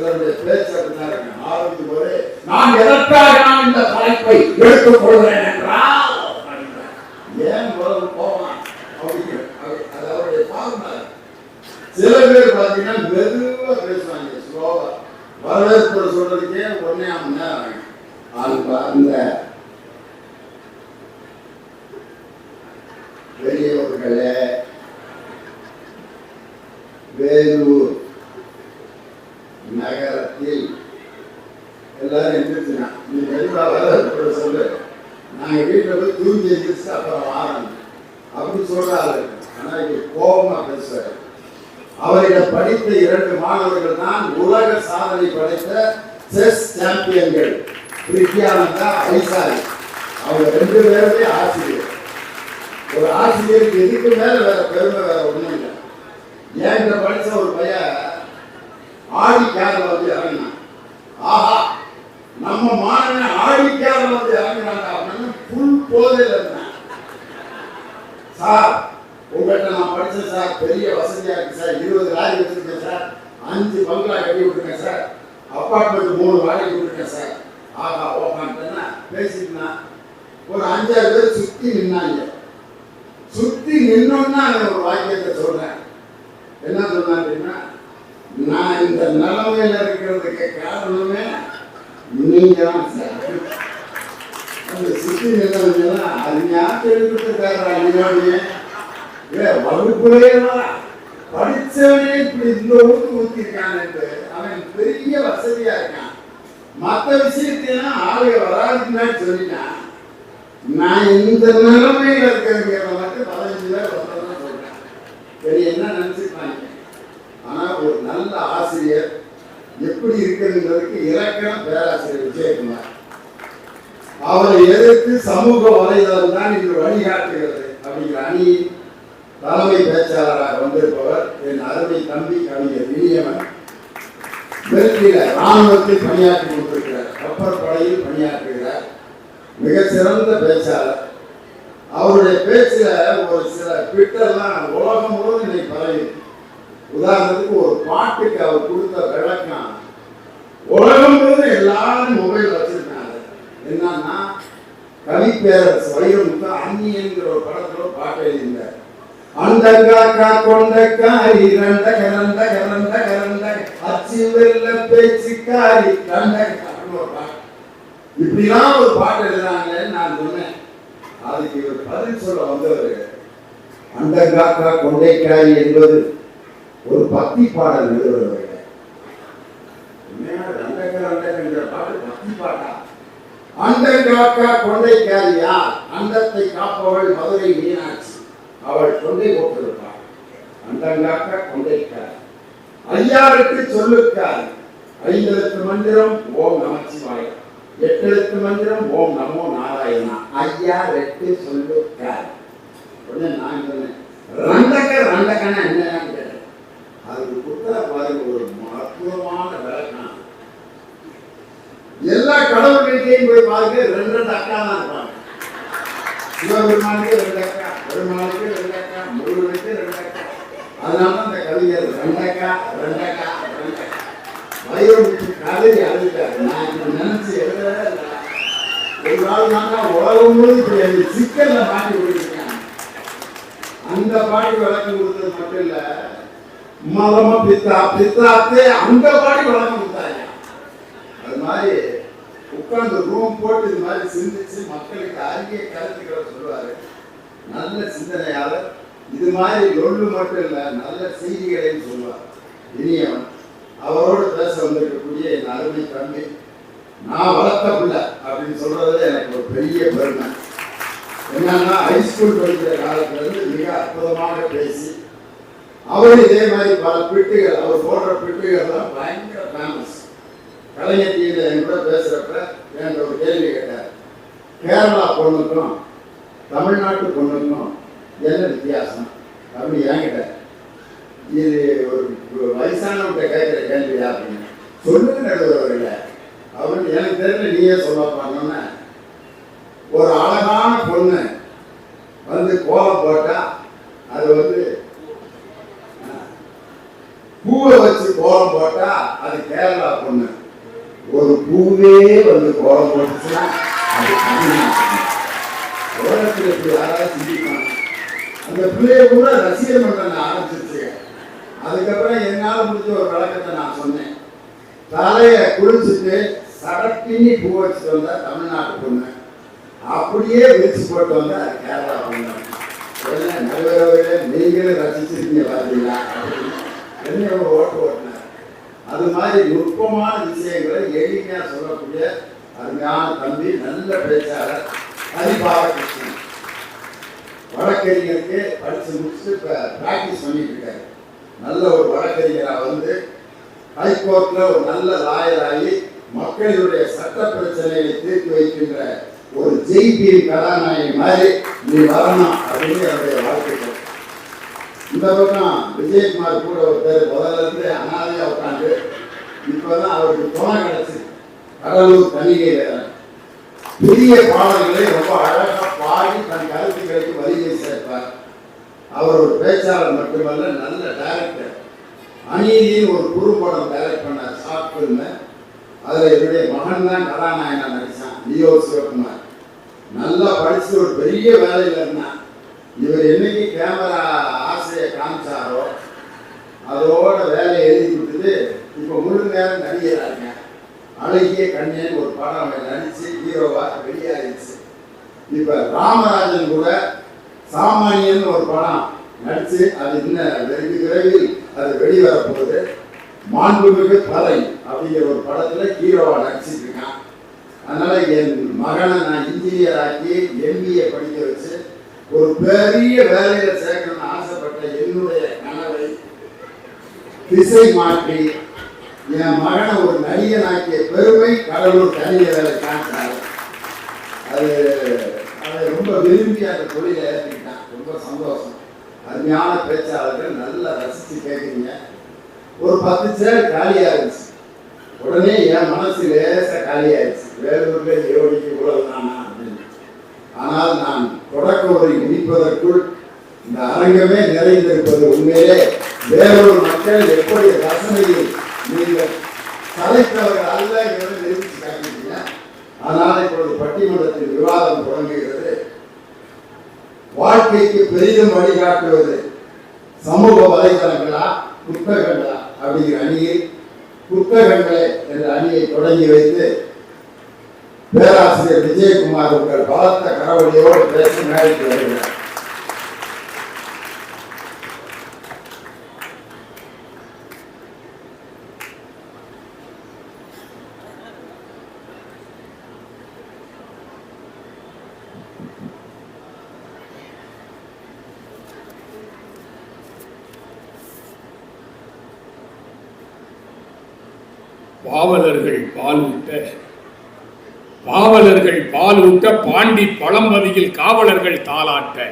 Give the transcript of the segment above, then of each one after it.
சிலருடைய பேச்சு அப்படிதான் இருக்கு. ஆரம்பிக்கும் போது நான் எதற்காக நான் இந்த தலைப்பை எடுத்துக் கொள்கிறேன் என்றால் ஏன் முதல்ல போவான் அப்படிங்கிற அது அவருடைய பாவனை. சில பேர் பார்த்தீங்கன்னா மெதுவாக பேசுவாங்க, ஸ்லோவா. வரவேற்பு சொல்றதுக்கே 1.5 மணி நேரம் அந்த பெரியவர்களே வேலூர் நகரத்தில் எல்லாரும் எந்திரிச்சுனா நீ மெதுவா வரவேற்பு சொல்லு, நாங்க வீட்டில் போய் தூங்கி எந்திரிச்சு அப்புறம் வாரணும் அப்படி சொல்றாரு. ஆனா இது கோபமா பேசுறாரு. அவரிடம் படித்த 2 மாணவர்கள் தான் உலக சாதனை படைத்த செஸ் சாம்பியன்கள், பிரித்யானந்தா, ஐசாரி. அவங்க 2 பேருமே ஆசிரியர். ஒரு ஆசிரியருக்கு இதுக்கு மேல வேற பெருமை வேற ஒண்ணும் இல்லை. ஏன் படிச்ச ஒரு பையன் ஆடிக்காரில் வந்து இறங்கினான். ஆஹா, நம்ம மாணவன் ஆடிக்காரில் வந்து இறங்கினாங்க அப்படின்னு புல் போதையில் இருந்தான். சார், உங்கள்கிட்ட நான் படித்தேன் சார், பெரிய வசதியாக இருக்கு சார், 20 லாரி வச்சிருக்கேன் சார், 5 பங்களா கட்டி விட்டுருக்கேன் சார், அப்பார்ட்மெண்ட் 3 வாடகை விட்டுருக்கேன் சார். ஆகா ஓகான்ட்டுன்னா பேசிட்டுனா ஒரு 5-6 பேர் சுற்றி நின்னாங்க. சுற்றி நின்னோன்னா ஒரு வாக்கியத்தை சொல்றேன். என்ன சொன்னான் அப்படின்னா, நான் இந்த நிலைமையில இருக்கிறதுக்கு காரணமே நீங்க தான் சார். அந்த சுற்றி நின்றவங்கன்னா அது ஞாபகம் எடுத்துட்டு வகுப்புலே படிச்சவனே இப்படி இந்த ஊருக்கு ஊத்திருக்கான்னு அவன் பெரிய வசதியா இருக்கான். மற்ற விஷயத்தையும் ஆளுக வராதுன்னு சொல்லிட்டான். நான் இந்த நிலைமையில இருக்கிறவங்க மட்டும் 15 பேர் வந்ததான் சொல்றேன். சரி, என்ன நினைச்சிருப்பாங்க. ஆனா ஒரு நல்ல ஆசிரியர் எப்படி இருக்குங்கிறதுக்கு இலக்கணம் பேராசிரியர் விஜயகுமார். அவரை எதிர்த்து சமூக வலைதளம் தான் இன்று வழிகாட்டுகிறது அப்படிங்கிற அணி தலைமை பேச்சாளராக வந்திருப்பவர் என் அருமை தம்பி கவிஞர் வினியவன். மிலிட்டரியில ராணுவத்தில் பணியாற்றி கொண்டிருக்கிறார், கப்பற்படையில் பணியாற்றுகிறார், மிக சிறந்த பேச்சாளர். அவருடைய பேச்சுல ஒரு சில ட்விட்டர்லாம் உலகம் முழுவதும் இன்னைக்கு பரவி. உதாரணத்துக்கு ஒரு பாட்டுக்கு அவர் கொடுத்த விளக்கம் உலகம் முழுவதும் எல்லாரும் மொபைல் வச்சிருக்காங்க. என்னன்னா, கவிப்பேரரசு வைரமுத்து அந்நியன்கிற ஒரு படத்துல பாட்டு எழுதியிருந்தார். அந்த காக்கா கொண்டக்காரி ரண்ட கரண்ட கரண்ட கரண்ட அச்சு வெள்ள பேச்சுக்காரி ரண்ட பாட்டு. இப்படிலாம் ஒரு பாட்டு எழுதுறாங்களேன்னு நான் சொன்னேன். அதுக்கு இவர் பதில் சொல்ல வந்தவர், அந்த காக்கா கொண்டைக்காரி என்பது ஒரு பக்தி பாடல் எழுதுறவர்கள். பாட்டு பக்தி பாட்டா? அந்த காக்கா கொண்டைக்காரி யார்? அண்டத்தை காப்பவள் மதுரை மீனாட்சி, அவள் கொண்டை போட்டிருப்பாள். அந்த காக்கா கொண்டைக்காரி. ஐயாருக்கு சொல்லுக்காரி. 5 எழுத்து மந்திரம் ஓம் நமச்சிவாய, 8 எழுத்து மந்திரம் ஓம் நமோ நாராயணா. ஐயா 8 சொல்லுக்காரி. உடனே நான் சொன்னேன், ரண்டக்கனா என்னன்னு கேட்டேன். அதுக்கு கொடுத்தா பாருங்க ஒரு அற்புதமான விளக்கம். எல்லா கடவுள்கிட்டையும் போய் பாருங்க 2 அக்கா தான் இருப்பாங்க. சிவபெருமானுக்கு 2 அக்கா, பெருமாளுக்கு 2 அக்கா, முருகனுக்கு 2 அக்கா. அதனால அந்த கவிஞர் ரண்டக்கா வைரமுத்து கதை அழுதாரு. நான் நினைச்சு எழுதவே இல்லை. ஒரு நாள் நான் உலகம் முழுவதும் சிக்கல்ல மாட்டி கொடுத்துருக்கேன். அந்த பாட்டு விளக்கம் கொடுத்தது மட்டும் இல்ல, மலம பித்தா பித்தாத்தே அந்த பாட்டு விளக்கம் கொடுத்தாங்க. அது மாதிரி உட்கார்ந்து ரூம் போட்டு இது மாதிரி சிந்திச்சு மக்களுக்கு அரிய கருத்துக்களை சொல்லுவாரு. நல்ல சிந்தனையாளர். இது மாதிரி லொல்லு மட்டும் இல்ல, நல்ல செய்திகளையும் சொல்லுவார். இனியவன். அவரோடு பேச வந்திருக்கக்கூடிய என் அருமை தம்பி, நான் வளர்த்த பிள்ளை அப்படின்னு சொல்றது எனக்கு ஒரு பெரிய பெருமை. என்னன்னா, ஹைஸ்கூல் படிக்கிற காலத்துல இருந்து மிக அற்புதமாக பேசி, அவர் இதே மாதிரி பல பிட்டுகள், அவர் போடுற பிட்டுகள்லாம் பயங்கர ஃபேமஸ். கலைஞர் டிவியில் என் கூட பேசுறப்ப எனக்கு ஒரு கேள்வி கேட்டார். கேரளா பொண்ணுக்கும் தமிழ்நாட்டு பொண்ணுக்கும் என்ன வித்தியாசம் அப்படின்னு என்கிட்ட. இது ஒரு வயசானவங்க கேட்கிற கேள்வியா அப்படின்னு. சொல்லுங்க நடுவர்கள் அப்படின்னு எனக்கு தெரியல, நீயே சொல்லப்பாங்கன்னா, ஒரு அழகான பொண்ணு வந்து கோலம் போட்டா அது வந்து பூவை வச்சு கோலம் போட்டா அது அது கேரளா பொண்ணு. ஒரு பூவே வந்து கோலம் போட்டுச்சுன்னா அது உலகத்தில் இப்படி யாராவது சிந்திப்பாங்க. அந்த பிள்ளைய கூட ரசிகர் மன்றம் ஆரம்பிச்சிருச்சு. அதுக்கப்புறம் என்னால் முடிஞ்ச ஒரு விளக்கத்தை நான் சொன்னேன். தலையை குளிச்சுட்டு சடப்பின்னி பூ வச்சுட்டு வந்தா தமிழ்நாட்டு பொண்ணு, அப்படியே விரிச்சு போட்டு வந்தா கேரளா பொண்ணு. நடுவரவர்களே நீங்களும் ரசிச்சிருக்கீங்க பார்த்தீங்களா என்ன ஒரு ஓட்டு ஓட்டினார். அது மாதிரி நுட்பமான விஷயங்களை எளிமையாக சொல்லக்கூடிய அருமையான தம்பி, நல்ல பேச்சாளர் ஹரிபாலகிருஷ்ணன். வழக்கறிஞருக்கு படித்து முடிச்சுட்டு இப்போ ப்ராக்டிஸ் பண்ணிட்டு இருக்காரு. நல்ல ஒரு வழக்கறிஞராக வந்து ஹைகோர்ட்டில் ஒரு நல்ல லாயராகி மக்களுடைய சட்ட பிரச்சனைகளை தீர்த்து வைக்கின்ற ஒரு ஜெய்பீர் கதாநாயகி மாதிரி நீ வரணும் அப்படின்னு என்னுடைய வாழ்க்கைகள். இந்த பக்கம் விஜயகுமார் கூட ஒருத்தர் முதல்ல இருந்து அனாதையா உட்காந்து இப்பதான் அவருக்கு துணை கிடைச்சி கடலூர் தனிகை வேற பெரிய பாடல்களை ரொம்ப அழகா பாடி தன் கருத்துக்களுக்கு வலிமை சேர்ப்பார். அவர் ஒரு பேச்சாளர் மட்டுமல்ல, நல்ல டைரக்டர். அநீதியில் ஒரு குறும்படம் டைரக்ட் பண்ணார், ஷார்ட் பிலிம். அதில் என்னுடைய மகன் தான் கதாநாயகனா நடிச்சான், லியோ சிவகுமார். நல்லா படிச்சு ஒரு பெரிய வேலையில் இருந்தான். இவர் என்னைக்கு கேமரா ஆசையை காமிச்சாரோ அதோட வேலையை எழுதி கொடுத்துட்டு இப்போ முழு நேரம் நடிகராங்க. அழகிய கண்ணியன் ஒரு படம் நடிச்சு ஹீரோவா வெளியாகிடுச்சு. இப்ப ராமராஜன் கூட சாமானியன் ஒரு படம் நடிச்சு அது இன்னும் வெகு விரைவில் அது வெளிவரப்போகுது. மாண்புமிகு பறை அப்படிங்கிற ஒரு படத்துல ஹீரோவா நடிச்சிட்டு இருக்கான். அதனால என் மகனை நான் இன்ஜினியர் ஆக்கி MBA படிக்க வச்சு ஒரு பெரிய வேலையில சேர்க்கணும்னு ஆசைப்பட்ட என்னுடைய கனவை திசை மாற்றி என் மகனை ஒரு நடிகனாக்கிய பெருமை கடலூர் தனிய வேலை காமிச்சாரு. அதை ரொம்ப விரும்பி அந்த தொழிலை ஏற்றிக்கிட்டான். ரொம்ப சந்தோஷம். அருமையான பேச்சாளர்கள், நல்லா ரசித்து கேட்குறீங்க. ஒரு 10 சேர் காலியா இருந்துச்சு. உடனே என் மனசு லேச காலியாயிருச்சு. வேலூர்ல யோகிக்கு இவ்வளவுதானா அப்படின்னு. ஆனால் நான் தொடக்க உரை முடிப்பதற்குள் இந்த அரங்கமே நிறைந்திருப்பது உண்மையிலே வேலூர் மக்கள் எப்படி ரசனையில் நீங்கள் தலைத்தவர்கள் அல்ல என்று நிரூபித்து காட்டிட்டீங்க. அதனால் இப்பொழுது பட்டிமன்றத்தின் விவாதம் தொடங்குகிறது. வாழ்க்கைக்கு பெரிதும் வழிகாட்டுவது சமூக வலைதளங்களா புத்தகங்களா அப்படிங்கிற அணியில் புத்தகங்களே என்ற அணியை தொடங்கி வைத்து பேராசிரியர் விஜயகுமார் உங்கள் பலத்த கரவழியோடு பேசி மேடைக்கு வருகிறார். பாவலர்கள் பாலூட்ட பாண்டி பழம்பதியில் காவலர்கள் தாளாட்ட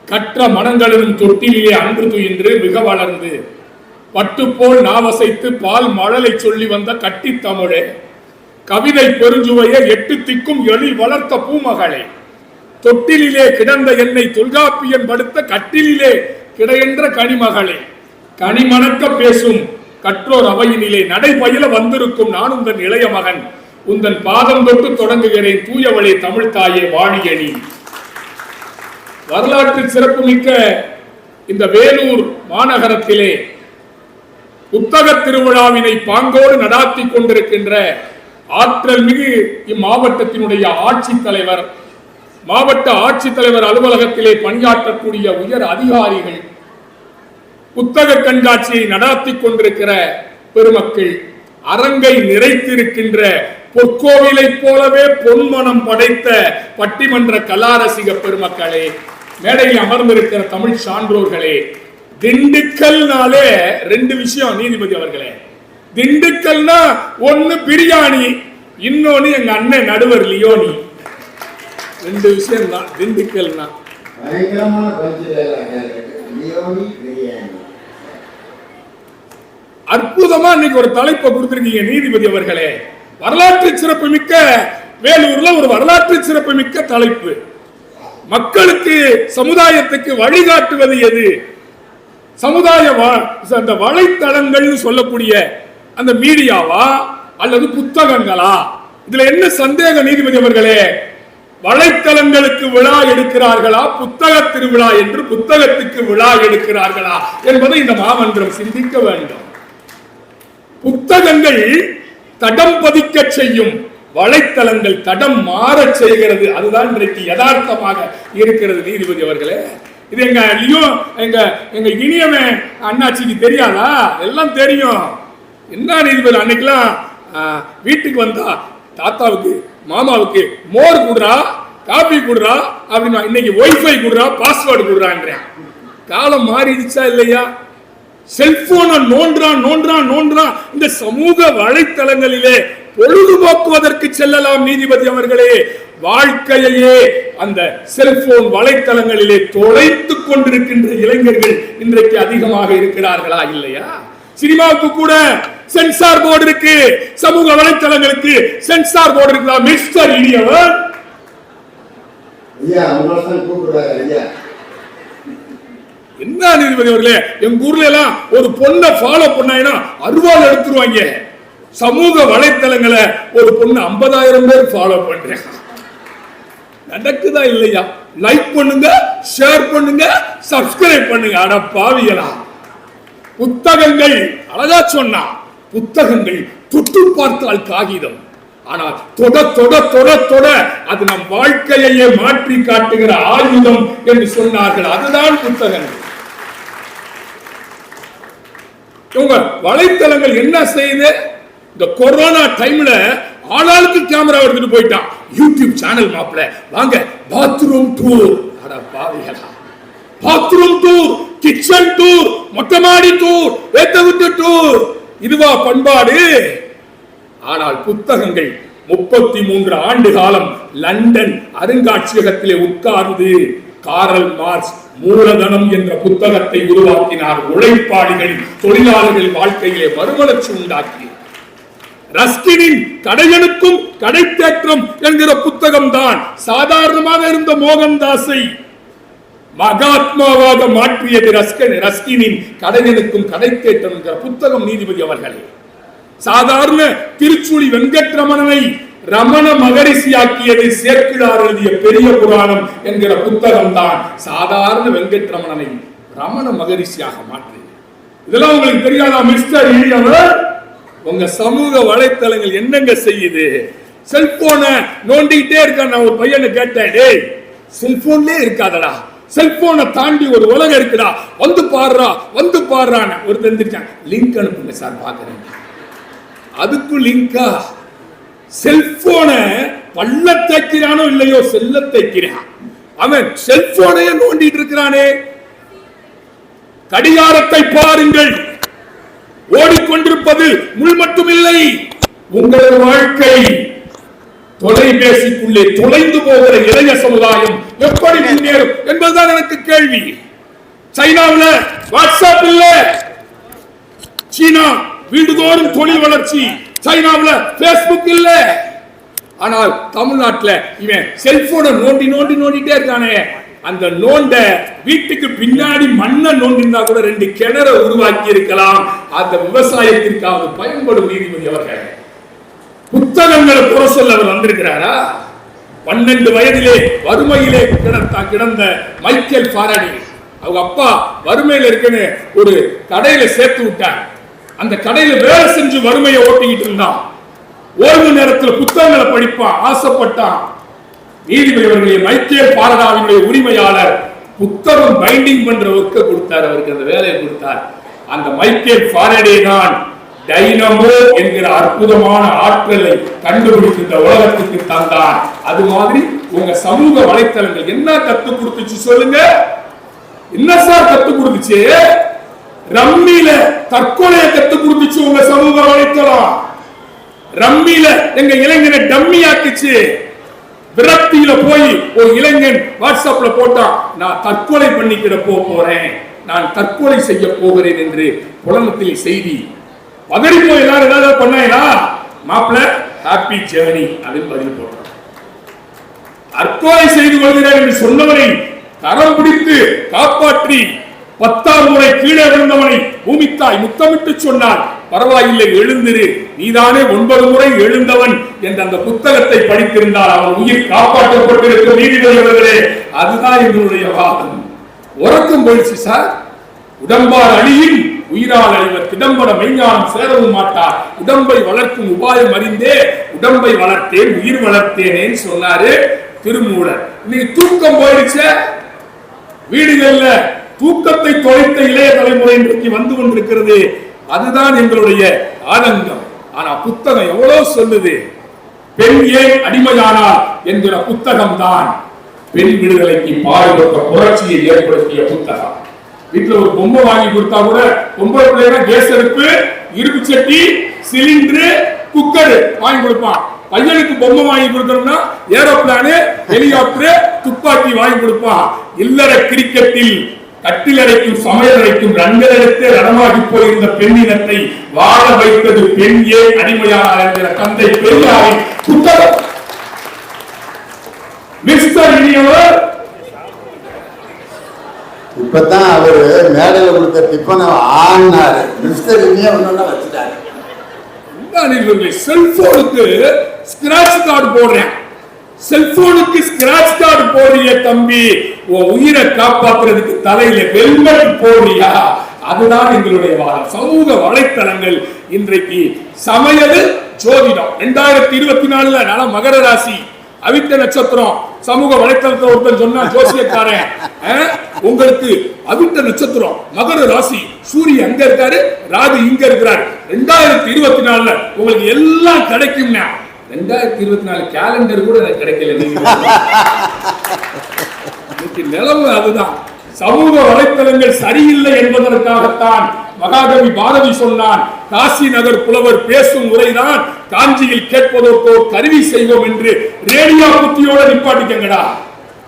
கற்ற மனங்களிலும் தொட்டிலே அன்று துயின்று மிக வளர்ந்து பட்டுப்போல் நாவசைத்து பால் மழலை சொல்லி வந்த கட்டி தமிழே கவிதை பெருஞ்சுவைய 8 திக்கும் எழில் வளர்த்த பூமகளே தொட்டிலே கிடந்த என்னை தொல்காப்பியன் படுத்த கட்டிலே கிடைக்கின்ற கனிமகளே கனிமணக்க பேசும் கற்றோர் அவையினிலே நடைபயில வந்திருக்கும் நான் உந்தன் இளைய மகன் உந்தன் பாதம் தொட்டு தொடங்குகிறேன் தூயவளே தமிழ் தாயே வாழியணி. வரலாற்று சிறப்புமிக்க இந்த வேலூர் மாநகரத்திலே புத்தக திருவிழாவினை பாங்கோடு நடாத்தி கொண்டிருக்கின்ற ஆற்றல் மிகு இம்மாவட்டத்தினுடைய ஆட்சித்தலைவர், மாவட்ட ஆட்சித்தலைவர் அலுவலகத்திலே பணியாற்றக்கூடிய உயர் அதிகாரிகள், புத்தக கண்காட்சியை நடாத்தி கொண்டிருக்கிற பெருமக்கள், அரங்கை நிறைத்திருக்கின்ற பொற்கோவிலை போலவே பொன்மனம் படைத்த பட்டிமன்ற கலாரசிக பெருமக்களே, மேடையில் அமர்ந்திருக்கிற தமிழ் சான்றோர்களே, திண்டுக்கல்னாலே 2 விஷயம் நீதிபதி அவர்களே. திண்டுக்கல்னா ஒன்னு பிரியாணி, இன்னொன்னு எங்க அண்ணன் நடுவர் லியோனி. 2 விஷயம் தான் திண்டுக்கல்னா. அற்புதமா இன்னைக்கு ஒரு தலைப்பை கொடுத்திருக்கீங்க நீதிபதி அவர்களே. வரலாற்று சிறப்பு மிக்க வேலூர்ல ஒரு வரலாற்று சிறப்பு மிக்க தலைப்பு. மக்களுக்கு சமுதாயத்துக்கு வழிகாட்டுவது எது? சமுதாய அந்த வலைத்தளங்கள் சொல்லக்கூடிய அந்த மீடியாவா அல்லது புத்தகங்களா? இதுல என்ன சந்தேகம் நீதிபதி அவர்களே? வலைத்தளங்களுக்கு விழா எடுக்கிறார்களா, புத்தக திருவிழா என்று புத்தகத்துக்கு விழா எடுக்கிறார்களா என்பதை இந்த மாமன்றம் சிந்திக்க வேண்டும். புத்தகங்கள் தடம் பதிக்க செய்யும், வலைத்தளங்கள் தடம் மாற செய்கிறது. அதுதான் இன்றைக்கு யதார்த்தமாக இருக்கிறது நீதிபதி அவர்களே. இது எங்க இனியவன் அண்ணாச்சிக்கு தெரியாதா? எல்லாம் தெரியும். என்ன நீதிபதி, அன்னைக்கெல்லாம் வீட்டுக்கு வந்தா தாத்தாவுக்கு மாமாவுக்கு மோர் குடுறா, காபி குடுறா அப்படின்னா, இன்னைக்கு ஒய்ஃபை குடுறா, பாஸ்வேர்டு குடுறான்றேன். காலம் மாறிடுச்சா இல்லையா? செல்போனை நோன்றான். இந்த சமூக வலைத்தளங்களிலே பொழுதுபோக்குவதற்கு செல்லலாம் நீதிபதி அவர்களே. வாழ்க்கையே அந்த செல்போன் வலைத்தளங்களிலே தொலைத்துக் கொண்டிருக்கின்ற இளைஞர்கள் இன்றைக்கு அதிகமாக இருக்கிறார்களா இல்லையா? சினிமாவுக்கு கூட சென்சார் போர்டு இருக்கு, சமூக வலைத்தளங்களுக்கு சென்சார் போர்டு இருக்குதா? மிஸ்டர் இடியவர் ஐயா, உங்களதான் கூப்பிடுறாரு ஐயா. என்ன நீதிபதி அவர்களே, எங்க ஊர்ல எல்லாம் ஒரு பொண்ணை ஃபாலோ பண்ணாங்கன்னா அருவாள் எடுத்துருவாங்க. சமூக வலைத்தளங்களை ஒரு பொண்ணு 50,000 பேர் ஃபாலோ பண்றேன். நடக்குதா இல்லையா? லைக் பண்ணுங்க, ஷேர் பண்ணுங்க, சப்ஸ்கிரைப் பண்ணுங்க. அட பாவிகளா! புத்தகங்கள் அழகா சொன்னா, புத்தகங்கள் தொட்டு பார்த்தால் காகிதம், ஆனால் தொட தொட தொட தொட அது நம் வாழ்க்கையே மாற்றி காட்டுகிற ஆயுதம் என்று சொன்னார்கள். அதுதான் புத்தகங்கள். உங்க வலைத்தளங்கள் என்ன செய்யுது? இந்த கொரோனா டைம்ல ஆளாளுக்கு கேமரா எடுத்துட்டு போயிட்டான். யூடியூப் சேனல் மாப்பிள்ள வாங்க பாத்ரூம் டூர். அட பாவிகளா! பாத்ரூம் டூர், கிச்சன் டூர், மொட்டை மாடி டூர், வேத்த விட்டு டூர், இதுவா பண்பாடு? ஆனால் புத்தகங்கள் 33 ஆண்டு காலம் லண்டன் அருங்காட்சியகத்திலே உட்கார்ந்து காரல் மார்க்ஸ் மூலதனம் என்ற புத்தகத்தை உருவாக்கினார். உழைப்பாளிகள், தொழிலாளர்கள் வாழ்க்கையிலே மறுமலர்ச்சி உண்டாக்கி ரஸ்கினின் கடையனுக்கும் கடைத்தேற்றம் என்கிற புத்தகம் தான் சாதாரணமாக இருந்த மோகன்தாஸை மகாத்மாவாக மாற்றியது. ரஸ்கினின் கடையனுக்கும் கடைத்தேற்றம் என்கிற புத்தகம் நீதிபதி அவர்களே. சாதாரண திருச்சுழி வெங்கட்ரமணனை ரமண மகரிஷியாக்கியது சேக்கிழார் எழுதிய பெரிய புராணம் என்கிற புத்தகம் தான் சாதாரண வெங்கட்ரமணனை ரமண மகரிஷியாக மாற்றியது. இதெல்லாம் உங்களுக்கு தெரியாதா மிஸ்டர் இடியவர்? உங்க சமூக வலைத்தளங்கள் என்னங்க செய்யுது? செல்போனை நோண்டிக்கிட்டே இருக்க. நான் ஒரு பையனை கேட்டேன், டேய் செல்போன்லயே இருக்காதடா, செல்போனை தாண்டி ஒரு உலகம் இருக்குடா, வந்து பாடுறான்னு ஒரு தெரிஞ்சிருக்கான். லிங்க் அனுப்புங்க சார் பாக்குறேன். அதுக்கும் லிங்கா? செல்போனை பல்ல தைக்கிறானோ இல்லையோ, செல்ல தைக்கிறான். அவன் செல்போனையே நோண்டிட்டு இருக்கிறானே. கடிகாரத்தை பாருங்கள், ஓடிக்கொண்டிருப்பது முள் மட்டுமில்லை, உங்களது வாழ்க்கை. தொலைபேசிக்குள்ளே தொலைந்து போகிற இளைய சமுதாயம் எப்படி முன்னேறும் என்பதுதான் எனக்கு கேள்வி. சைனாவில் வாட்ஸ்அப் இல்ல, சீனா வீடுதோறும் தொழில் வளர்ச்சி, சைனாவில் பேஸ்புக் இல்ல. ஆனால் தமிழ்நாட்டில் இவன் செல்போனை நோண்டிட்டே இருக்கானே. அந்த நோண்ட வீட்டுக்கு பின்னாடி மண்ணை நோண்டிருந்தா கூட 2 கிணறு உருவாக்கி இருக்கலாம். அந்த விவசாயத்திற்காக பயன்படும் நீதிபதி அவர்கள். புத்தகங்களை புற சொல்ல அவர் வந்திருக்கிறாரா? 12 வயதிலே வறுமையிலே கிடந்த மைக்கேல் ஃபாரடே, அவங்க அப்பா வறுமையில இருக்குன்னு ஒரு கடையில சேர்த்து விட்டார். அந்த கடையில வேலை செஞ்சு வறுமையை ஓட்டிக்கிட்டு இருந்தான். ஓய்வு நேரத்தில் புத்தகங்களை படிப்பான், ஆசைப்பட்டான். நீதிபதி அவர்களே, மைக்கேல் ஃபாரடாவினுடைய உரிமையாளர் புத்தகம் பைண்டிங் பண்ற ஒர்க்க கொடுத்தார், அவருக்கு அந்த வேலையை கொடுத்தார். அந்த மைக்கேல் ஃபாரடே தான் டைனமோ என்கிற அற்புதமான ஆற்றலை கண்டுபிடித்து இந்த உலகத்துக்கு தந்தார். அது மாதிரி உங்க சமூக வலைத்தளங்கள் என்ன கத்து கொடுத்துச்சு சொல்லுங்க? என்ன சார் கத்து கொடுத்துச்சு? ரம்மியில தற்கொலையை கத்து கொடுத்துச்சு உங்க சமூக வலைத்தளம். ரம்மியில எங்க இளைஞனை டம்மி ஆக்குச்சு. விரக்தியில போய் ஒரு இளைஞன் வாட்ஸ்அப்ல போட்டான், நான் தற்கொலை பண்ணிக்கிட போறேன், நான் தற்கொலை செய்ய போகிறேன் என்று புலனத்தில் செய்தி. பதறி போய் எல்லாரும் ஏதாவது பண்ணா, மாப்பிள்ள ஹாப்பி ஜேர்னி அப்படின்னு பதில் போட்டான். தற்கொலை செய்து கொள்கிறார் என்று சொன்னவரை கரம் பிடித்து காப்பாற்றி 10ஆம் முறை கீழே விழுந்தவனை பூமித்தாய் முத்தமிட்டு சொன்னார், பரவாயில்லை எழுந்திரு, நீதானே 9 முறை எழுந்தவன் என்ற அந்த புத்தகத்தை படித்திருந்தால் அவன் உயிர் காப்பாற்றப்பட்டிருக்கும். நீதிபதிகளே, அதுதான் எங்களுடைய வாதம். உறக்கம் போயிடுச்சு சார். உடம்பால் அழியின் உயிரால் அழிவர் திடம்பட மெய்ஞானம் சேரவும் மாட்டார். உடம்பை வளர்க்கும் உபாயம் அறிந்தே உடம்பை வளர்த்தேன் உயிர் வளர்த்தேனேன்னு சொன்னாரு திருமூலர். இன்னைக்கு தூக்கம் போயிடுச்சு. வீடுகள்ல தூக்கத்தை தொலைத்த இளைய தலைமுறை இன்றைக்கு வந்து கொண்டிருக்கிறது. அதுதான் எங்களுடைய ஆனந்தம். ஆனா புத்தகம் எவ்வளவு சொல்லுது. பெண் ஏன் அடிமையானார் என்கிற புத்தகம் தான் பெண் விடுதலைக்கு பாடுபட்ட புரட்சியை ஏற்படுத்திய புத்தகம். வீட்டுல ஒரு பொம்மை வாங்கி கொடுத்தா கூட பொம்பளை பிள்ளைங்க கேஸ் அடுப்பு, இருப்பு சட்டி, சிலிண்டரு, குக்கர் வாங்கி கொடுப்பான். பையனுக்கு பொம்மை வாங்கி கொடுக்கணும்னா ஏரோப்ளானு, ஹெலிகாப்டர், துப்பாக்கி வாங்கி கொடுப்பான். இல்லற கிரிக்கெட்டில் கட்டிலறைக்கும் சமையலறைக்கும் ரன்களிடத்தே ரணமாகி போயிருந்த பெண்ணினத்தை வாழ வைத்தது பெண் ஏன் அடிமையானார் என்கிற தந்தை பெரியாரின் புத்தகம். மிஸ்டர் இனியவர் இப்பதான் அவரு மேடையில் கொடுத்த டிஃபனை ஆனாரு. மிஸ்டர் இனியவர் வச்சுட்டாரு. செல்போனுக்கு ஸ்கிராட்ச் கார்டு போடுறேன். செல்போனுக்கு ஸ்கிராட்ச் கார்டு போடுறிய தம்பி, உயிரை காப்பாற்றுறதுக்கு தலையில ஹெல்மெட் போடுறியா? அதுதான் எங்களுடைய வாதம். சமூக வலைத்தளங்கள் இன்றைக்கு சமையல் ஜோதிடம் 2024 நல்ல மகர ராசி அவிட்ட நட்சத்திரம். சமூக வலைத்தளத்தில் ஒருத்தர் சொன்னா ஜோசியக்காரன், உங்களுக்கு அவிட்ட நட்சத்திரம் மகர ராசி, சூரியன் அங்க இருக்காரு, ராகு இங்க இருக்கிறாரு, 2024 உங்களுக்கு எல்லாம் கிடைக்கும்னா 2024 கேலண்டர் கூட எனக்கு கிடைக்கல. நிலவு அதுதான். சமூக வலைத்தளங்கள் சரியில்லை என்பதற்காகத்தான் மகாகவி பாரதி சொன்னான், காசி நகர் புலவர் பேசும் உரைதான் காஞ்சியில் கேட்பதற்கு கருவி செய்வோம் என்று. ரேடியோ புத்தியோட நிப்பாட்டிக்கங்கடா.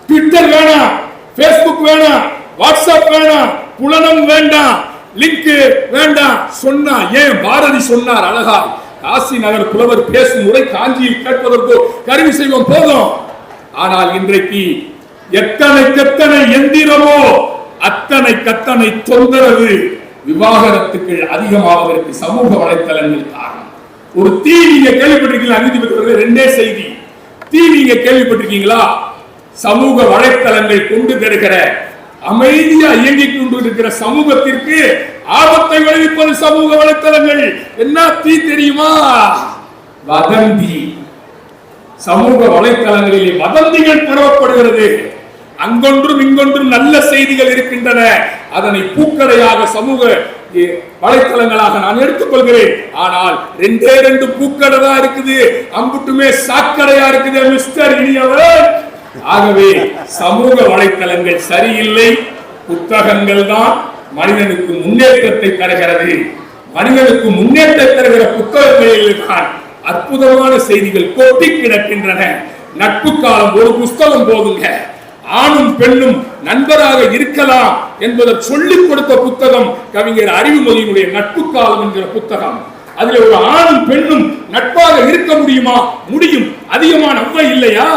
ட்விட்டர் வேணாம், பேஸ்புக் வேணாம், வாட்ஸ்அப் வேணாம், புலனம் வேண்டாம், லிங்க் வேண்டாம் சொன்னா ஏன் பாரதி சொன்னார் அழகா, காசி நகர் புலவர் பேசும் உரை காஞ்சியில் கேட்பதற்கு கருவி செய்வோம் போதும். ஆனால் இன்றைக்கு எத்தனை எந்திரமோ அத்தனை கத்தனை தொந்தரவு விவாகரத்துக்கு அதிகமாவதற்கு சமூக வலைத்தளங்கள் காரணம். ஒரு தீ நீங்க கேள்விப்பட்டிருக்கீங்களா? நீதிபதி ரெண்டே செய்தி. தீ நீங்க கேள்விப்பட்டிருக்கீங்களா? சமூக வலைத்தளங்கள் கொண்டு தருகிற அமைதியா இயங்கிக் கொண்டிருக்கிற சமூகத்திற்கு ஆபத்தை விளைவிப்பது சமூக வலைத்தளங்கள். என்ன தீ தெரியுமா? வதந்தி. சமூக வலைத்தளங்களிலே வதந்திகள் பரவப்படுகிறது. அங்கொன்றும் இங்கொன்றும் நல்ல செய்திகள் இருக்கின்றன. அதனை பூக்கடையாக சமூக வலைத்தளங்களாக நான் எடுத்துக்கொள்கிறேன். ஆனால் 2 பூக்கடை தான் இருக்குது, அம்புட்டுமே சாக்கடையா இருக்குது மிஸ்டர் இனியவர். ஆகவே சமூக வலைத்தளங்கள் சரியில்லை. புத்தகங்கள் தான் மனிதனுக்கு முன்னேற்றத்தை தருகிறது. மனிதனுக்கு முன்னேற்றம் தருகிற புத்தகங்களில் தான் அற்புதமான செய்திகள் கொட்டி கிடக்கின்றன. நட்பு காலம் ஒரு புத்தகம் போதுங்க. ஆணும் பெண்ணும் நண்பராக இருக்கலாம் என்பதை சொல்லிக் கொடுத்த புத்தகம் கவிஞர் அறிவுமதியினுடைய நட்பு காலம் என்கிற புத்தகம். அதுல ஒரு ஆணும் பெண்ணும் நட்பாக இருக்க முடியுமா? முடியும். அதிகமான அவ்வை இல்லையா?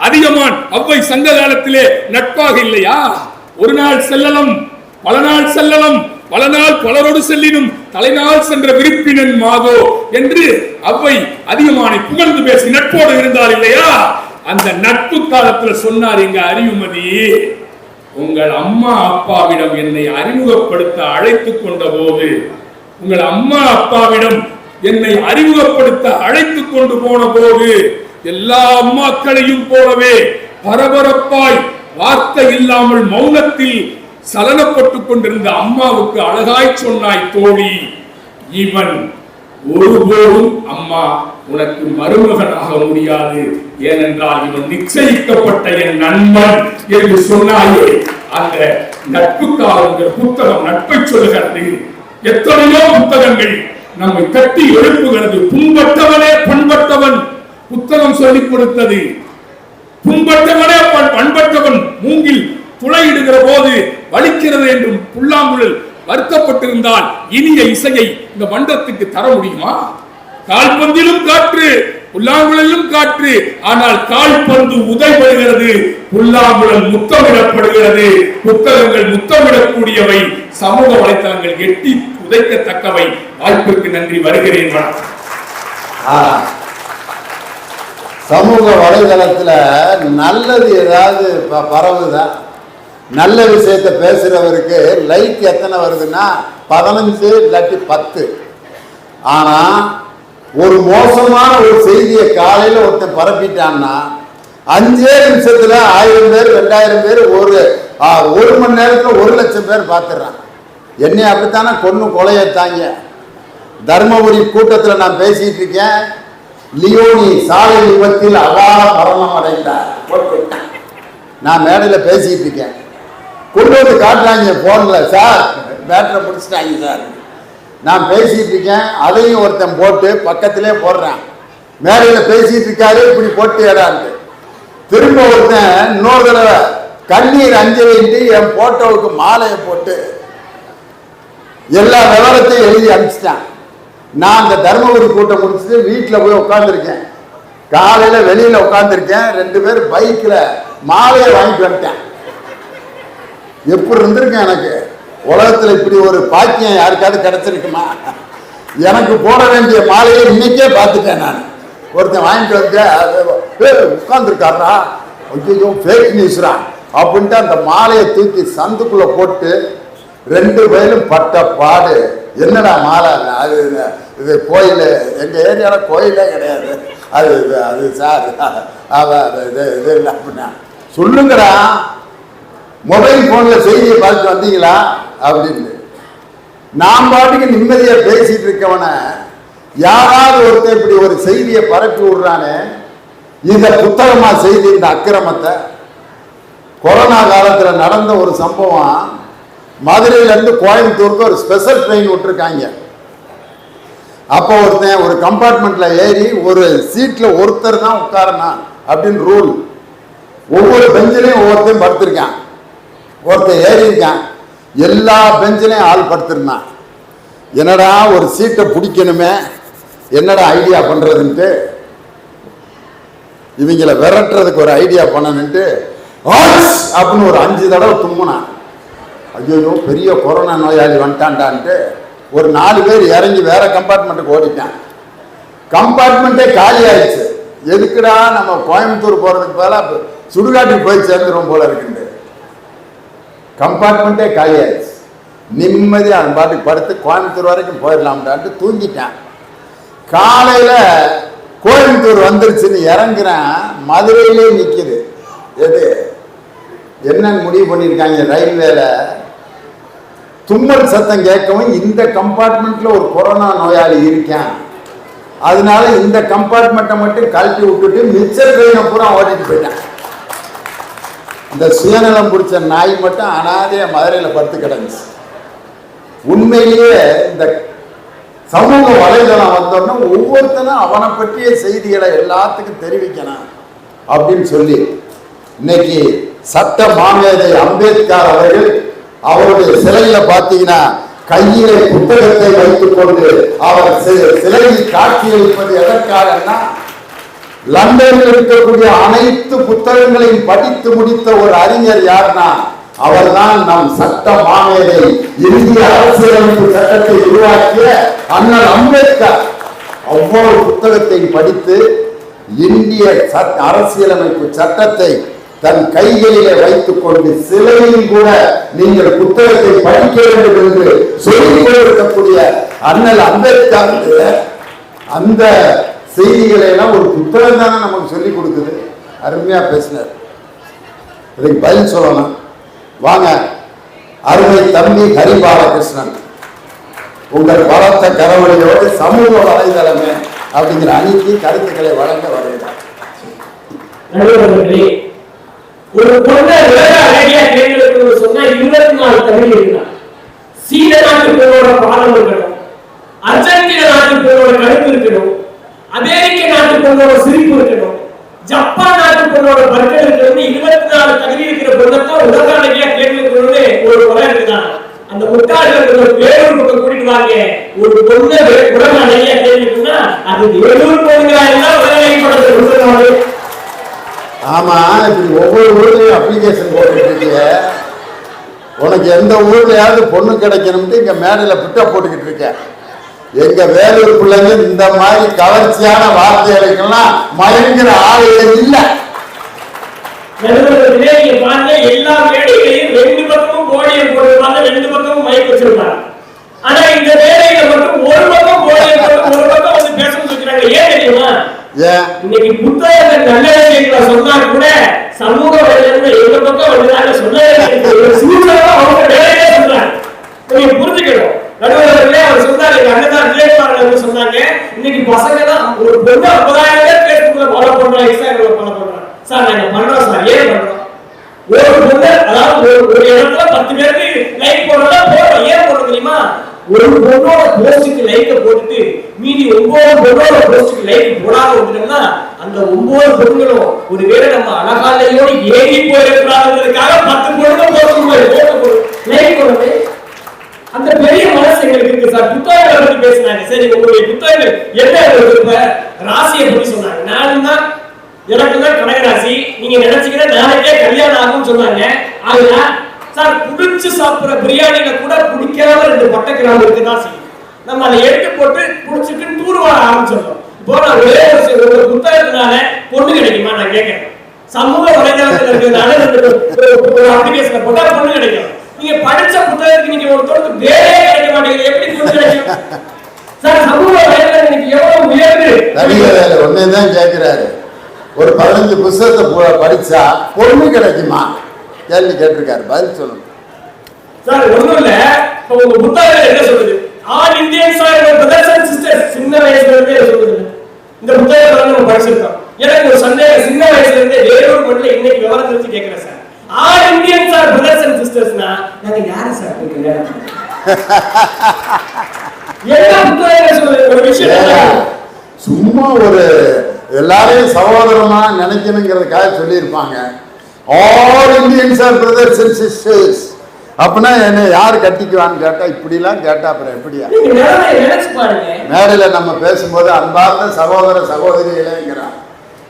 அதிகமான் அவ்வை சங்க காலத்திலே நட்பாக இல்லையா? ஒரு நாள் செல்லலம், பல நாள் செல்லலம், பல நாள் பலரோடு செல்லினும் தலைநாள் சென்ற விருப்பினன் மாதோ என்று அவ்வை அதிகமானை புகழ்ந்து பேசி நட்போடு இருந்தார் இல்லையா? அந்த நட்பு காலத்துல சொன்னார் எங்க அறிவுமதி, உங்கள் அம்மா அப்பாவிடம் என்னை அறிமுகப்படுத்த அழைத்துக் கொண்ட போது, உங்கள் அம்மா அப்பாவிடம் என்னை அறிமுகப்படுத்த அழைத்துக் கொண்டு போன போது எல்லா அம்மாக்களையும் போலவே பரபரப்பாய் வார்த்தை இல்லாமல் மௌனத்தில் சலனப்பட்டுக் கொண்டிருந்த அம்மாவுக்கு அழகாய் சொன்னாய் தோழி, இவன் ஒருபோதும் அம்மா உனக்கு மருமகனாக முடியாது, ஏனென்றால் இவன் நிச்சயிக்கப்பட்ட என் நண்பன் என்று சொன்னாயே. அந்த நட்பு காலங்கிற புத்தகம் நட்பை சொல்லுகிறது. எத்தனையோ புத்தகங்கள் நம்மை கட்டி எழுப்புகிறது. புண்பட்டவனே பண்பட்டவன் புத்தகம் சொல்லிக் கொடுத்தது. புண்பட்டவனே பண்பட்டவன் மூங்கில் துளையிடுகிற போது வலிக்கிறது என்றும் புல்லாங்குழல் வருத்தப்பட்டிருந்தால் இனிய இசையை இந்த மண்டத்துக்கு தர முடியுமா? கால்பந்திலும் காற்று புல்லாங்குழலும் காற்று, ஆனால் கால்பந்து உதைபடுகிறது, புல்லாங்குழல் முத்தமிடப்படுகிறது. புத்தகங்கள் முத்தமிடக்கூடியவை, சமூக வலைத்தளங்கள் எட்டி உதைக்கத்தக்கவை. வாய்ப்பிற்கு நன்றி. வருகிறேன். சமூக வலைதளத்துல நல்லது ஏதாவது பரவுதான். நல்ல விஷயத்த பேசுறவருக்கு லைக் எத்தனை வருதுன்னா 15 இல்லாட்டி 10. ஆனா ஒரு மோசமான ஒரு செய்தியை காலையில ஒருத்தன் பரப்பிட்டான்னா 5 நிமிஷத்துல 1000 பேர் 2000 பேர் ஒரு மணி நேரத்துல 1,00,000 பேர் பார்த்துடுறான். என்னை அப்படித்தானே கொன்னு கொலையத்தாங்க. தர்மபுரி கூட்டத்தில் நான் பேசிட்டு இருக்கேன். லியோனி சாலை விபத்தில் அகால மரணம் அடைந்தார். நான் மேடையில் பேசிட்டு இருக்கேன். கொண்டு வந்து காட்டுறாங்க போன்ல, சார் பேட்டரை முடிச்சிட்டாங்க சார். நான் பேசிட்டு இருக்கேன். அதையும் ஒருத்தன் போட்டு பக்கத்திலே போடுறான். மேடையில் பேசிட்டு இருக்காரு, இப்படி போட்டு ஏடான்ட்டு. திரும்ப ஒருத்தன் இன்னொரு தடவை கண்ணீர் அஞ்சலிட்டு என் போட்டோவுக்கு மாலையை போட்டு எல்லா விவரத்தையும் எழுதி அனுப்பிச்சிட்டான். நான் அந்த தர்மபுரி கூட்டம் முடிச்சுட்டு வீட்டில் போய் உட்காந்துருக்கேன். காலையில் வெளியில் உட்காந்துருக்கேன். 2 பேர் பைக்கில் மாலையை வாங்கிட்டு வந்துட்டேன். எப்படி இருந்திருக்கேன் எனக்கு. உலகத்தில் இப்படி ஒரு பாக்கியம் யாருக்காவது கிடைச்சிருக்குமா? எனக்கு போட வேண்டிய மாலையை இன்னைக்கே பார்த்துட்டேன். நான் ஒருத்தன் வாங்கிட்டு வந்து உட்காந்துருக்காரா, ஐயோ ஃபேக் நியூஸ்ரா அப்படின்ட்டு அந்த மாலையை தூக்கி சந்துக்குள்ளே போட்டு 2 பேரும் பட்ட பாடு. என்னடா மாலை? அது இது கோயில், எங்கள் ஏரியாவில் கோயிலே கிடையாது. அது சார் இது இல்லை அப்படின்னா சொல்லுங்கடா. மொபைல் ஃபோனில் செய்தியை பார்த்து வந்தீங்களா அப்படின்னு. நான் பாட்டுக்கு நிம்மதியாக பேசிட்டு இருக்கவனை யாராவது ஒருத்தர் இப்படி ஒரு செய்தியை பரப்பி விடுறானே. இதை புத்தகமாக செய்தி இந்த அக்கிரமத்தை. கொரோனா காலத்தில் நடந்த ஒரு சம்பவம். மதுரையிலேருந்து கோயம்புத்தூருக்கு ஒரு ஸ்பெஷல் ட்ரெயின் விட்டுருக்காங்க. அப்போ ஒருத்தன் ஒரு கம்பார்ட்மெண்ட்டில் ஏறி ஒரு சீட்டில் ஒருத்தர் தான் உட்காரணும் அப்படின்னு ரூல். ஒவ்வொரு பெஞ்சிலையும் ஒவ்வொருத்தையும் படுத்திருக்கான். ஒருத்தன் ஏறி இருக்கான். எல்லா பெஞ்சிலையும் ஆள் படுத்திருந்தான். என்னடா ஒரு சீட்டை பிடிக்கணுமே, என்னடா ஐடியா பண்ணுறதுன்ட்டு இவங்களை விரட்டுறதுக்கு ஒரு ஐடியா பண்ணணுன்ட்டு அப்படின்னு ஒரு 5 தடவை தும்முனான். ஐயோ பெரிய கொரோனா நோயாளி வந்துட்டான்டான்ட்டு ஒரு 4 பேர் இறங்கி வேற கம்பார்ட்மெண்ட்டுக்கு ஓடிட்டான். கம்பார்ட்மெண்ட்டே காலி ஆயிடுச்சு. எதுக்குடா நம்ம கோயம்புத்தூர் போகிறதுக்கு பதிலாக சுடுகாட்டுக்கு போய் சேர்ந்துடும் போல இருக்குண்டு. கம்பார்ட்மெண்ட்டே காலி ஆயிடுச்சு. நிம்மதியாக அந்த பாட்டுக்கு படுத்து கோயம்புத்தூர் வரைக்கும் போயிடலாம்டான்ட்டு தூங்கிட்டான். காலையில் கோயம்புத்தூர் வந்துருச்சுன்னு இறங்குறேன். மதுரையிலே நிற்கிது. எது என்னன்னு முடிவு பண்ணியிருக்காங்க ரயில்வேல. தும்மல் சத்தம் கேட்கவும் இந்த கம்பார்ட்மெண்ட்ல ஒரு கொரோனா நோயாளி இருக்கான். அதனால இந்த கம்பார்ட்மெண்ட்டை மட்டும் கழட்டி விட்டுட்டு மிச்ச ட்ரெயினை பூரா ஓட்டிட்டு போயிட்டான். இந்த சுயநலம் பிடிச்ச நாய் மட்டும் அனாதையா மதுரையில் படுத்து கிடந்துச்சு. உண்மையிலேயே இந்த சமூக வலைதளம் வந்தோன்னா ஒவ்வொருத்தனும் அவனை பற்றிய செய்திகளை எல்லாத்துக்கும் தெரிவிக்கணும் அப்படின்னு சொல்லி இன்னைக்கு சட்ட மாமேதை அம்பேத்கர் அவர்கள் அவருடைய சிலையில பார்த்தீங்கன்னா கையிலே புத்தகத்தை வைத்துக் கொண்டு அவர் சிலையில் காட்சியளிப்பது எதற்காகனா, லண்டனில் இருக்கக்கூடிய அனைத்து புத்தகங்களையும் படித்து முடித்த ஒரு அறிஞர் யாருன்னா அவர்தான் நம் சட்ட மாமேதை, இந்திய அரசியலமைப்பு சட்டத்தை உருவாக்கிய அண்ணல் அம்பேத்கர். அவ்வளவு புத்தகத்தை படித்து இந்திய அரசியலமைப்பு சட்டத்தை தன் கைகளிலே வைத்துக் கொண்டு சிலையில் கூட நீங்கள் புத்தகத்தை படிக்க வேண்டும் என்று சொல்லிக் கொண்டிருக்கக்கூடிய அண்ணல் அம்பேத்கர் அந்த செய்திகளை எல்லாம் ஒரு புத்தகம் தானே நமக்கு சொல்லிக் கொடுக்குது. அருமையா பேசினார். இதுக்கு பதில் சொல்லணும். வாங்க, அருமை தம்பி ஹரிபாலகிருஷ்ணன், உங்கள் பலத்த கரவழியோடு சமூக வலைதளமே அப்படிங்கிற அணிக்கு கருத்துக்களை வழங்க வருகிறார். ஒரு பொண்ணை அழகியா கேள்வி சொன்னா 24 தமிழ் இருந்தார். சீன நாட்டு பெண்ணோட பாடம் இருக்கணும், அர்ஜென்டினா நாட்டு பெண்ணோட கருத்து இருக்கணும், அமெரிக்க நாட்டு பெண்ணோட சிரிப்பு இருக்கணும், ஜப்பான் நாட்டு பெண்ணோட பர்கர் இருக்கணும். 24 தகுதி இருக்கிற பொண்ணத்தான் உலக அழகியா கேள்வி ஒரு குறை இருக்குதான். அந்த முட்டாள்கள் ஒரு வேலூர் பக்கம் கூட்டிட்டு வாங்க. ஒரு பொண்ணை உலக அழகியா கேள்விக்குன்னா அது வேலூர் பொண்ணுங்களா இருந்தா உலக ஆமா, இப்படி ஒவ்வொரு ஊர்லயும் அப்ளிகேஷன் போட்டுட்டு இருக்கீங்க. உனக்கு எந்த ஊர்லயாவது பொண்ணு கிடைக்கணும்ட்டு இங்க மேடையில பிட்ட போட்டுக்கிட்டு இருக்க. எங்க வேலூர் பிள்ளைங்க இந்த மாதிரி கவர்ச்சியான வார்த்தைகளுக்கெல்லாம் மயங்கிற ஆளுகள் இல்ல. எல்லா மேடைகளையும் 2 பக்கமும் போடியம் போடுவாங்க, 2 பக்கமும் மைக் வச்சிருப்பாங்க. ஆனா இந்த வேலையில மட்டும் ஒரு பக்கம் போடியம் போட்டு ஒரு பக்கம் வந்து பேசணும்னு சொல்றாங்க. ஏன் தெரியுமா? இன்னைக்கு புத்தகங்கள் நல்ல விஷயங்களை சொன்னா கூட சமூக வலைதளங்கள் எங்க பக்கம் வந்தாங்க சொல்ல அவங்க வேலையே சொல்றாங்க. நீங்க புரிஞ்சுக்கணும். நடுவர்களே அவர் சொன்னாரு, அண்ணன் விஜயகுமார் சொன்னாங்க, இன்னைக்கு பசங்க தான் ஒரு பொண்ணு 50,000 பேர் பேஸ்புக்ல ஃபாலோ பண்றாங்க, இன்ஸ்டாகிராம்ல ஃபாலோ பண்றாங்க. சார் நாங்க பண்றோம் சார். ஏன் பண்றோம்? ஒரு பொண்ணு அதாவது ஒரு இடத்துல 10 பேருக்கு லைக் போடுறதா போறோம். ஏன் போடுறது தெரியுமா? ஒரு பொண்ணோட போஸ்டுக்கு லைக் போட்டுட்டு மீதி 9 பொண்ணோட போஸ்டுக்கு லைக் போடாம விட்டுட்டோம்னா அந்த 9 பொண்ணுகளும் ஒருவேளை நம்ம அழகாலையோடு ஏறி போயிடக்கூடாதுன்றதுக்காக 10 பொண்ணுங்க போட்டு லைக் போடுறது. அந்த பெரிய மனசு எங்களுக்கு இருக்கு சார். புத்தகங்களை பத்தி பேசினாங்க. சரி, உங்களுடைய புத்தகங்கள் என்ன ராசியை பத்தி சொன்னாங்க. நானும் தான் எனக்கு தான் கடகராசி. நீங்க நினைச்சுக்கிற நாளைக்கே கல்யாணம் ஆகும்னு சொன்னாங்க. ஆகுதா சார்? குடிச்சு சாப்பிடுற பிரியாணியில கூட பிடிக்காத 2 பட்டைக்கிராம்பு இருக்குதான் செய்யும். நம்ம அதை எடுத்து போட்டு குடிச்சுட்டு தூர்வாட ஆரம்பிச்சிடணும். இப்போ நான் ஒரே ஒரு புத்தகத்தினால பொண்ணு கிடைக்குமா நான் கேட்கிறேன். சமூக வலைதளத்தில் இருக்கிறதுனால ஒரு அப்ளிகேஷனை போட்டா பொண்ணு கிடைக்கும். நீங்க படிச்ச புத்தகத்துக்கு நீங்க ஒருத்தருக்கு வேலையே கிடைக்க மாட்டேங்குது, எப்படி பொண்ணு கிடைக்கும் சார்? சமூக வலைதளம் இன்னைக்கு எவ்வளவு உயர்வு. ஒன்னேதான் கேட்கிறாரு, ஒரு 15 புத்தகத்தை படிச்சா பொண்ணு கிடைக்குமா கேள்வி கேட்டிருக்காரு. பதில் சொல்லணும் சார். ஒண்ணும் இல்ல, உங்க புத்தகம் என்ன சொல்லுது? All Indians are brothers and sisters. சின்ன வயசுல இருந்தே சொல்லுது. இந்த புத்தகத்தை நம்ம படிச்சிருக்கோம். எனக்கு ஒரு சந்தேகம், சின்ன வயசுல இருந்தே வேறொரு மொழியில இன்னைக்கு விவரம் தெரிஞ்சு கேட்கிறேன் sir. All Indians are brothers and சிஸ்டர்ஸ்னா நாங்க யாரு சார்? என்ன புத்தகம் சொல்லுது? ஒரு விஷயம் சும்மா ஒரு எல்லாரையும் சகோதரமா நினைக்கணுங்கிறதுக்காக சொல்லியிருப்பாங்க. All Indians are brothers and sisters. அப்படின்னா என்ன யாரு கட்டிக்குவான்னு கேட்டா இப்படிலாம் கேட்டா அப்புறம் எப்படியா? மேடையில நம்ம பேசும்போது அன்பார்ந்த சகோதர சகோதரிகளேங்கிறான்.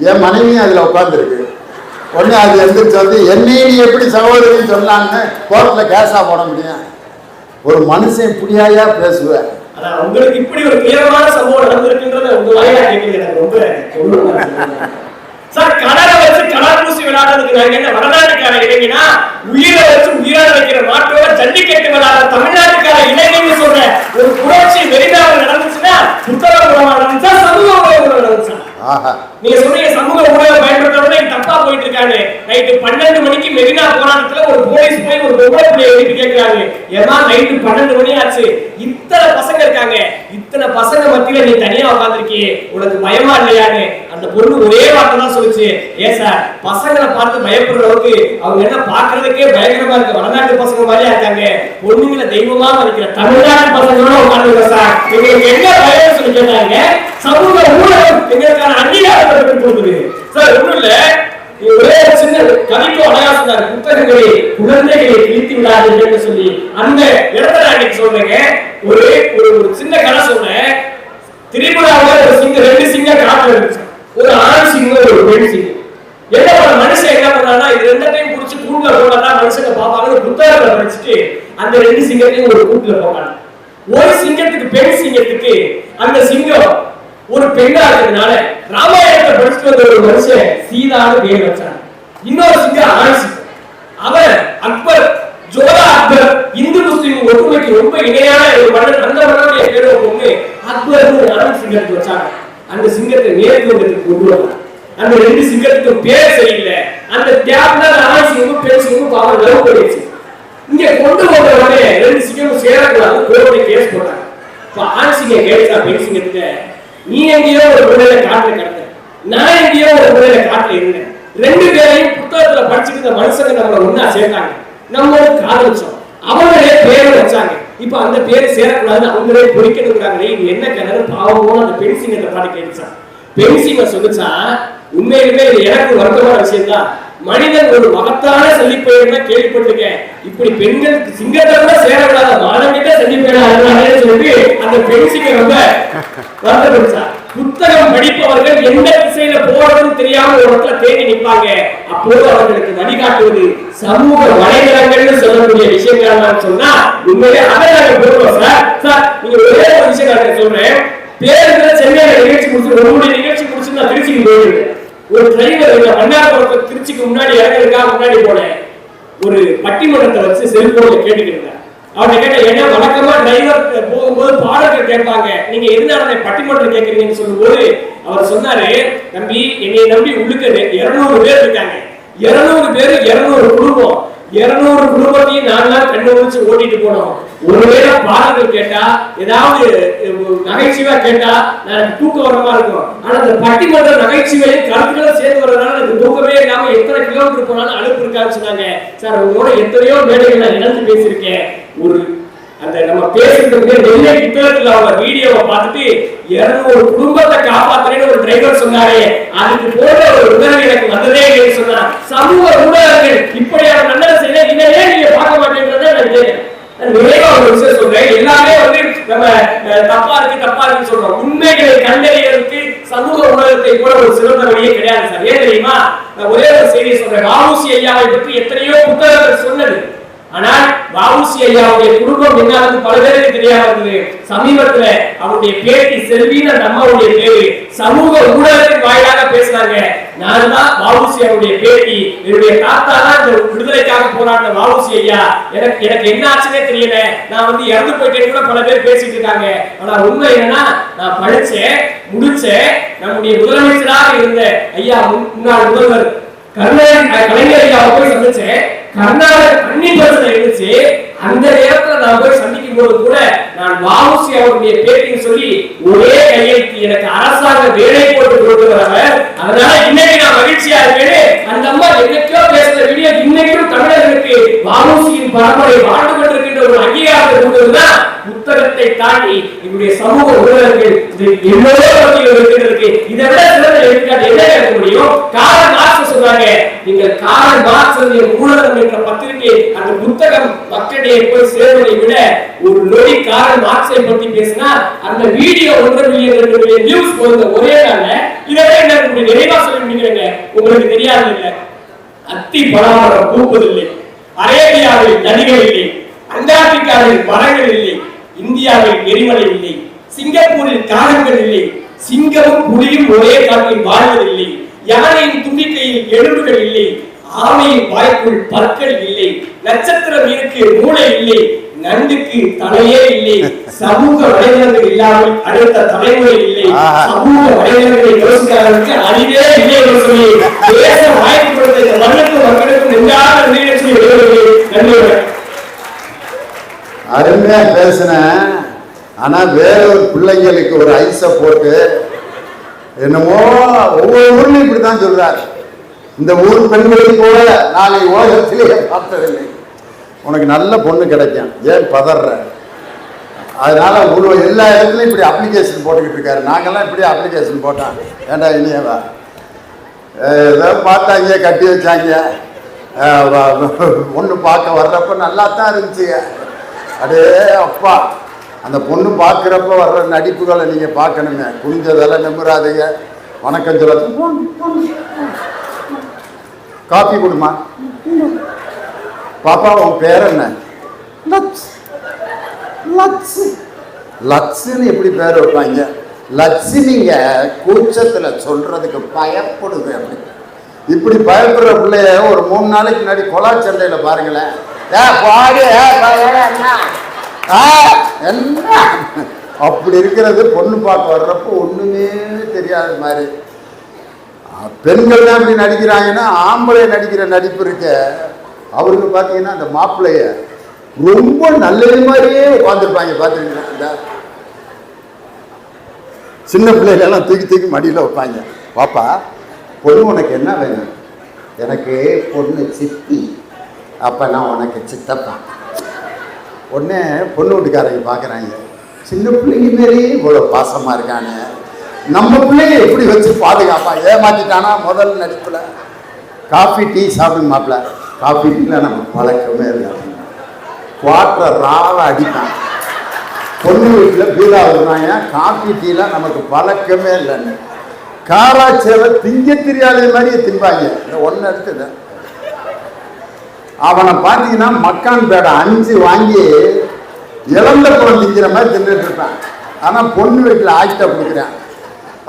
என் மனைவியும் அதுல உட்கார்ந்துருக்கு. உடனே அது எந்திரிச்சு வந்து என்னையும் நீ எப்படி சகோதரின்னு சொன்னான்னு கோர்ட்ல கேஸா போட முடியும்? ஒரு மனுஷன் இப்படியாயா பேசுவேன்? உங்களுக்கு இப்படி ஒரு தீவிரமான சம்பவம் நடந்திருக்குன்றத உங்க வாயிலா கேட்கிறது ரொம்ப சார். கடலை வச்சு கடல் பூசி விளையாடுறதுக்கு நாங்க என்ன வடநாட்டுக்கார இளைஞனா? உயிரை வச்சு உயிராட வைக்கிற நாட்டோட ஜல்லிக்கட்டு விளையாடுற தமிழ்நாட்டுக்கார இளைஞன்னு சொல்ற ஒரு புரட்சி மெரினாவில் நடந்துச்சுன்னா புத்தகம் நடந்துச்சா சமூக ஊடகம் நடந்துச்சா? நீங்க சொல்றீங்க சமூக ஊடகம் பயன்படுத்துறவங்க தப்பா போயிட்டு இருக்காங்க. நைட்டு 12 மணிக்கு மெரினா போராட்டத்துல ஒரு போலீஸ் போய் ஒரு பொம்பளை பிள்ளைய எழுப்பி கேட்கிறாங்க, ஏமா நைட்டு 12 மணி ஆச்சு, இத்தனை பசங்க இருக்காங்க, இத்தனை பசங்க மத்தியில நீ தனியா உட்கார்ந்துருக்கியே, உனக்கு பயமா இல்லையான்னு அந்த பொண்ணு ஒரே வார்த்தை தான் சொல்லுச்சு, ஏன் சார் பசங்களை பார்த்து பயப்படுற அளவுக்கு அவங்க என்ன பாக்குறதுக்கே பயங்கரமா இருக்கு, வடநாட்டு பசங்க மாதிரியா இருக்காங்க, பொண்ணுங்களை தெய்வமா மதிக்கிற தமிழ்நாட்டு பசங்களோட உட்கார்ந்துருக்க சார், எங்களுக்கு என்ன பயம் சொல்லி கேட்டாங்க. சமூக ஊடகம் எங்களுக்கான அங்கீகாரத்தை கொடுக்குது சார். ஒண்ணும் இல்ல, ஒரே சின்ன கவிக்கு அழகா சொன்னார், புத்தகங்களை குழந்தைகளை கிழித்து விடாதீர்கள் சொல்லி. அந்த இடத்துல அன்னைக்கு சொல்றேங்க, ஒரு ஒரு சின்ன கதை சொன்னேன். திரிபுராவில் ஒரு சிங்கம், 2 சிங்கம் காட்டுல இருந்துச்சு. ஒரு ஆண் சிங்கம், ஒரு பெண் சிங்கம். என்ன பண்ண மனுஷன் என்ன பண்ணானா, இது 2த்தையும் புடிச்சு கூண்டுல போட்டாதான் மனுஷங்க பாப்பாங்க. புத்தகத்தை படிச்சுட்டு அந்த 2 சிங்கத்தையும் ஒரு கூண்டுல போட்டாங்க. ஒரு சிங்கத்துக்கு, பெண் சிங்கத்துக்கு, அந்த சிங்கம் ஒரு பெண்ணா இருக்கிறதுனால ராமாயணத்தை படிச்சுட்டு வந்த ஒரு மனுஷன் சீதான்னு பேர் வச்சான். இன்னொரு சிங்கம் ஆண் சிங்கம். அவன் அக்பர், ஜோதா அக்பர், இந்து முஸ்லிம் ஒற்றுமைக்கு ரொம்ப இணையான ஒரு மன்னன். அந்த மன்னனுடைய பேர் ஒண்ணு அக்பர்னு ஆண் சிங்கத்துக்கு வச்சாங்க. அந்த சிங்கத்தை நேர்கோட்டத்துக்கு கொண்டு வந்தாங்க. அந்த 2 சிங்கத்துக்கு பேர் சரியில்லை. அந்த கேப்ல ஆண் சிங்கமும் பெண் சிங்கமும் பாவம் லவ் பண்ணிடுச்சு. இங்க கொண்டு வந்த உடனே 2 சிங்கமும் சேரக்கூடாது, கோர்ட்ல கேஸ் போட்டாங்க. இப்ப ஆண் சிங்கம் கேட்டா பெண் சிங்கத்துக்கு, நீ எங்கேயோ ஒரு முறையில காட்டுல கிடந்த, நான் எங்கேயோ ஒரு முறையில காட்டுல இருந்தேன், 2 பேரையும் புத்தகத்துல படிச்சுட்டு இந்த மனுஷங்க நம்மள ஒன்னா சேர்த்தாங்க, நம்மளும் காதலிச்சோம், அவங்களே பேரை வச்சாங்க. இப்ப அந்த பேரை சேரக்கூடாதுன்னு அவங்களே பொறிக்கணுங்கிறாங்க. இது என்ன கிணறு பாவமோ அந்த பெண் சிங்கத்தை பாட்டு கேட்டுச்சான். பெண் சிங்கம் சொல்லிச்சா, உண்மையிலுமே இது எனக்கு வருத்தமான விஷயம் தான், மனிதன் ஒரு மகத்தான சல்லிப்பயிர்னா கேள்விப்பட்டிருக்கேன், இப்படி பெண்கள் சிங்கத்தோட சேரக்கூடாத மாணவிட்ட சல்லிப்பயிர் சொல்லி அந்த பெண் சிங்கம் ரொம்ப வருத்தப்படுச்சா. புத்தகம் படிப்பவர்கள் எந்த திசையில போறதுன்னு தெரியாம ஒரு இடத்துல தேடி நிற்பாங்க. அப்போது அவர்களுக்கு வழிகாட்டுவது சமூக வலைதளங்கள்னு சொல்லக்கூடிய விஷயங்கள் நான் சொன்னா உண்மையிலே அதை நாங்க போடுவோம் சார். சார் நீங்க ஒரே ஒரு விஷயம் நான் சொல்றேன். பேருந்துல சென்னையில நிகழ்ச்சி முடிச்சு உங்களுடைய நிகழ்ச்சி முடிச்சு நான் திருச்சிக்கு போயிருக்கேன். ஒரு டிரைவர் மன்னார்புரத்து திருச்சிக்கு முன்னாடி இறங்குறதுக்காக முன்னாடி போனேன். ஒரு பட்டிமன்றத்தை வச்சு செல்போன்ல கேட்டுக்கிட்டு அவர்கிட்ட கேட்ட, ஏன்னா வழக்கமா டிரைவர் போகும்போது பாடல்கள் கேட்பாங்க, நீங்க எதனால பட்டிமன்றம் கேட்கறீங்கன்னு சொல்லும்போது அவர் சொன்னாரு, தம்பி என்னை நம்பி உள்ளுக்கு 200 பேர் இருக்காங்க. 200 பேர் 200 குடும்பம். 200 குடும்பத்தையும் நான் கண்ணு முடிச்சு ஓட்டிட்டு போனோம். ஒருவேளை பாடல்கள் கேட்டா ஏதாவது நகைச்சுவா கேட்டா எனக்கு தூக்கம் வர மாதிரி இருக்கும். ஆனா அந்த பட்டிமன்ற நகைச்சுவையும் கருத்துக்களும் சேர்ந்து வரதுனால எனக்கு தூக்கமே இல்லாம எத்தனை கிலோமீட்டர் போனாலும் அழுப்பு இருக்கான்னு சொன்னாங்க. சார் உங்களோட எத்தனையோ மேடைகள் நான் இழந்து பேசியிருக்கேன். ஒரு அந்த நம்ம பேசுறதுக்கு நெல்லை புத்தகத்துல அவங்க வீடியோவை பார்த்துட்டு 200 குடும்பத்தை காப்பாத்துறேன்னு ஒரு டிரைவர் சொன்னாரு. அதுக்கு போன்ற ஒரு உணர்வு எனக்கு வந்ததே இல்லைன்னு சொன்னா சமூக ஊடகங்கள் இப்படியான நல்லது செய்ய இதையே நீங்க பார்க்க மாட்டேங்கிறத நான் நிறைவா ஒரு விஷயம் சொல்றேன். எல்லாமே நம்ம தப்பா இருக்குன்னு சொல்றோம். உண்மைகளை கண்டறியறதுக்கு சமூக ஊடகத்தை கூட ஒரு சிறந்த வழியே கிடையாது சார். ஏன் தெரியுமா? நான் ஒரே ஒரு செய்தியை சொல்றேன். வ.உ.சி. ஐயாவை பற்றி எத்தனையோ புத்தகங்கள் சொன்னது. ஆனால் வ.உ.சி. ஐயாவுடைய குடும்பம் என்னன்னு பல பேருக்கு தெரியாம இருந்தது. சமீபத்துல அவருடைய பேட்டி செல்வின்னு அந்த அம்மாவுடைய பேரு சமூக ஊடகத்தின் வாயிலாக பேசினாங்க. நான் தான் வ.உ.சி. அவருடைய பேட்டி, என்னுடைய தாத்தா தான் இந்த விடுதலைக்காக போராடின வ.உ.சி. ஐயா. எனக்கு என்ன ஆச்சுன்னே தெரியல. நான் இறந்து போயிட்டேன்னு கூட பல பேர் பேசிட்டு இருக்காங்க. ஆனா உண்மை என்னன்னா, நான் படிச்சேன் முடிச்சேன். நம்முடைய முதலமைச்சராக இருந்த ஐயா முன்னாள் முதல்வர் கலைஞர் ஐயாவை போய் சந்திச்சேன். கர்நாடக தண்ணி பிரச்சனை இருந்துச்சு. அந்த நேரத்துல நான் போய் சந்திக்கும் போது கூட நான் வ.உ.சி. அவருடைய பேட்டின்னு சொல்லி ஒரே கையெழுத்து எனக்கு அரசாங்க வேலை போட்டு கொடுக்கிறவர். அதனால இன்னைக்கு நான் மகிழ்ச்சியா இருக்கேன். அந்த அம்மா என்னைக்கோ பேசுற வீடியோ இன்னைக்கும் தமிழர்களுக்கு வ.உ.சி.யின் பரம்பரை வாழ்ந்து கொண்டிருக்கின்ற ஒரு அங்கீகாரத்தை கொடுத்ததுதான் புத்தகத்தை தாண்டி என்னுடைய சமூக ஊடகங்கள் இருக்கு. இதை விட சிறந்த எடுத்துக்காட்டு என்ன இருக்க முடியும்? காரல் மார்க்ஸ் சொல்றாங்க, நீங்கள் காரல் மார்க்ஸ் ஊடகம் என்ற பத்திரிகை அந்த புத்தகம் மக்களிடையே போய் சேர்வதை விட ஒரு நொடி காரல் மார்க்ஸை பற்றி பேசினா அந்த வீடியோ 1 மில்லியன் 2 மில்லியன் வியூஸ் போகுது ஒரே நாள்ல. இதை என்ன நிறைவா சொல்லி முடிக்கிறேங்க. உங்களுக்கு தெரியாது இல்ல, அத்தி பலாமரம் பூப்பதில்லை, அரேபியாவில் நதிகள் இல்லை, அண்டார்டிகாவில் மரங்கள் இல்லை, இந்தியாவில் எரிமலை இல்லை, சிங்கப்பூரில் காலங்கள் இல்லை, சிங்கமும் புலியும் ஒரே காட்டில் வாழ்வதில்லை, யானையின் தும்பிக்கையில் எலும்புகள் இல்லை, ஆமையின் வாய்க்குள் பற்கள் இல்லை, நட்சத்திரம் இருக்கு மூளை இல்லை, நண்டுக்கு தலையே இல்லை, சமூக வலைதளங்கள் இல்லாமல் அடுத்த தலைமுறை இல்லை, சமூக வலைதளங்களை யோசிக்காதவருக்கு அறிவே இல்லை என்று சொல்லி பேச வாய்ப்பு கொடுத்த இந்த மண்ணுக்கும் மக்களுக்கும் நெஞ்சாத நிகழ்ச்சி நன்றி. அருமையா பேசினேன். ஆனா வேற ஒரு பிள்ளைங்களுக்கு ஒரு ஐஸை போட்டு என்னமோ ஒவ்வொரு ஊர்லயும் இப்படித்தான் சொல்றாரு. இந்த ஊர் பெண்களுக்கு கூட நாளை உலகத்திலேயே பார்த்ததில்லை. உனக்கு நல்ல பொண்ணு கிடைக்கும், ஏன் பதற? அதனால எல்லா இடத்துலையும் இப்படி அப்ளிகேஷன் போட்டுக்கிட்டு இருக்காரு. நாங்கெல்லாம் இப்படி அப்ளிகேஷன் போட்டோம். ஏண்டா இனியவா ஏதோ பார்த்தாங்க, கட்டி வச்சாங்க. பொண்ணு பார்க்க வர்றப்ப நல்லா தான் இருந்துச்சுங்க. அடே அப்பா, அந்த பொண்ணு பார்க்குறப்ப வர்ற நடிப்புகளை நீங்கள் பார்க்கணுங்க. குனிஞ்சதெல்லாம் நம்புறாதீங்க. வணக்கம் சொல்ல, காப்பி கொடுமா, பாப்பா உன் பேர் என்ன? லட்சுன்னு எப்படி பேர் வைப்பாங்க? லட்சுமிங்க கூச்சத்துல சொல்றதுக்கு பயப்படுது. அப்படி இப்படி பயப்படுற பிள்ளைய ஒரு 3 நாளைக்கு முன்னாடி கொலா சண்டையில பாருங்களேன். என்ன அப்படி இருக்கிறது. பொண்ணு பார்க்க வர்றப்போ ஒண்ணுமே தெரியாத மாதிரி. பெண்கள் தான் இப்படி நடிக்கிறாங்கன்னா, ஆம்பளை நடிக்கிற நடிப்பு இருக்க அவருக்கு பார்த்தீங்கன்னா அந்த மாப்பிள்ளைய ரொம்ப நல்லது மாதிரியே உட்காந்துருப்பாங்க. பார்த்துருக்கீங்களா? இந்த சின்ன பிள்ளைகளெல்லாம் தூக்கி தூக்கி மடியில் வைப்பாங்க. பாப்பா பொண்ணு உனக்கு என்ன வேணும்? எனக்கு பொண்ணு சித்தி. அப்போ நான் உனக்கு சித்தப்பா. உடனே பொண்ணு வீட்டுக்காரங்க பார்க்குறாங்க, சின்ன பிள்ளைங்க மாரியே இவ்வளோ பாசமாக இருக்காங்க, நம்ம பிள்ளைங்க எப்படி வச்சு பாதுகாப்பா? ஏமாத்திட்டானா முதல் நடிப்பில். காஃபி டீ சாப்பிடுங்க மாப்பிள்ள. காஃபி டீல நம்ம பழக்கமே இல்லை. குவார்டர் ராவை அடிப்பான். பொண்ணு வீட்டில் பீலா விடுறாங்க. காஃபி டீலாம் நமக்கு பழக்கமே இல்லைன்னு காராச்சேவை திங்க தெரியாத மாதிரியே திம்பாங்க. ஒன்னு எடுத்துது அவனை பார்த்தீங்கன்னா மக்கான் பேடை 5 வாங்கி இழந்த குளம் திங்கிற மாதிரி தின்னுட்டு இருப்பான். ஆனா பொண்ணு வீட்டில் ஆக்கிட்ட கொடுக்குறேன்.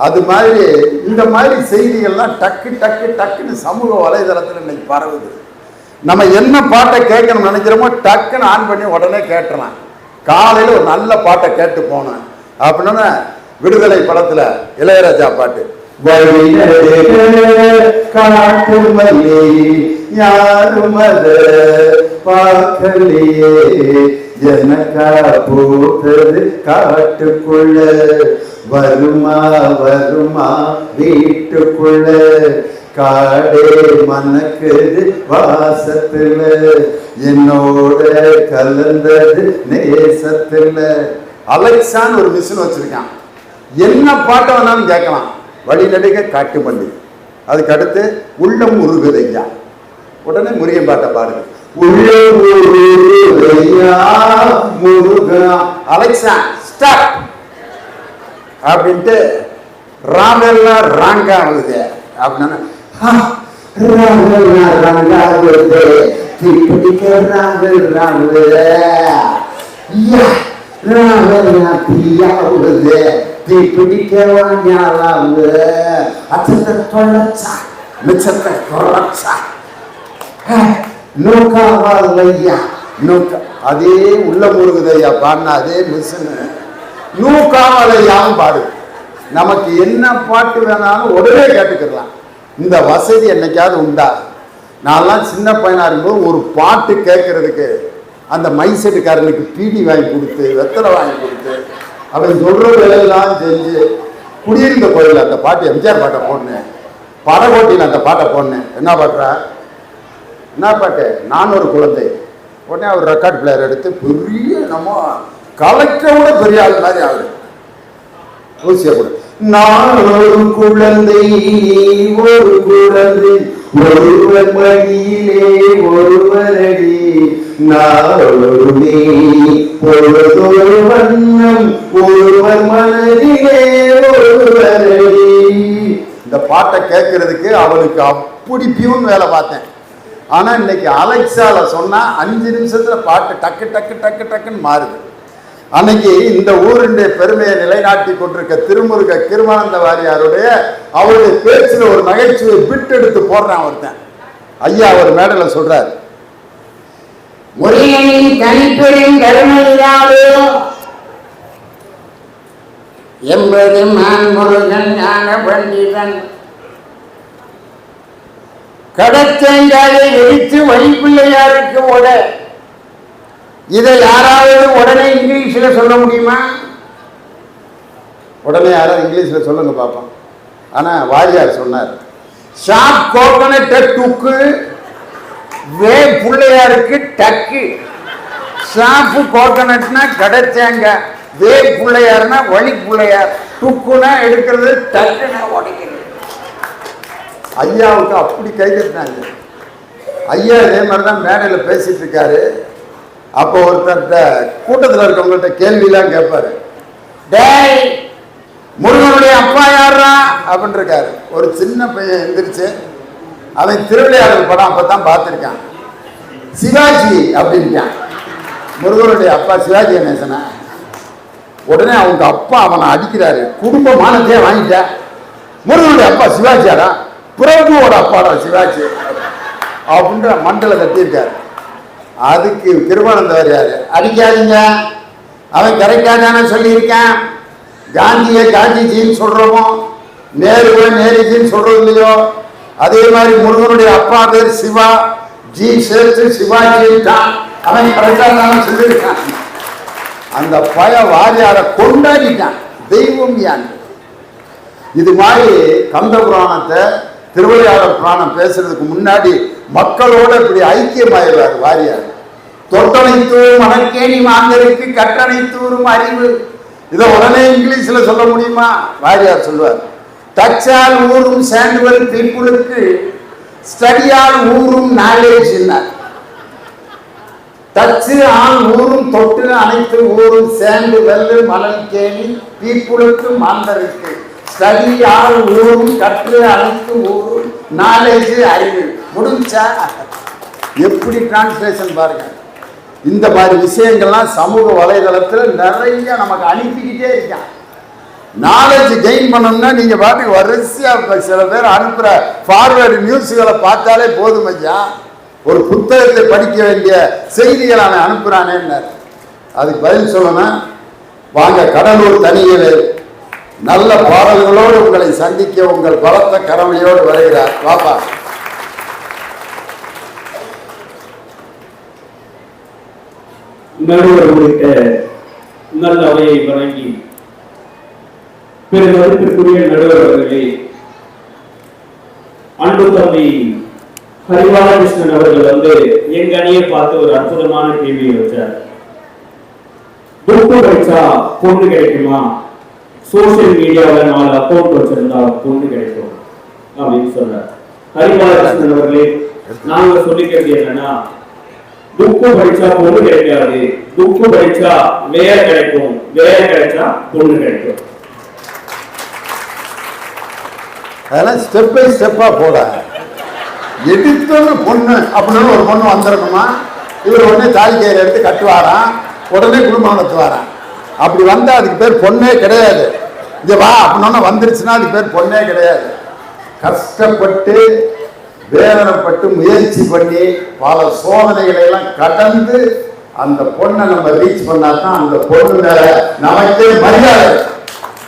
அது மாதிரி இந்த மாதிரி செய்திகள்லாம் டக்கு டக்கு டக்குன்னு சமூக வலைதளத்தில் இன்னைக்கு பரவுது. நம்ம என்ன பாட்டை கேட்கணும்னு நினைக்கிறோமோ டக்குன்னு ஆன் பண்ணி உடனே கேட்டுறலாம். காலையில் ஒரு நல்ல பாட்டை கேட்டு போனேன் அப்படின்னா விடுதலை படத்துல இளையராஜா பாட்டு யாரும் பார்க்கலையே எனக்கா போட்டது காட்டுக்குள்ள வருமா வருமா வீட்டுக்குள்ள காடே மனக்குது வாசத்துல என்னோட கலந்தது நேசத்துல. அலெக்சான்னு ஒரு மிஷின் வச்சிருக்கான். என்ன பாட்டை வேணாலும் கேட்கலாம். வழிநடுக காட்டு பண்ணி அதுக்கு அடுத்து உள்ளம் உருகுதையா உடனே முருகன் பாட்டை பாருங்க. உள்ளம் உருகுதையா முருகா அலெக்சா ஸ்டாப் அப்படின்ட்டு ராமெல்லாம் ராங்கா ஆகுது அப்படின்னா அதே உள்ள முருகுதையா பாடின அதே மிஷின் நூக்காமலையாவும் பாடு. நமக்கு என்ன பாட்டு வேணாலும் உடனே கேட்டுக்கலாம். இந்த வசதி என்னைக்காவது உண்டா? நான்லாம் சின்ன பையனா இருக்கும்போது ஒரு பாட்டு கேட்கறதுக்கு அந்த மைசெட்டுக்காரனுக்கு பீடி வாங்கி கொடுத்து வெத்தலை வாங்கி கொடுத்து அவன் சொல்ற வேலையெல்லாம் செஞ்சு குடியிருந்த கோயில் அந்த பாட்டு எம்ஜிஆர் பாட்டை போடனேன். படகோட்டியில் அந்த பாட்டை போடனேன். என்ன பாட்டுறா என்ன பாட்டு? நான் ஒரு குழந்தை. உடனே அவர் ரெக்கார்ட் பிளேயர் எடுத்து பெரிய நம்ம கலெக்டரோட பெரிய ஆள் மாதிரி ஆகுது. ஊசிய கூட நான் ஒரு குழந்தை ஒரு குழந்தை ஒருவர் மடியிலே ஒருவரடி நாளொருமே பொழுதொரு வண்ணம் ஒருவர் மனதிலே ஒருவரடி. இந்த பாட்டை கேட்கறதுக்கு அவனுக்கு அப்படி பியூன் வேலை பார்த்தேன். ஆனா இன்னைக்கு அலெக்சால சொன்னா 5 நிமிஷத்துல பாட்டு டக்கு டக்கு டக்கு டக்குன்னு மாறுது. அன்னைக்கு இந்த ஊருடைய பெருமையை நிலைநாட்டி கொண்டிருக்க திருமுருக கிருமானந்த வாரியாருடைய அவருடைய பேச்சுல ஒரு நகைச்சுவை பிட் எடுத்து போடுறான் ஒருத்தன். ஐயா அவர் மேடல சொல்றாரு, முருகனின் தனிப்பெரும் கருணையாலே எம்பெருமான் முருகன் ஞான பண்டிதன் கடத்தேங்காயை எரித்து வழிப்பிள்ளையாருக்கு ஓட. இதை யாராவது உடனே இங்கிலீஷ்ல சொல்ல முடியுமா? உடனே யாராவது இங்கிலீஷ்ல சொல்லுங்க பாப்போம். ஆனா வாரியார் சொன்னார், ஷாப் கோகனட் டுக்கு வே பிள்ளையாருக்கு டக்கு. ஷாப்பு கோகனட்னா கடத்தேங்க, வே பிள்ளையார்னா வழி பிள்ளையார், டுக்குனா எடுக்கிறது, டக்குனா உடைக்கிறது. ஐயாவுக்கு அப்படி கை கட்டினாங்க. ஐயா இதே மாதிரிதான் மேடையில் பேசிட்டு இருக்காரு. அப்போ ஒருத்தர்கிட்ட கூட்டத்தில் இருக்கவங்கள்ட்ட கேள்விலாம் கேட்பாரு. டேய் முருகனுடைய அப்பா யாரா அப்படின்னு இருக்காரு. ஒரு சின்ன பையன் எந்திரிச்சு அவன் திருவிளையாடல் படம் அப்பதான் பார்த்துருக்கான். சிவாஜி அப்படின்ட்டான். முருகனுடைய அப்பா சிவாஜி கணேசனா? உடனே அவங்க அப்பா அவனை அடிக்கிறாரு. குடும்ப மானத்தையே வாங்கிட்ட. முருகனுடைய அப்பா சிவாஜியாரா? பிரபுவோட அப்பாடா சிவாஜி அப்படின்ற மண்டல தட்டியிருக்காரு. அதுக்கு கிருபானந்த வாரியார், அடிக்காதீங்க, அவன் கரெக்டா தானே சொல்லியிருக்கான். காந்தியை காந்திஜின்னு சொல்றோமோ, நேருவை நேருஜின்னு சொல்றது இல்லையோ, அதே மாதிரி முருகனுடைய அப்பா பேர் சிவா, ஜி சேர்த்து சிவாஜி தான், அவன் கரெக்டா தானே சொல்லியிருக்கான். அந்த பய வாரியாரை கொண்டாடிட்டான். தெய்வம் யான். இது மாதிரி கந்த புராணத்தை திருவிளையாடல் புராணம் பேசுறதுக்கு முன்னாடி மக்களோட இப்படி ஐக்கியமாயிடுறாரு வாரியார். தொட்டனைத்தூரும் மணற்கேணி மாந்தருக்கு கட்டணைத்தூரும் அறிவு. இதை உடனே இங்கிலீஷ்ல சொல்ல முடியுமா? வாரியார் சொல்வார், டச்சால் ஊரும் சாண்டுவல் பீப்புளுக்கு ஸ்டடியால் ஊரும் நாலேஜ். டச்சு ஆள் ஊரும் தொட்டு அனைத்து ஊரும் சேண்டு வெல்லு மணற்கேணி பீப்புளுக்கு மாந்தருக்கு ஸ்டடி ஆல் ஊரும் கற்று அனைத்து ஊரும் நாலேஜ் அறிவு முடிஞ்சா. எப்படி டிரான்ஸ்லேஷன் பாருங்க. இந்த மாதிரி விஷயங்கள்லாம் சமூக வலைதளத்தில் நிறைய நமக்கு அனுப்பிக்கிட்டே இருக்கான். நாலேஜ் கெயின் பண்ணணும்னா நீங்க பாட்டுக்கு வரிசையா சில பேர் அனுப்புற ஃபார்வேர்டு நியூஸ்களை பார்த்தாலே போதும் ஐயா. ஒரு புத்தகத்தை படிக்க வேண்டிய செய்திகளை அவன் அனுப்புறானேன்னு அதுக்கு பதில் சொல்லணும். வாங்க, கடலூர் தனியவே நல்ல பாடல்களோடு உங்களை சந்திக்க உங்கள் பலத்த கடமையோடு வருகிறார். பாப்பா நடுவர் உள்ளிட்ட நல்ல அவையை வழங்கி பிறகு மதிப்பிற்குரிய நடுவர் அவர்களே, அன்பு தம்பி ஹரிபாலகிருஷ்ணன் அவர்கள் எங்க அணியை பார்த்து ஒரு அற்புதமான கேள்வியை வச்சார். புக்கு படிச்சா பொண்ணு கிடைக்குமா? சோசியல் மீடியாவில் 4 அக்கௌண்ட் வச்சிருந்தா பொண்ணு கிடைக்கும் அப்படின்னு சொல்றார். ஹரிபாலகிருஷ்ணன் அவர்களே, நாங்க சொல்லிக்கிறது என்னன்னா, புக்கு படிச்சா பொண்ணு கிடைக்காது, புக்கு படிச்சா வேலை கிடைக்கும், வேலை கிடைச்சா பொண்ணு கிடைக்கும். அதெல்லாம் ஸ்டெப் பை ஸ்டெப்பா போட எடுத்தது பொண்ணு அப்படின்னு ஒரு பொண்ணு வந்துடணுமா? இவர் உடனே தாலி கயிறு எடுத்து கட்டுவாராம், உடனே குடும்பம் நடத்துவாராம். அப்படி வந்தா அதுக்கு பேர் பொண்ணே கிடையாது. இங்க வா அப்படின்னா வந்துருச்சுன்னா அதுக்கு பேர் பொண்ணே கிடையாது. கஷ்டப்பட்டு வேதனைப்பட்டு முயற்சி பண்ணி பல சோதனைகளை எல்லாம் கடந்து அந்த பொண்ணை நம்ம ரீச் பண்ணாதான் அந்த பொண்ணு மேல நமக்கே மரியாதை.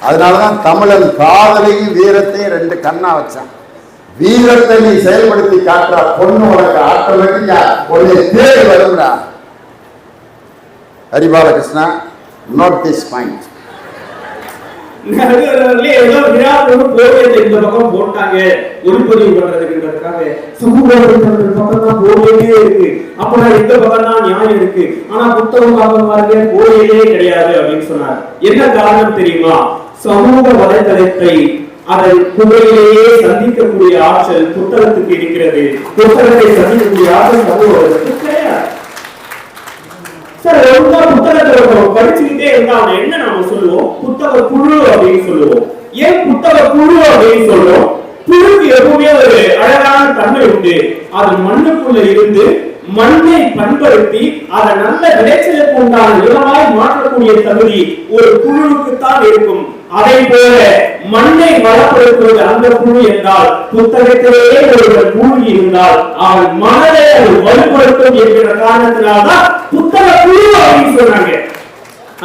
அதனாலதான் தமிழன் காதலையும் வீரத்தையும் 2 கண்ணா வச்சான். வீரத்தை நீ செயல்படுத்தி காட்டுற பொண்ணு உனக்கு ஆட்டோமேட்டிக்கா ஒரு தேடி வரும்டா. ஹரிபாலகிருஷ்ணா, நோட் திஸ் பாயிண்ட். ஏதோ இந்த பக்கம் போட்டாங்க ஒளிப்பதிவு பண்றதுக்குன்றதுக்காக சமூக வலைத்தளங்கள் பக்கம் தான் போலியே இருக்கு, அப்பதான் எந்த பக்கம் தான் நியாயம் இருக்கு, ஆனா புத்தகம் பார்க்க போலியே கிடையாது அப்படின்னு சொன்னார். என்ன காரணம் தெரியுமா? சமூக வலைத்தளத்தை அதன் புகையிலேயே சந்திக்கக்கூடிய ஆற்றல் புத்தகத்துக்கு இருக்கிறது. புத்தகத்தை சந்திக்கக்கூடிய ஆற்றல் சமூக வலைத்தளத்துக்கு கிடையாது. சார், ரொம்ப புத்தகத்தை படிச்சுக்கிட்டே இருந்தா என்ன நாம சொல்லுவோம்? புத்தக குழு அப்படின்னு சொல்லுவோம். ஏன் புத்தக குழு அப்படின்னு சொல்லுவோம்? புழுக்கு எப்பவுமே ஒரு அழகான தன்மை உண்டு. அது மண்ணுக்குள்ள இருந்து மண்ணை பண்படுத்தி அதை நல்ல விளைச்சலுக்கு உண்டான நிலமாய் மாற்றக்கூடிய தகுதி ஒரு குழுவுக்கு தான் இருக்கும். அதே போல மண்ணை வளப்படுத்துவது அந்த குழு என்றால் புத்தகத்திலேயே ஒருவர் மூழ்கி இருந்தால் அவன் மனதை அது வலுப்படுத்தும் என்கிற காரணத்தினால்தான் புத்தக குழு அப்படின்னு சொன்னாங்க.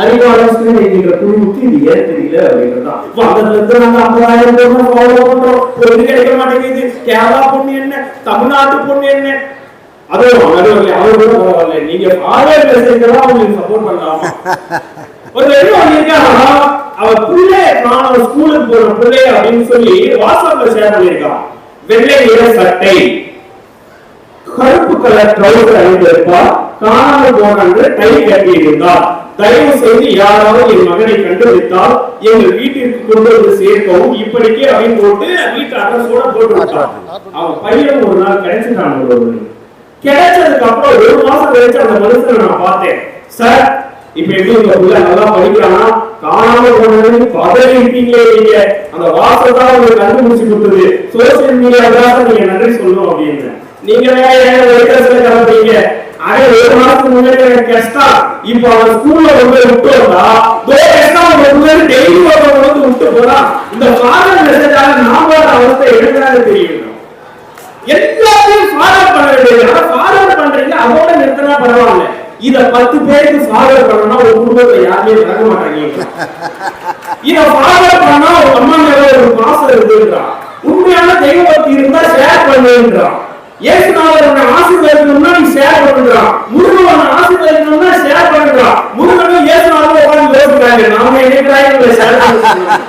அறிவாளர்கள் என்கிற குழுவுக்கு இது ஏன் தெரியல அப்படின்றதான். நாங்க 50,000 ஃபாலோ பண்றோம், பொண்ணு கிடைக்க மாட்டேங்குது, கேரளா பொண்ணு என்ன, தமிழ்நாட்டு பொண்ணு என்ன, அதுவும் அவர் கூட பரவாயில்ல, நீங்க ஃபார்வர்ட் மெசேஜ் அவங்களுக்கு சப்போர்ட் பண்ணலாமா? ஒரு அவர் பிள்ளை நான் ஸ்கூலுக்கு போற பிள்ளை அப்படின்னு சொல்லி வாட்ஸ்அப்ல ஷேர் பண்ணிருக்கான். வெள்ளை நிற சட்டை, கருப்பு கலர் ட்ரவுசர் அணிந்திருப்பார், காணாமல் போன டை கட்டி இருந்தார். தயவு செய்து யாராவது என் மகனை கண்டுபிடித்தால் எங்கள் வீட்டிற்கு கொண்டு வந்து சேர்க்கவும் இப்படிக்கே அப்படின்னு போட்டு வீட்டு அட்ரஸோட போட்டு விட்டான். அவன் பையன் ஒரு நாள் கிடைச்சிட்டான். கிடைச்சதுக்கு அப்புறம் 1 மாசம் கழிச்சு அந்த மனுஷனை நான் பார்த்தேன். சார், இப்ப எப்படி உங்க பிள்ளை நல்லா படிக்கிறானா? காணாம போனது பதவிட்டீங்களே, நீங்க அந்த வாசல் தான் உங்களுக்கு கண்டுபிடிச்சு கொடுத்தது, சோசியல் மீடியாவுக்காக நீங்க நன்றி சொல்லணும் அப்படின்னு. நீங்க கிளம்புறீங்க. அதே 1 மாசத்துக்கு முன்னாடி எனக்கு கஷ்டம், இப்ப அவன் ஸ்கூல்ல வந்து விட்டு வந்தா டெய்லி வந்து விட்டு போனா இந்த ஃபாதர் மெசேஜால நாம அவஸ்தை எடுக்கிறாங்க தெரியும். எல்லாத்தையும் ஃபார்வர்ட் பண்ண வேண்டியது. ஆனா ஃபார்வர்ட் பண்றீங்க, அதோட நிறுத்தினா பரவாயில்ல. இத 10 பேருக்கு ஃபார்வர்ட் பண்ணா ஒரு குடும்பத்தை யாருமே நடக்க மாட்டாங்க. இத ஃபார்வர்ட் பண்ணா ஒரு அம்மா மேல ஒரு பாசம் இருக்குன்றான். உண்மையான தெய்வ பக்தி இருந்தா ஷேர் பண்ணுன்றான். இயேசுநாதரோட ஆசீர்வாதம்னா நீ ஷேர் பண்ணுறான். முருகனோட ஆசீர்வாதம்னா ஷேர் பண்ணுறான். முருகனும் இயேசுநாதரும் உட்கார்ந்து யோசிக்கிறாங்க, நாம என்னைக்கு ஷேர் பண்ணுறோம்.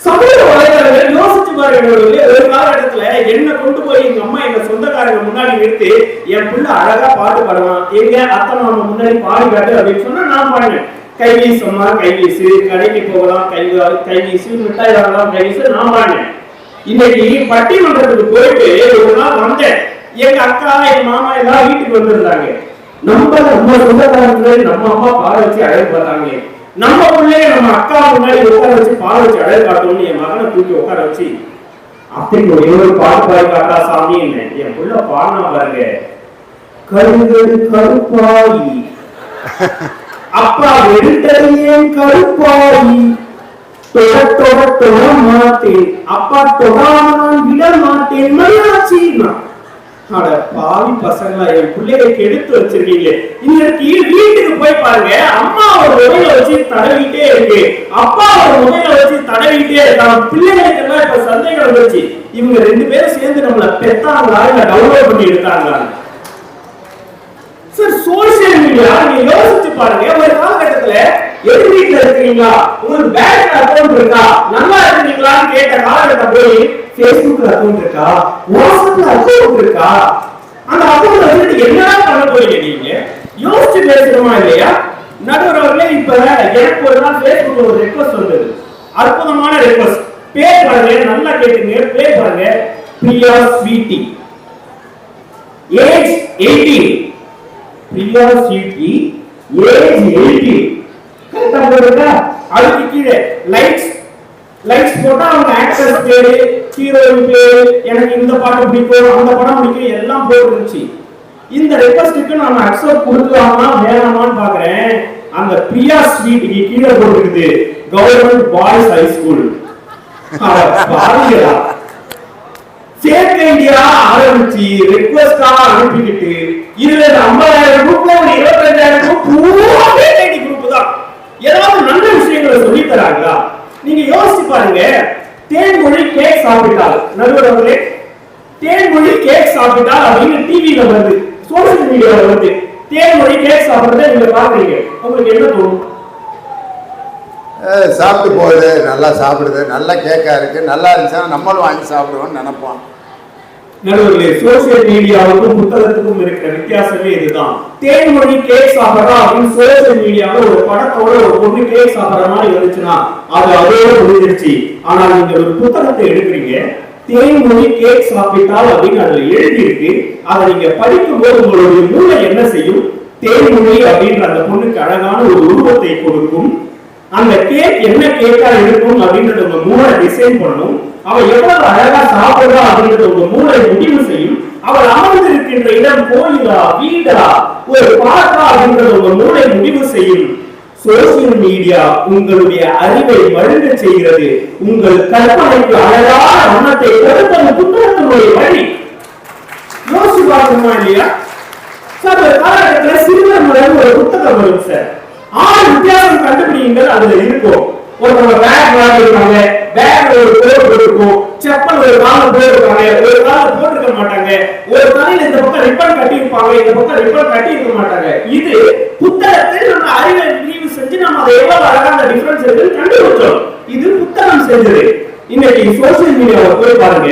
சமூக வலைதளங்கள் யோசிச்சு பாருங்க. ஒரு காலகட்டத்துல என்ன கொண்டு போய் எங்க அம்மா எங்க சொந்தக்காரங்க முன்னாடி நிறுத்தி என் பிள்ளை அழகா பாட்டு பாடுவான், எங்க அத்தை மாமா முன்னாடி பாடி காட்டு அப்படின்னு சொன்னா நான் பாடுவேன். கைவீசம்மா கைவீசு, கடைக்கு போகலாம் கைவீசு, மிட்டாய் வாங்கலாம் கைவீசு, நான் பாடுவேன். இன்னைக்கு பட்டிமன்றத்துக்கு போயிட்டு ஒரு நாள் வந்தேன். எங்க அக்கா எங்க மாமா எல்லாம் வீட்டுக்கு வந்திருந்தாங்க. நம்ம சொந்தக்காரங்க நம்ம அம்மா பாட வச்சு அழகு பார்த்தாங்க. நம்ம பிள்ளைய நம்ம அக்கா முன்னாடி உட்கார வச்சு பால் வச்சு அழகு காட்டணும்னு என் மகனை தூக்கி உட்கார வச்சு அப்படி ஒரு பாட்டு பாடி காட்டா சாமி என் புள்ள பாடினா பாருங்க, கருங்கடு கருப்பாயி அப்பா எடுத்தது ஏன் கருப்பாயி தொட தொட தொட மாட்டேன் அப்பா தொடாமல் விட மாட்டேன் மயாச்சின்னா. அட பாவி பசங்களா, என் பிள்ளைகளை கெடுத்து வச்சிருக்கீங்க. இன்னைக்கு வீட்டுக்கு போய் பாருங்க, அம்மா ஒரு மொபைல வச்சு தடவிட்டே இருக்கு, அப்பா ஒரு மொபைல வச்சு தடவிட்டே இருக்காங்க. பிள்ளைகளுக்கு எல்லாம் இப்ப சந்தேகம் வந்துச்சு, இவங்க 2 பேரும் சேர்ந்து நம்மள பெத்தாங்களா இல்ல டவுன்லோட் பண்ணி எடுத்தாங்களா? சார் சோசியல் மீடியா நீங்க யோசிச்சு பாருங்க. ஒரு காலகட்டத்துல எது வீட்டுல இருக்கீங்களா, உங்களுக்கு பேங்க் அக்கௌண்ட் இருக்கா, நல்லா இருக்கீங்களான்னு கேட்ட காலகட்டம் போய் Facebookல அக்கௌண்ட் இருக்கா, வாட்ஸ்அப்ல அக்கௌண்ட் இருக்கா, அந்த அக்கௌண்ட் வச்சுட்டு என்னடா பண்ண போறீங்க நீங்க? யோசிச்சு பேசுறோமா இல்லையா? நடுவர் அவர்களே, இப்ப எனக்கு ஒரு நாள் Facebookல ஒரு ரெக்வெஸ்ட் வந்தது, அற்புதமான ரெக்வெஸ்ட். பேர் பாருங்க, நல்லா கேட்டுங்க, பேர் பாருங்க, Priya Sweety, age 18, Priya Sweety, age 18. கரெக்டா போடுறதா? அதுக்கு கீழே லைக்ஸ் போட்டா அவங்க ஆக்டர்ஸ் பேரு, ஹீரோயின் பேரு, எனக்கு இந்த பாட்டு பிடிக்கும், அந்த படம் பிடிக்கும் எல்லாம் போட்டுருச்சு. இந்த ரெக்வெஸ்டுக்கு நான் அக்செப்ட் கொடுக்கலாமா வேணாமான்னு பாக்குறேன். அந்த பிரியா ஸ்வீட்டுக்கு கீழே போட்டுருக்குது கவர்மெண்ட் பாய்ஸ் ஹை ஸ்கூல். பாருங்களா, ஃபேக் ஐடியா ஆரம்பிச்சு ரெக்வெஸ்டா அனுப்பிக்கிட்டு இதுல 50,000 குரூப்ல ஒரு 25,000 பூரா ஃபேக் ஐடி குரூப் தான். ஏதாவது நல்ல விஷயங்களை சொல்லி தராங்களா? நீங்க யோசிச்சு பாருங்க. தேன்மொழி கேக் சாப்பிட்டால், நடுவர் அவர்களே, தேன்மொழி கேக் சாப்பிட்டால் அப்படின்னு டிவில வருது, சோசியல் மீடியால வருது. தேன்மொழி கேக் சாப்பிடுறத நீங்க பாக்குறீங்க, உங்களுக்கு என்ன தோணும்? சாப்பிட்டு போகுது, நல்லா சாப்பிடுது, நல்லா கேக்கா இருக்கு, நல்லா இருந்துச்சுன்னா நம்மளும் வாங்கி சாப்பிடுவோம்னு நினைப்போம். நடுவர்களே, சோசியல் மீடியாவுக்கும் புத்தகத்துக்கும் இருக்கிற வித்தியாசமே இதுதான். தேன்மொழி கேக் சாப்பிடறா அப்படின்னு சோசியல் மீடியால ஒரு படத்தோட ஒரு பொண்ணு கேக் சாப்பிடற மாதிரி இருந்துச்சுன்னா அது அதோட முடிஞ்சிருச்சு. ஆனா நீங்க ஒரு புத்தகத்தை எடுக்கிறீங்க, தேன்மொழி கேக் சாப்பிட்டால் அப்படின்னு அதுல எழுதி இருக்கு. அதை நீங்க படிக்கும் போது உங்களுடைய மூளை என்ன செய்யும்? தேன்மொழி அப்படின்ற அந்த பொண்ணுக்கு அழகான ஒரு உருவத்தை கொடுக்கும். அந்த கேக் என்ன கேக்கா இருக்கும் அப்படின்றத உங்க மூளை டிசைன் பண்ணும். அவள் எவ்வளவு அழகா சாப்பிடுறா அப்படின்றத உங்க மூளை முடிவு செய்யும். அவள் அமர்ந்து இருக்கின்ற இடம் கோயிலா, வீடா, ஒரு பார்க்கா அப்படின்றத உங்க மூளை முடிவு செய்யும். சோசியல் மீடியா உங்களுடைய அறிவை மழுங்க செய்கிறது. உங்கள் கற்பனைக்கு அழகான வண்ணத்தை கொடுப்பது புத்தகத்தினுடைய வழி. யோசிச்சு பார்க்கணுமா இல்லையா? சார், ஒரு காலகட்டத்தில் சிறுவர் முறையில் ஒரு புத்தகம் வரும் சார். 6 வித்தியாசம் கண்டுபிடிங்கள் அதுல இருக்கும். ஒருத்தவங்க பேக் வாங்கிருக்காங்க, பேக்ல ஒரு கோட் இருக்கும், செப்பல் ஒரு கால போட்டிருக்காங்க, ஒரு கால போட்டிருக்க மாட்டாங்க, ஒரு தலையில இந்த பக்கம் ரிப்பன் கட்டி இருப்பாங்க, இந்த பக்கம் ரிப்பன் கட்டி இருக்க மாட்டாங்க. இது புத்தகத்தில் நம்ம அறிவை விரிவு செஞ்சு நம்ம அதை எவ்வளவு அழகான டிஃபரன்ஸ் இருக்குன்னு கண்டுபிடிச்சோம். இது புத்தகம் செஞ்சது. இன்னைக்கு சோசியல் மீடியாவை போய் பாருங்க,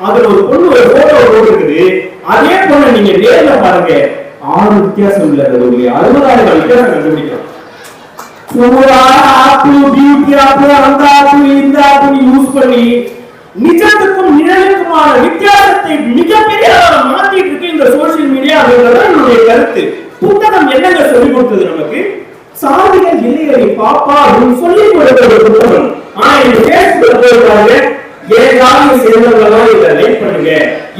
அதுல ஒரு பொண்ணு ஒரு போட்டோ போட்டுருக்குது. அதே பொண்ணு நீங்க நேர்ல பாருங்க, 6 வித்தியாசம் இல்ல, 60,000 வித்தியாசம் கண்டுபிடிக்கலாம். நிஜத்துக்கும் நிழலுக்குமான வித்தியாசத்தை மிகப்பெரிய மாத்திட்டு இருக்கு இந்த சோசியல் மீடியா. அப்படின்றதான் என்னுடைய கருத்து. புத்தகம் என்னங்க சொல்லி கொடுத்தது நமக்கு? சாதிகள் இல்லையை பாப்பா அப்படின்னு சொல்லி கொடுத்த ஒரு புத்தகம். ஆனா இந்த பேஸ்புக்ல போயிருக்காங்க, ஏன் ஜாதியை சேர்ந்தவர்கள்லாம் இதை லைக் பண்ணுங்க,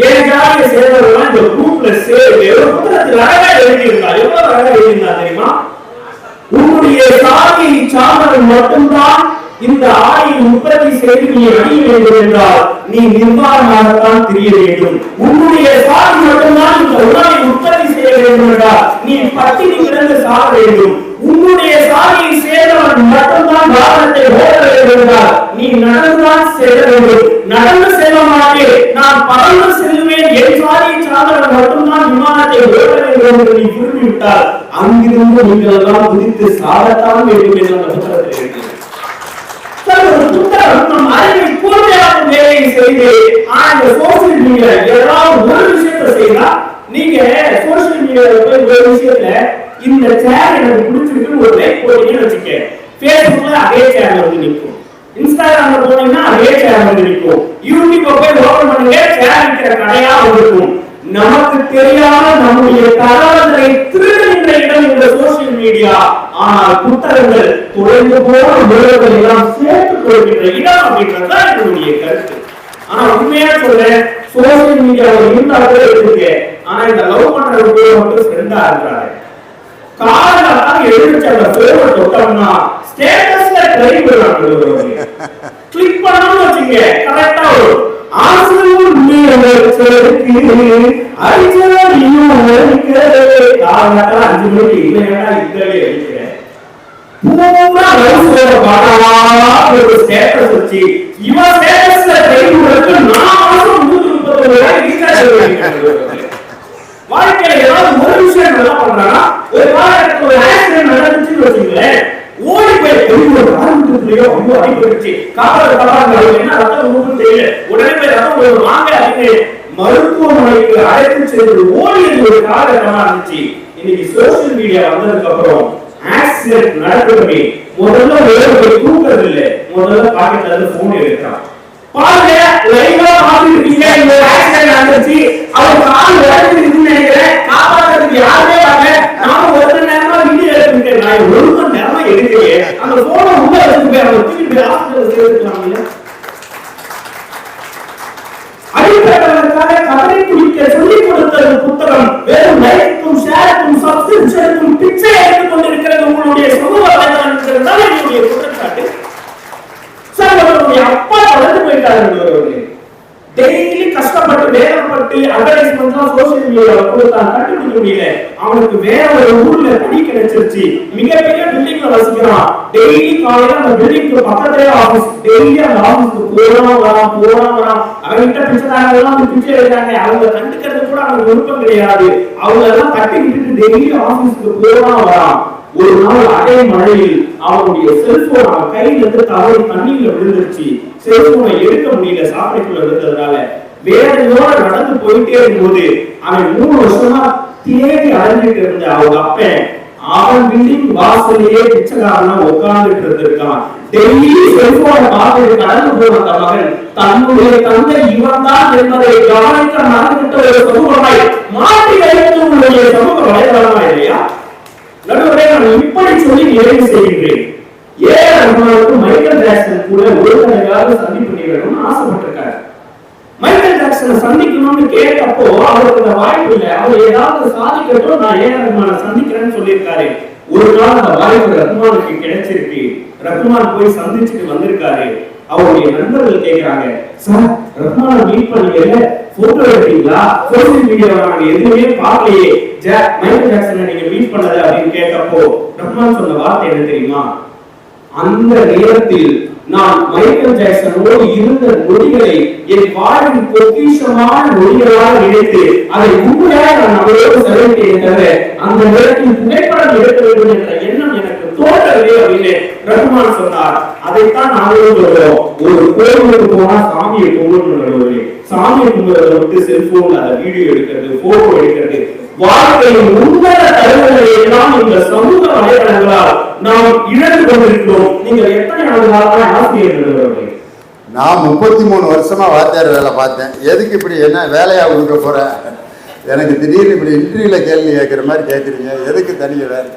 ஏன் ஜாதியை சேர்ந்தவர்கள்லாம் இந்த குரூப்ல சேருங்க. ஒரு புத்தகத்தில் அழகா எழுதியிருக்கா, எவ்வளவு அழகா எழுதியிருந்தா தெரியுமா? உன்னுடைய சாதியை சார்ந்தவன் மட்டும்தான் இந்த ஆடையை உற்பத்தி செய்து நீ அணிய வேண்டும் என்றால் நீ நிர்வாகமாகத்தான் தெரிய வேண்டும். உன்னுடைய சாதி மட்டும்தான் இந்த உணவை உற்பத்தி செய்ய வேண்டும் என்றால் நீ பட்டினி கிடந்து சாக வேண்டும். உன்னுடைய சாதியை சேர்ந்தவன் மட்டும்தான் வாகனத்தை ஓட வேண்டும் என்றால் நீ நடந்துதான் செல்ல வேண்டும். நடந்து செல்ல மாட்டேன், நான் பறந்து செல்லுவேன், என் சாதியை சார்ந்தவன் மட்டும்தான் விமானத்தை ஓட வேண்டும் என்று நீ விரும்பிவிட்டால் அங்கிருந்து நீங்கள் எல்லாம் குதித்து சாகத்தான் வேண்டும் என்று அந்த புத்தகத்தில் இருக்கிறது. ஒரு புத்தகம் நம் அறிவை கூர்மையாக்கும் வேலையை செய்து அந்த சோசியல் மீடியா ஏதாவது ஒரு விஷயத்தை செய்யறா. நீங்க சோசியல் மீடியால போய் ஒரு விஷயத்துல இந்த சேர் எனக்கு பிடிச்சிருக்கு ஒரு லைக் போட்டீங்கன்னு வச்சுக்க, Facebookல அதே சேர் வந்து நிற்கும், இன்ஸ்டாகிராம்ல போனீங்கன்னா அதே சேர் வந்து நிற்கும், யூடியூப்ல போய் ஓபன் பண்ணுங்க சேர் இருக்கிற கடையா இருக்கும். நமக்கு தெரியாத நம்முடைய தகவல்களை திருடுகின்ற இடம் இந்த சோசியல் மீடியா. ஆனால் புத்தகங்கள் தொலைந்து போன உறவுகள் எல்லாம் சேர்த்துக் கொள்கின்ற இடம் அப்படின்றதுதான் என்னுடைய கருத்து. ஆனா உண்மையா சொல்றேன், சோசியல் மீடியாவில் இருந்தாலே இருக்கு. ஆனா இந்த லவ் பண்றது மட்டும் ஃப்ரெண்டா இருக்கிறாங்க. காரணம் எழுதிச்ச அந்த போனை தொட்டோம்னா ஸ்டேட்டஸ்ல ட்ரை பண்ணுவாங்க. கிளிக் பண்ணணும்னு வச்சுங்க, கரெக்டா வரும். ஆசிரியர் மீறலுக்கு அடிச்சதையும் அடிக்கிறது. காரணத்தால் 5 மணிக்கு இல்லையா இத்தனை அடிக்கிறேன். பூரா லைஃப்ல பாடா ஒரு ஸ்டேட்டஸ் வச்சு இவன் ஸ்டேட்டஸ்ல ட்ரை பண்றதுக்கு நான் மாசம் 130 ரூபாய் ரீசார்ஜ் பண்ணிக்கிறேன். வாழ்க்கையில ஏதாவது ஒரு விஷயம் நல்லா பண்றானா, ஒரு காலகட்டத்தில் ஒரு ஆக்சிடென்ட் நடந்துச்சுன்னு வச்சுங்களேன், ஓடி போய் ஒரு ஆரம்பத்திலேயோ ரொம்ப அடிபட்டுச்சு, காப்பாடு என்ன ரத்தம் ஊருக்கு தெரியல, உடனே போய் ரத்தம் வாங்க அப்படின்னு மருத்துவமனைக்கு அழைத்து சென்று ஓடியது ஒரு காலகட்டமா இருந்துச்சு. இன்னைக்கு சோசியல் மீடியா வந்ததுக்கு அப்புறம் ஆக்சிடென்ட் நடக்குது, முதல்ல ஒரு தூக்குறது இல்லை, முதல்ல பாக்கெட்ல இருந்து போன் எடுக்கிறான். பாருங்க, லைவா பாத்துக்கிட்டீங்க, இந்த ஆக்சிடென்ட் நடந்துச்சு, அவர் கால் உடைஞ்சிருக்குன்னு நினைக்கிறேன், காப்பாத்துறதுக்கு யாருமே வரல, நாம ஒரு நேரமா வீடியோ எடுத்துக்கிட்டேன், நான் 1 மணி நேரமா எடுக்கிறேன், அந்த போனை உள்ள எடுத்து போய் அவங்க தூக்கிட்டு ஹாஸ்பிட்டல் சேர்த்துக்கலாம். அடிப்படைக்காக கதை குடிக்க சொல்லிக் கொடுத்த புத்தகம் வெறும் லைக்கும் ஷேருக்கும் சப்ஸ்கிரிப்ஷனுக்கும் பிச்சை எடுத்துக் கொண்டிருக்கிறது உங்களுடைய சமூக வலைதளம். என்னுடைய குற்றச்சாட்டு. அப்பா வளர்ந்து போயிட்டாரு, டெய்லி கஷ்டப்பட்டு வேலைப்பட்டு அட்வர்டைஸ்மெண்ட்லாம் சோசியல் மீடியால கொடுத்தான், கண்டுபிடிக்க முடியல. அவனுக்கு வேற ஒரு ஊர்ல படி கிடைச்சிருச்சு, மிகப்பெரிய பில்டிங்ல வசிக்கிறான். டெய்லி காலையில அந்த பில்டிங்க்கு பக்கத்துலயே ஆபீஸ், டெய்லி அந்த ஆபீஸ்க்கு போறான் வரான். அவன்கிட்ட பிச்சைக்காரங்க பிச்சை எழுதாங்க, அவங்க கண்டுக்கிறது கூட அவனுக்கு விருப்பம் கிடையாது. அவங்க எல்லாம் தட்டி விட்டுட்டு டெய்லி ஆபீஸ்க்கு போறான் வரான். ஒரு நாள் அடை மழையில் அவனுடைய செல்போன் அவன் கையில இருந்து தவறி தண்ணீர்ல விழுந்துருச்சு. செல்போனை எடுக்க முடியல, சாப்பிட்டுக்குள்ள இருந்ததுனால. வேலையோட நடந்து போயிட்டே இருக்கும்போது அவன் 3 வருஷமா தேடி அலைஞ்சிட்டு இருந்த அவங்க அப்பன் அவன் பில்டிங் வாசலையே பிச்சைக்காரனா உட்கார்ந்துட்டு இருந்திருக்கான். டெய்லி செல்போனை பார்த்துட்டு கடந்து போன அந்த மகன் தன்னுடைய தந்தை இவன் தான் என்பதை கவனிக்க மறந்துவிட்ட ஒரு சமூகமாய் மாற்றி வைத்து உங்களுடைய சமூக வலைதளமா இல்லையா? நடுவரே, நான் இப்படி சொல்லி நிறைவு செய்கின்றேன். மைக்கேல் ஜாக்சன் கூட ஒரு தடவையாவது சந்திப்பு நிகழணும்னு ஆசைப்பட்டிருக்காரு. மைக்கேல் ஜாக்சனை சந்திக்கணும்னு கேட்டப்போ அவருக்கு அந்த வாய்ப்பு இல்லை. அவர் ஏதாவது சாதிக்கட்டும், நான் ரஹ்மானை சந்திக்கிறேன்னு சொல்லியிருக்காரு. ஒரு நாள் அந்த வாய்ப்பு ரஹ்மானுக்கு கிடைச்சிருக்கு. ரஹ்மான் போய் சந்திச்சுட்டு வந்திருக்காரு. அவருடைய நண்பர்கள் கேட்கிறாங்க, சார் ரஹ்மானை மீட் பண்ணீங்கல்ல, போட்டோ எடுத்தீங்களா? சோசியல் மீடியாவை நாங்க எதுவுமே பார்க்கலையே, மைக்கேல் ஜாக்சனை நீங்க மீட் பண்ணல அப்படின்னு கேட்டப்போ ரஹ்மான் சொன்ன வார்த்தை என்ன தெரியுமா? அந்த நேரத்தில் நான் மைக்கேல் ஜாக்சனோடு இருந்த நொடிகளை என் வாழ்வின் பொக்கிஷமான நொடிகளாக நினைத்து அதை உண்மையாக நான் அவரோடு செலவிட்டேன் தவிர அந்த நேரத்தில் புகைப்படம் எடுக்க வேண்டும் என்ற எண்ணம் எனக்கு தோன்றவில்லை அப்படின்னு ரஹ்மான் சொன்னார். அதைத்தான் நாங்களும் சொல்றோம். ஒரு கோயிலுக்கு போனா சாமியை கும்பிடணும், சாமியை கும்பிடுறத விட்டு செல்போன்ல அதை வீடியோ எடுக்கிறது, போட்டோ எடுக்கிறது, வாழ்க்கையின் உன்னத தருணங்களை எல்லாம் இந்த சமூக வலைதளங்களால் நாம் இழந்து கொண்டிருக்கிறோம். நீங்கள் எத்தனை ஆண்டுகளாக ஆசிரியர்கள்? நான் 33 வருஷமா வாத்தியார் வேலை பார்த்தேன். எதுக்கு இப்படி என்ன வேலையா கொடுக்க போற? எனக்கு திடீர்னு இப்படி இன்டர்வியூல கேள்வி கேட்கிற மாதிரி கேட்குறீங்க, எதுக்கு தனிய வேலை?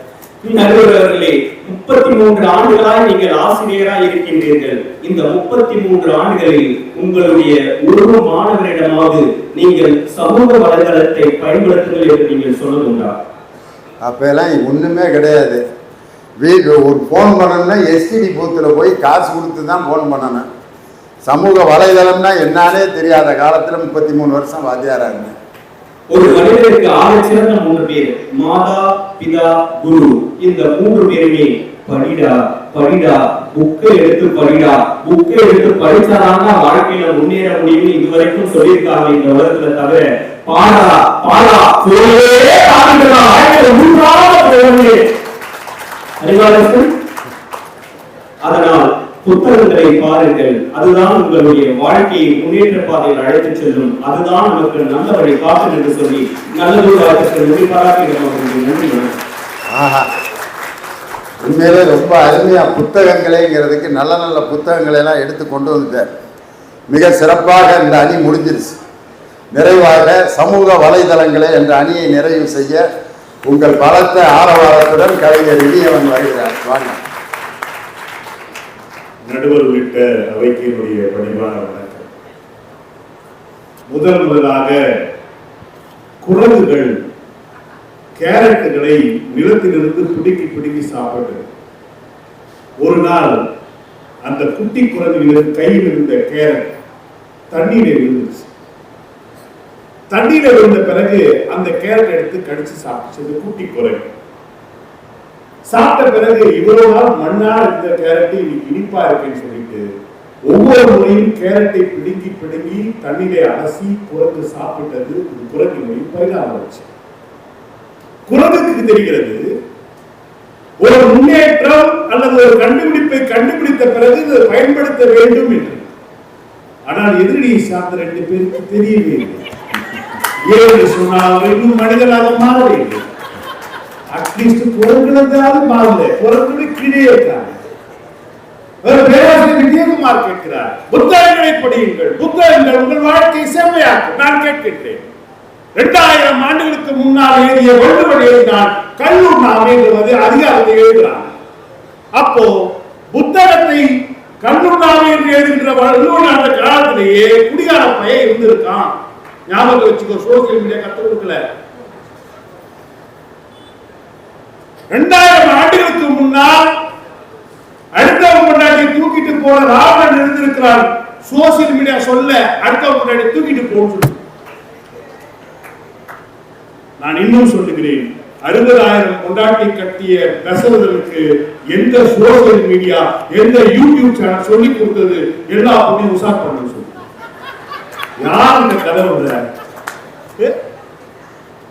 நடுவர்களே, 33 ஆண்டுகளாக நீங்கள் ஆசிரியராக இருக்கின்றீர்கள். இந்த 33 ஆண்டுகளில் உங்களுடைய ஒரு மாணவரிடமாவது நீங்கள் சமூக வலைதளத்தை பயன்படுத்துங்கள் என்று நீங்கள் சொன்னதுண்டா? அப்பெல்லாம் ஒண்ணுமே கிடையாது. ஒரு ஃபோன் பண்ணணும்னா எஸ்டிடி பூத்தில் போய் காசு கொடுத்து தான் ஃபோன் பண்ணணும். சமூக வலைதளம்னா என்னாலே தெரியாத காலத்தில் 33 வருஷம் வாத்தியாரா இருந்தேன். ஒரு மனிதருக்கு ஆக சிறந்த 3 பேர், மாதா பிதா குரு. இந்த 3 பேருமே படிடா படிடா, புக்கை எடுத்து படிடா, புக்கை எடுத்து படிச்சாதான் வாழ்க்கையில முன்னேற முடியும்னு இதுவரைக்கும் சொல்லியிருக்காங்க இந்த உலகத்துல. தவிர பாடா பாடா அதனால் புத்தகங்களை பாருங்கள். அதுதான் உங்களுடைய வாழ்க்கையை முன்னேற்ற பாதையில் அழைத்து செல்லும். அதுதான் நமக்கு நல்ல வழி காட்டும் என்று சொல்லி நல்லது பாராட்டுகிறோம். உண்மையிலே ரொம்ப அருமையா புத்தகங்களேங்கிறதுக்கு நல்ல நல்ல புத்தகங்களை எல்லாம் எடுத்து கொண்டு வந்துட்டார். மிக சிறப்பாக இந்த அணி முடிஞ்சிருச்சு. நிறைவாக சமூக வலைதளங்களே என்ற அணியை நிறைவு செய்ய உங்கள் பலத்த ஆரவாரத்துடன் கவிஞர் இனியவன் வருகிறார். வாங்க. நடுவர் உள்ளிட்ட அவைக்கினுடைய பணிவான வணக்கம். முதலாக குரங்குகள் கேரட்டுகளை நிலத்திலிருந்து பிடுங்கி சாப்பிட்டது. ஒரு நாள் அந்த குட்டி குரங்குகளின் கையில் இருந்த கேரட் தண்ணீரை விழுந்துச்சு. தண்ணீரை விழுந்த பிறகு அந்த கேரட் எடுத்து கடிச்சு சாப்பிடுச்சு குட்டி குரங்கு. சாப்பிட்ட பிறகு இவ்வளவு நாள் மண்ணா இருந்த கேரட்டை இனிப்பா இருக்குன்னு சொல்லிட்டு ஒவ்வொரு முறையும் கேரட்டை பிடுங்கி தண்ணீரை அலசி குரங்கு சாப்பிட்டது குரங்கினுடைய பரிணாமம். குரங்குக்கு தெரிகிறது ஒரு முன்னேற்றம் அல்லது ஒரு கண்டுபிடிப்பை கண்டுபிடித்த பிறகு இதை பயன்படுத்த வேண்டும் என்று. ஆனால் எதிரியை சார்ந்த 2 பேருக்கு தெரியவே இல்லை. ஏன்னு சொன்னால் இன்னும் மனிதனாக மாற வேண்டும். அட்லீஸ்ட் குரங்குகளாவது மாறல, குரங்குடைய கீழே இருக்காங்க. பேராசிரியர் விஜயகுமார் கேட்கிறார், புத்தகங்களை படியுங்கள், புத்தகங்கள் உங்கள் வாழ்க்கை செம்மையாக்கும். நான் கேட்கின்றேன், 2000 ஆண்டுகளுக்கு முன்னால் எழுதிய வள்ளுவன் எழுதினான் கல்லூர் நாமே என்று அதிகாரத்தை எழுதுகிறான். அப்போ புத்தகத்தை கல்லூர் நாமே என்று எழுதுகின்ற வள்ளுவன் அந்த காலத்திலேயே குடிகார பையன் இருந்திருக்கான். ஞாபகம் வச்சுக்கோ, சோசியல் மீடியா கத்து கொடுக்கல. 2000 ஆண்டுகளுக்கு முன்னால் அடுத்தவங்க முன்னாடி தூக்கிட்டு போன ராவணன் இருந்திருக்கிறார். சோசியல் மீடியா சொல்ல அடுத்தவங்க முன்னாடி தூக்கிட்டு போன்னு. நான் இன்னும் சொல்லுகிறேன், 60,000 கொண்டாட்டி கட்டிய தசரதனுக்கு எந்த சோசியல் மீடியா எந்த யூடியூப் சேனல் சொல்லி கொடுத்தது எல்லா பொண்ணையும் உசார் பண்ண சொல்லி யார் இந்த கதை வந்த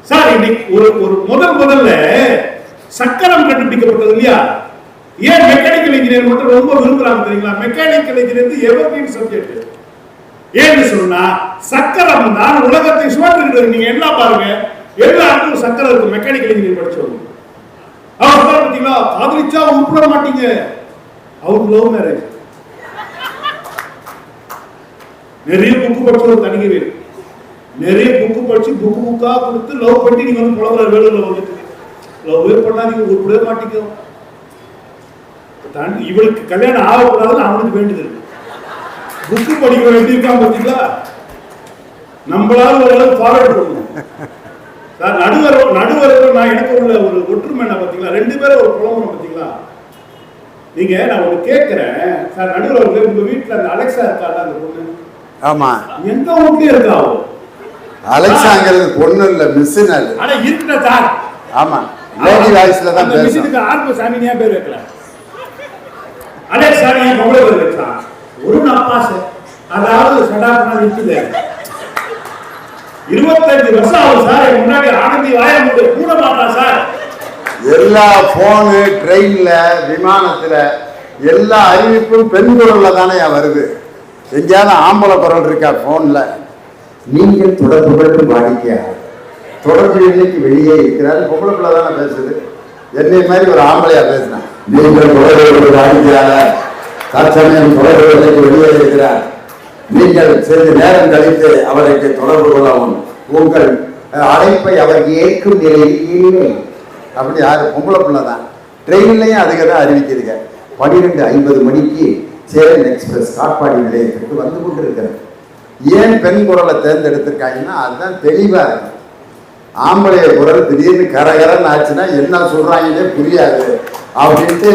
சார்? இன்னைக்கு ஒரு முதல்ல சக்கரம் கண்டுபிடிக்கப்பட்டது இல்லையா? ஏன் மெக்கானிக்கல் இன்ஜினியர் மட்டும் ரொம்ப விரும்புறாங்க தெரியுங்களா? Mechanical engineer evergreen subject. ஏன்னு சொன்னா சக்கரம் தான் உலகத்தை சுழற்றுகிறது. நீங்க என்ன பாருங்க, எல்லாருக்கும் சக்கரம் இருக்கு. மெக்கானிக்கல் இன்ஜினியர் படிச்சவங்க அவர் பார்த்தீங்களா, காதலிச்சா உட்பட மாட்டீங்க. அவர் லவ் மேரேஜ். நிறைய புக்கு படிச்சவங்க தனிக்கவே நிறைய புக்கு படிச்சு புக்கா கொடுத்து லவ் பண்ணி நீங்க வந்து புலவர வேலையில வந்துட்டு லவ்வே பண்ணாதீங்க, உட்படவே மாட்டீங்க. இவளுக்கு கல்யாணம் ஆகக்கூடாதுன்னு அவனுக்கு வேண்டுதல். புக்கு படிக்க வேண்டியிருக்கான் பார்த்தீங்களா? நம்மளால ஓரளவு ஃபார்வர்ட் பண்ணணும். நடுவர் நான் எனக்கு உள்ள ஒரு ஒற்றுமை என்ன பார்த்தீங்களா? 2 பேரும் ஒரு புலம்புறோம் பார்த்தீங்களா? நீங்க நான் ஒன்று கேட்கிறேன் சார், நடுவர் உங்க வீட்டில் அந்த அலெக்சா இருக்காது அந்த பொண்ணு? ஆமா, எந்த வீட்லயும் இருக்கா? அலெக்சாங்கிறது பொண்ணு இல்ல, மிஷின். அது ஆனா இருக்குடா சார். ஆமா, லேடி வாய்ஸ்ல தான் பேசுறோம். மிஷினுக்கு ஆர்ப சாமினியா பேர் வைக்கல, அலெக்சா ஏன் பொம்பளை பேர் வைக்கலாம்? ஒரு நப்பாச, அதாவது சடாபனா இருக்குது. 25 வருஷம் ஆகும் சார். முன்னாடி ஆனந்தி வாய மூட கூட மாட்டான் சார். எல்லா போனு, ட்ரெயின்ல, விமானத்துல எல்லா அறிவிப்பும் பெண் குரல்ல தானே வருது. எங்கேயாவது ஆம்பளை குரல் இருக்கா போன்ல? நீங்கள் தொடர்பு கொண்டு வாடிக்கையாளர் தொடர்பு இன்னைக்கு வெளியே இருக்கிறாரு. பொம்பளை பிள்ளை தானே பேசுது. என்னை மாதிரி ஒரு ஆம்பளையா பேசினேன். நீங்கள் தொடர்பு கொண்டு வாடிக்கையாளர் தற்சமயம் தொடர்பு வெளியே இருக்கிறார். நீங்கள் சிறிது நேரம் கழித்து அவருக்கு தொடர்பு கொள்ளவும். உங்கள் அழைப்பை அவர் ஏற்கும் நிலையில் இல்லை. அப்படி யாரு? பொம்பளை பிள்ளை தான். ட்ரெயின்லையும் அதுக்கு தான் அறிவிக்கிறீங்க. 12:50 மணிக்கு சேரன் எக்ஸ்பிரஸ் காட்பாடி நிலையத்திற்கு வந்து கொண்டிருக்கிறது. ஏன் பெண் குரலை தேர்ந்தெடுத்திருக்காங்கன்னா அதுதான் தெளிவா இருக்கு. ஆம்பளைய குரல் திடீர்னு கரகரன்னு ஆச்சுன்னா என்ன சொல்றாங்கன்னே புரியாது அப்படின்ட்டு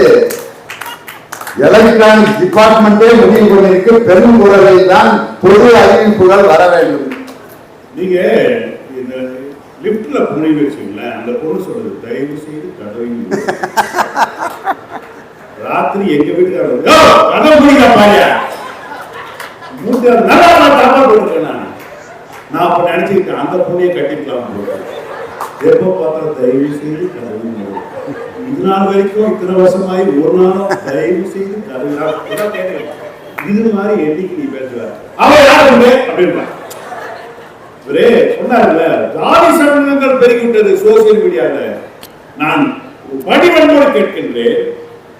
எலக்ட்ரானிக் டிபார்ட்மெண்டே முடிவு பண்ணிருக்கு. பெண் குரலில் தான் பொது அறிவிப்புகள் வர வேண்டும். நீங்க இந்த லிப்ட்ல போனீங்க வச்சுங்களேன், அந்த பொண்ணு சொல்றது தயவு செய்து கதவை ராத்திரி எங்க வீட்டுக்காரர் கதவை முடிக்க பாரு நல்லா தப்பா போட்டுருக்கேன். நான் அப்ப நினைச்சுக்கிட்டேன் அந்த பொண்ணையை கட்டிக்கலாம். எப்போ பார்த்தா தயவு செய்து கதவை இது நாள் வரைக்கும் இத்தனை வருஷமாயி ஒரு நாளும் தயவு செய்து கதவை இது மாதிரி என்னைக்கு நீ பேசுற அவன் யாரு அப்படின்னா ஒரே சொன்னார்ல, ஜாதி சமூகங்கள் பெருகிவிட்டது சோசியல் மீடியால. நான் படிவன்போடு கேட்கின்றேன்,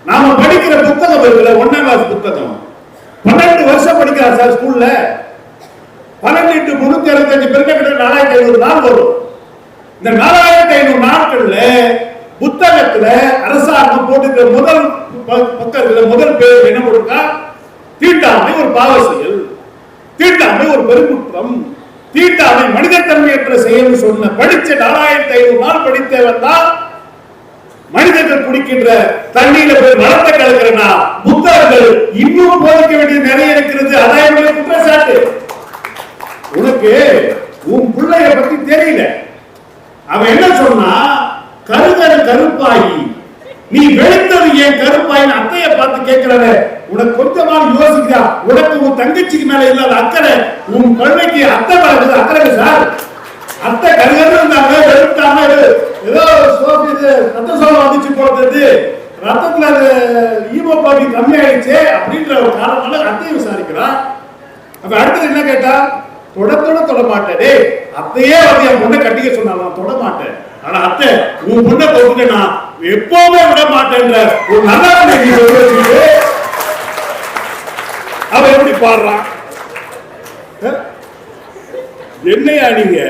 நாம படிக்கிற புத்தகம் இருக்குல்ல, 1ஆம் கிளாஸ் புத்தகம் 12 வருஷம் படிக்கிறார் சார் ஸ்கூல்ல. 12 × 365 பெருக்கெட்டு 4500 நாள் வரும். இந்த 4500 நாட்கள்ல புத்தகத்துல அரசாங்கம் போட்டுக்கிற முதல் பக்கத்துல முதல் பேர் என்ன போட்டுருக்கா? தீண்டாமை ஒரு பாவ செயல், தீண்டாமை ஒரு பெருங்குற்றம், தீண்டாமை மனிதத்தன்மையற்ற செயல் சொன்ன படிச்ச 4500 நாள் படித்தவன் தான் மனிதர்கள் குடிக்கின்ற தண்ணீர்ல போய் மரத்தை கலக்கிறனா புத்தகங்கள் இன்னும் போதிக்க வேண்டியது நிறைய இருக்கிறது. அதான் என்னுடைய குற்றச்சாட்டு. உனக்கு உன் பிள்ளைய பத்தி தெரியல. அவன் என்ன சொன்னா, கருகரு கருப்பாயி நீ வெளுத்தது ஏன் கருப்பாயின்னு அத்தைய பார்த்து கேட்கிறவ உனக்கு கொஞ்சமா யோசிக்கிறா? உனக்கு உன் தங்கச்சிக்கு மேல இல்லாத அக்கறை உன் குழந்தைக்கு அத்தை மேல அக்கறை சார். அத்தை கருகரு இருந்தாங்க, வெளுத்தாம ஏதோ ரத்த சோளம் வந்துச்சு போடுறது, ரத்தத்துல ஹீமோகுளோபின் கம்மியாயிடுச்சு அப்படின்ற ஒரு காரணத்தால அத்தையை விசாரிக்கிறான். அப்ப அடுத்தது என்ன கேட்டா, தொட மாட்டேன், அத்தையே வந்து என் பொண்ணை கட்டிக்க சொன்னாலும் தொட மாட்டேன், ஆனா அத்தை உன் பொண்ணை தொட்டு நான் எப்பவுமே விட மாட்டேன்ற ஒரு நல்ல அவ எப்படி பாடுறான்? என்னையா நீங்க?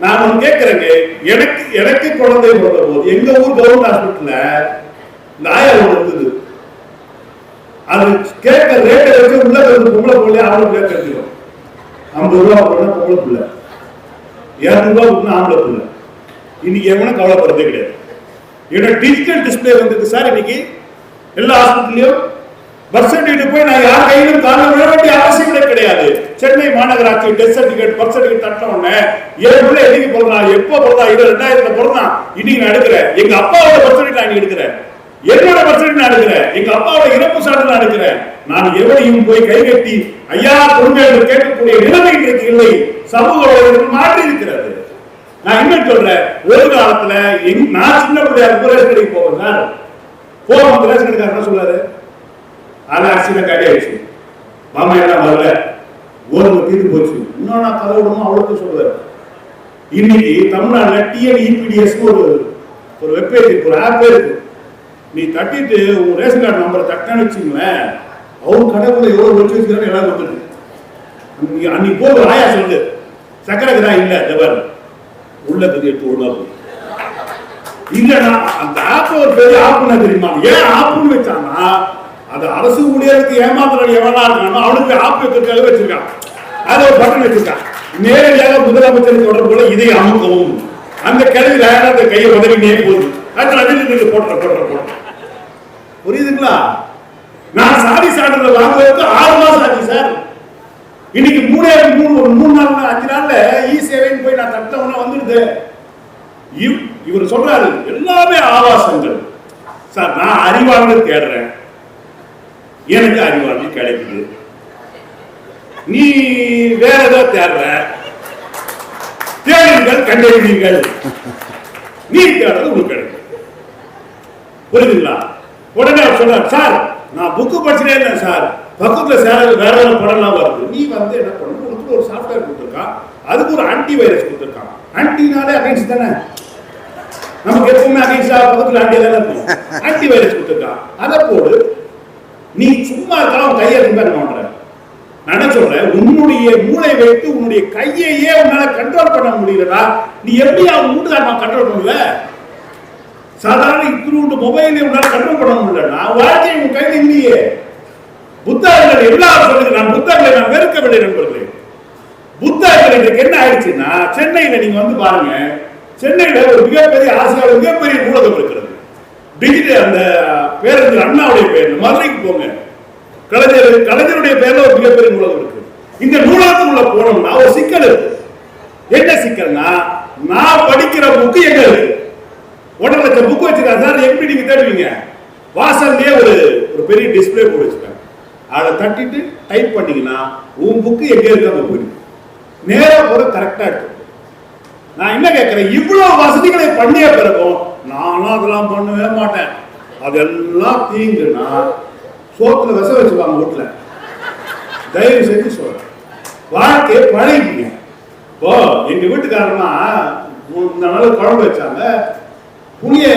நான் ஒண்ணு கேட்கிறேங்க, எனக்கு குழந்தை பிறந்த போது எங்க ஊர் கவர்மெண்ட் ஹாஸ்பிட்டல்ல இந்த ஆயா ஒண்ணு இருந்தது. அது கேட்க ரேட்டை வச்சு உள்ள பொம்பளை பிள்ளை அவனுக்கு கேட்க தெரியும். 50 ரூபா போனா பொம்பளை பிள்ளை, 200 ரூபா கொடுத்தா ஆம்பளை பிள்ளை. இன்னைக்கு எவனும் கவலைப்படுறதே கிடையாது. ஏன்னா டிஜிட்டல் டிஸ்பிளே வந்தது சார். இன்னைக்கு எல்லா ஹாஸ்பிட்டல்லையும் பர்த் சர்டிபிகேட் போய் நான் யார் கையிலும் காரணம் விட வேண்டிய அவசியம் கிடையாது. சென்னை மாநகராட்சி டெத் சர்டிபிகேட் பர்த் சர்டிபிகேட் தட்ட உடனே ஏன் பிள்ளை என்னைக்கு பிறந்தான், எப்போ பிறந்தான், 2000 பிறந்தான், இன்னைக்கு நான் எடுக்கிறேன். எங்க அப்பாவோட பர்த் சர்டிபிகேட் நான் எடுக்கிறேன், என்னோட பர்த் சர்டிபிகேட் நான் எடுக்கிறேன், எங்க அப்பாவோட இறப்பு சான்று நான் எடுக்கிறேன். நான் எவரையும் போய் கை கட்டி ஐயா கொடுங்க என்று கேட்கக்கூடிய நிலைமை இன்றைக்கு இல்லை. சமூக மாற்றி இருக்கிறது. நான் என்ன சொல்றேன், ஒரு காலத்துல நான் சின்ன பிள்ளையா ரேஷன் கடைக்கு போவேன் சார். போவோம், ரேஷன் கடைக்காரர் என்ன சொல்றாரு, அது அரிசியில காட்டி ஆயிடுச்சு, மாமா எல்லாம் வரல, கோதுமை தீர்ந்து போச்சு, இன்னும் நான் கதை விடணும் அவ்வளவு சொல்லுவாரு. இன்னைக்கு தமிழ்நாடுல TNEPDS ஒரு வெப்சைட் இருக்கு, ஒரு ஆப் இருக்கு. நீ தட்டிட்டு உங்க ரேஷன் கார்டு நம்பரை தட்டான்னு வச்சுங்களேன், அவங்க கடைக்குள்ள எவ்வளவு வச்சு வச்சுக்கிறான்னு எல்லாரும் வந்துருக்கு. அன்னைக்கு போய் ஆயா சொல்லுது, சக்கரை கிரா இல்ல ஜவர் உள்ள பெரிய எடுத்து ஒழுங்கா போய் இல்லைன்னா அந்த ஆப் ஒரு பெரிய ஆப்புன்னு தெரியுமா? ஏன் ஆப்புன்னு வச்சான்னா, அது அரசு ஊழியருக்கு ஏமாத்துற எவனா இருக்கானோ அவனுக்கு ஆப் வைக்கிறதுக்காக வச்சிருக்கான். அதை ஒரு பட்டன் வச்சிருக்கான். நேரடியாக முதலமைச்சர் தொடர்புல இதை அமுக்கவும், அந்த கிழவி அந்த கையை உதவினே போகுது. அது போட்ட புரியுதுங்களா? நான் சாதி சான்றிதழ் வாங்குவதற்கு 6 மாசம் ஆச்சு சார். இன்னைக்கு 3 நாள் 5 நாள்ல சேவைன்னு போய் நான் தட்டவன வந்துடுது. இவர் சொல்றாரு எல்லாமே ஆவாசங்கள் சார். நான் அறிவாளர் தேடுறேன், எனக்கு அறிவாளர் கிடைக்குது. நீ வேற ஏதோ தேடுற, தேடுங்கள் கண்டறிவீர்கள். நீ தேடுறது உங்களுக்கு கிடைக்கும். புரியுதுங்களா? உடனே அவர் சொல்றாரு, சார் நான் புக்கு படிச்சுட்டே இருந்தேன் சார், பக்கத்துல வேற வேற படம்லாம் வருது. நீ வந்து என்ன பண்ணணும், உனக்கு ஒரு சாஃப்ட்வேர் கொடுத்துருக்கான், அதுக்கு ஒரு ஆன்டி வைரஸ் கொடுத்துருக்கான். ஆன்டினாலே அகைன்ஸ்ட் தானே, நமக்கு எப்பவுமே அகைன்ஸ்டா பக்கத்துல ஆன்டி தானே இருக்கும். ஆன்டி வைரஸ் கொடுத்துருக்கான், அதை போடு. நீ சும்மா இருக்கலாம், கையை ரிப்பேர் பண்ற. நான் என்ன சொல்றேன், உன்னுடைய மூளை வைத்து உன்னுடைய கையையே உன்னால கண்ட்ரோல் பண்ண முடியலடா, நீ எப்படி அவன் மூட்டுக்காரமா கண்ட்ரோல் பண்ணுவ? சாதாரண இத்தினூண்டு மொபைல் உன்னால கண்ட்ரோல் பண்ண முடியலன்னா வாழ்க்கை உன் கையில் இல்லையே. புத்தகங்கள் எல்லாரும் சொல்லுங்க, நான் புத்தகங்களை நான் வெறுக்கவில்லை நண்பர்களே. புத்தகங்கள் இன்றைக்கு என்ன ஆயிடுச்சுன்னா, சென்னையில நீங்க வந்து பாருங்க, சென்னையில ஒரு மிகப்பெரிய ஆசியாவில் மிகப்பெரிய நூலகம் இருக்கிறது. டிஜிட்டல் அந்த பேருந்து அண்ணாவுடைய பேர், மதுரைக்கு போங்க, கலைஞருடைய பேர்ல ஒரு மிகப்பெரிய நூலகம் இருக்கு. இந்த நூலகத்துக்குள்ள போனோம்னா ஒரு சிக்கல் இருக்கு. என்ன சிக்கல்னா, நான் படிக்கிற புக்கு எங்க இருக்கு? 1.5 லட்சம் புக் வச்சிருக்காங்க சார். எப்படி நீங்க தேடுவீங்க? வாசல்லே ஒரு பெரிய டிஸ்பிளே போட்டு வச்சிருக்காங்க. அதை தட்டிட்டு டைப் பண்ணீங்கன்னா உன் புக்கு எங்க இருக்கு அங்க போயிடும். நேரா போற கரெக்டா இருக்கு. நான் என்ன கேட்கிறேன், இவ்வளவு வசதிகளை பண்ணிய பிறகும் நானும் அதெல்லாம் பண்ணவே மாட்டேன். அதெல்லாம் தீங்குன்னா சோத்துல விச வச்சுவாங்க வீட்டுல. தயவு செஞ்சு சொல்றேன், வாழ்க்கையை பழகிங்க. இப்போ எங்க வீட்டுக்காரமா இந்த நாள் குழம்பு வச்சாங்க, புளிய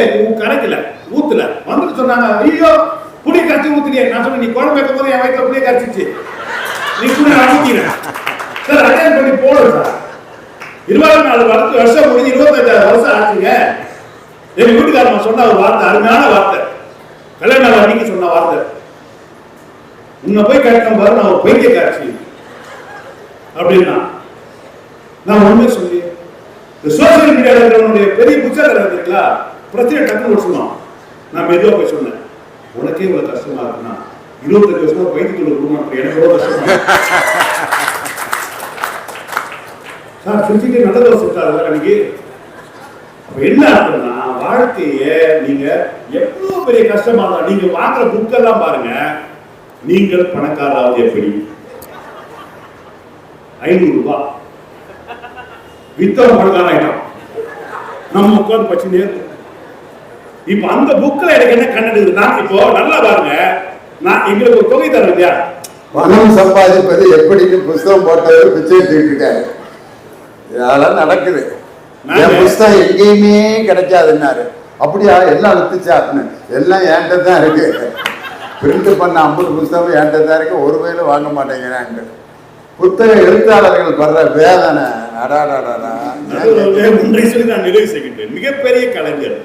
கரைக்கல, ஊத்துல வந்துட்டு சொன்னாங்க, ஐயோ புளி கரைச்சி ஊத்துறிய. நான் சொன்னேன், நீ குழம்பு வைக்கும் போது என் வயிற்றுல புளிய கரைச்சிச்சு, நீ புளி அமுக்கிற சார், அட்டன் பண்ணி போடு சார். 24 வருஷம் முடிஞ்சு 25 வருஷம் ஆச்சுங்க. எங்க வீட்டுக்காரன் சொன்ன ஒரு வார்த்தை, அருமையான வார்த்தை, கல்யாண அன்னைக்கு சொன்ன வார்த்தை, உன்னை போய் கேட்க பாரு நான் ஒரு பைத்திய காட்சி அப்படின்னா. நான் ஒண்ணு சொல்லி இந்த சோசியல் மீடியாவில் இருக்கிறவனுடைய பெரிய புத்தகம் இருக்குங்களா, பிரச்சனை டக்குன்னு சொன்னோம். நான் மெதுவாக போய் சொன்னேன், உனக்கே இவ்வளவு கஷ்டமா இருக்குன்னா 25 வருஷமா பைத்தியக்குள்ள குடும்பம் எனக்கு எவ்வளவு கஷ்டமா சார் செஞ்சுட்டு நல்லதாக சொல்லிட்டாரு அன்னைக்கு. அப்ப என்ன ஆகுதுன்னா, வாழ்க்கைய நீங்க எவ்வளவு பெரிய கஷ்டமா இருந்தா நீங்க வாங்குற புக்கெல்லாம் பாருங்க, நீங்கள் பணக்காராவது எப்படி 500 ரூபாய் வித்தவன் பணக்காரன் ஆயிட்டான், நம்ம உட்காந்து பச்சுனே இருக்கும். இப்ப அந்த புக்ல எனக்கு என்ன கண்டது, நான் இப்போ நல்லா பாருங்க, நான் எங்களுக்கு ஒரு தொகை தரேன் இல்லையா, பணம் சம்பாதிப்பது எப்படின்னு புஸ்தகம் போட்டவர் பிச்சை எடுத்துக்கிட்டு இருக்காரு. அதெல்லாம் நடக்குது. என் புஸ்தகம் எங்கேயுமே கிடைக்காதுன்னாரு. அப்படியா, எல்லாம் வித்துச்சாருன்னு. எல்லாம் என்கிட்ட தான் இருக்கு, பிரிண்ட் பண்ண 50 புஸ்தகம் என்கிட்ட தான் இருக்கு, ஒரு வயலும் வாங்க மாட்டேங்கிறாங்க. புத்தக எழுத்தாளர்கள் படுற வேதனை அடாடாடா. நான் நிறைவு செய்கின்றேன். மிகப்பெரிய கலைஞர்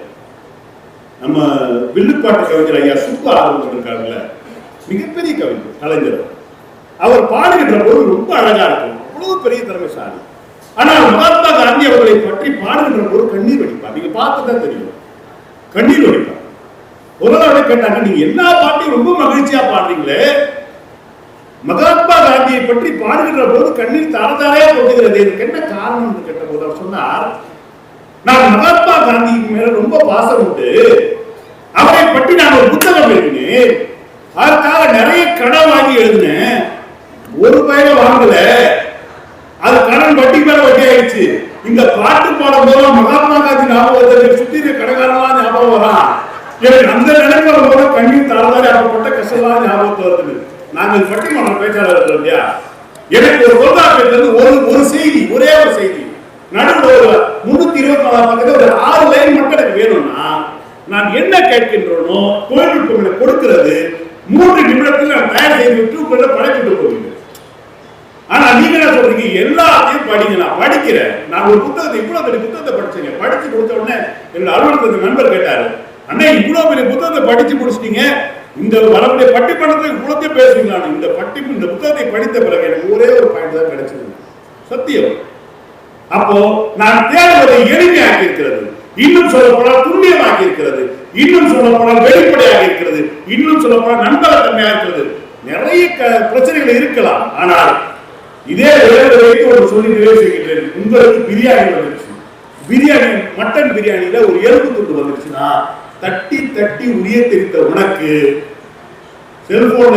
நம்ம வில்லுப்பாட்டு கவிஞர் ஐயா சுப்பு ஆரம்பம் இருக்காங்கல்ல, மிகப்பெரிய கலைஞர். அவர் பாடுகின்ற போது ரொம்ப அழகா இருக்கும், அவ்வளவு பெரிய திறமைசாலி. ஆனால் மகாத்மா காந்தி அவர்களை பற்றி பாடுகின்ற போது கண்ணீர் வடிப்பார். நீங்க பார்த்துதான் தெரியும், கண்ணீர் வடிப்பார். ஒரு நாள் கேட்டாங்க, நீங்க எல்லா பாட்டையும் ரொம்ப மகிழ்ச்சியா பாடுறீங்களே, மகாத்மா காந்தியை பற்றி பாடுகின்ற போது கண்ணீர் தாரதாரையா கொட்டுகிறது, இதுக்கு என்ன காரணம் என்று கேட்ட போது அவர் சொன்னார், நான் மகாத்மா காந்தி மேல ரொம்ப பாசம் உண்டு, அவரை பற்றி நான் ஒரு புத்தகம் எழுதினேன், அதற்காக நிறைய கடன் வாங்கி எழுதினேன், ஒரு பையில வாங்கல, அது கடன் வட்டி மேல வட்டி ஆயிடுச்சு. இந்த பாட்டு பாடும் போது மகாத்மா காந்தி ஞாபகத்தை சுத்தி கடைக்காரலாம் ஞாபகம் வரான், எனக்கு அந்த நிலைமை வரும்போது கண்ணீர் தாரதாரி ஆகப்பட்ட கஷ்டம்லாம் ஞாபகத்தை வருது. நாங்கள் பட்டிமன்ற பேச்சாளர் இருக்கிறோம் இல்லையா, எனக்கு ஒரு தொல்காப்பியத்திலிருந்து ஒரு செய்தி, ஒரே ஒரு செய்தி நடுவில் 324 பக்கத்துல ஒரு 6 லைன் மட்டும் எனக்கு வேணும்னா, நான் என்ன கேட்கின்றனோ தொழில்நுட்பம் எனக்கு கொடுக்கிறது 3 நிமிடத்தில் நான் தயார் செய்து விட்டு உங்களை படைத்துட்டு போவீங்க. ஆனா நீங்க என்ன சொல்றீங்க, எல்லாத்தையும் படிங்க. நான் படிக்கிறேன், நான் ஒரு புத்தகத்தை இவ்வளவு பெரிய புத்தகத்தை படிச்சேங்க, படிச்சு கொடுத்த உடனே என்னோட அலுவலகத்துக்கு நண்பர் கேட்டாரு, அண்ணா இவ்வளவு பெரிய புத்தகத்தை படிச்சு முடிச்சிட்டீங்க, இந்த வரக்கூடிய பட்டிமன்றத்தை இவ்வளவு பேசுவீங்களா? இந்த புத்தகத்தை படித்த பிறகு எனக்கு ஒரே ஒரு பாயிண்ட் தான் கிடைச்சது, சத்தியம். அப்போ நான் தேடுவதை எளிமையாக்கி இருக்கிறது, இன்னும் சொல்லப்போனால் துல்லியமாக்கி இருக்கிறது, இன்னும் சொல்லப்போனால் வெளிப்படையாக இருக்கிறது, இன்னும் சொல்லப்போனால் நண்பகத்தன்மையாக இருக்கிறது. நிறைய பிரச்சனைகள் இருக்கலாம், ஆனால் இதே வைத்து ஒரு சொல்லி நிறைவு செய்கின்றேன். உங்களுக்கு பிரியாணி வந்துருச்சு, பிரியாணி மட்டன் பிரியாணியில ஒரு எலும்பு துண்டு வந்துருச்சுன்னா தட்டி தட்டி உரிய தெரிந்த உனக்கு செல்போன்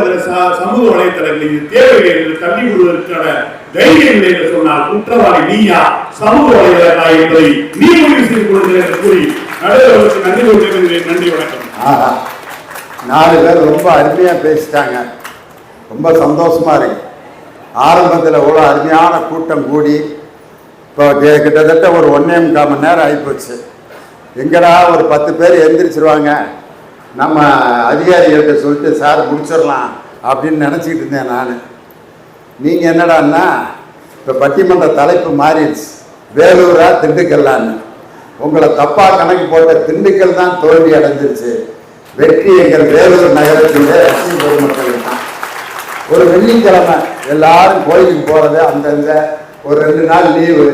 சமூக வலைத்தளங்களில் தேவையில்லை என்று தள்ளி விடுவதற்கான தைரியம் இல்லை என்று சொன்னால் குற்றவாளி நீயா, சமூக வலைதள என்பதை நீ முடிவு செய்து கொள்கிறேன் என்று கூறி நடுவர்களுக்கு நன்றி கொள்கிறேன். நன்றி, வணக்கம். 4 பேர் ரொம்ப அருமையா பேசிட்டாங்க, ரொம்ப சந்தோஷமா இருக்கு. ஆரம்பத்தில் அவ்வளோ அருமையான கூட்டம் கூடி இப்போ கிட்டத்தட்ட ஒரு 1.25 மணி நேரம் ஆகிப்போச்சு. எங்கடா ஒரு 10 பேர் எந்திரிச்சிருவாங்க, நம்ம அதிகாரிகள்கிட்ட சொல்லிட்டு சார் முடிச்சிடலாம் அப்படின்னு நினச்சிக்கிட்டு இருந்தேன் நான். நீங்கள் என்னடான்னா இப்போ பட்டிமன்ற தலைப்பு மாறிடுச்சு, வேலூரா திண்டுக்கல்லான்னு. உங்களை தப்பாக கணக்கு போட்ட திண்டுக்கல் தான் தோல்வி அடைஞ்சிருச்சு, வெற்றி எங்கள் வேலூர் நகரத்திலே ரசிக பெருமக்கள் தான். ஒரு வெள்ளிக்கிழமை எல்லாரும் கோயிலுக்கு போகிறது, அந்தந்த ஒரு 2 நாள் லீவு,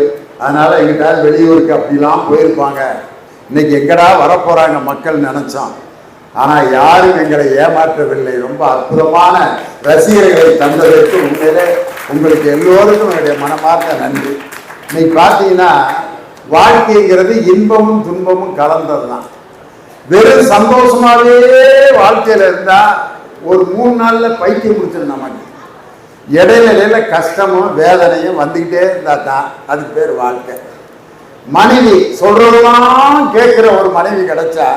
அதனால் எங்கிட்ட வெளியூருக்கு அப்படிலாம் போயிருப்பாங்க. இன்னைக்கு எங்கடா வரப்போகிறாங்க மக்கள் நினச்சோம். ஆனால் யாரும் எங்களை ஏமாற்றவில்லை. ரொம்ப அற்புதமான ரசிகர்களை தந்ததற்கு உண்மையிலே உங்களுக்கு எல்லோருக்கும் என்னுடைய மனமார்ந்த நன்றி. இன்னைக்கு பார்த்தீங்கன்னா வாழ்க்கைங்கிறது இன்பமும் துன்பமும் கலந்தது தான். வெறும் சந்தோஷமாகவே வாழ்க்கையில் இருந்தால் ஒரு 3 நாளில் பைத்தியம் முடிச்சிடும் நமக்கு. இடையில கஷ்டமும் வேதனையும் வந்துக்கிட்டே இருந்தால் தான் அதுக்கு பேர் வாழ்க்கை. மனைவி சொல்றதெல்லாம் கேட்குற ஒரு மனைவி கிடைச்சா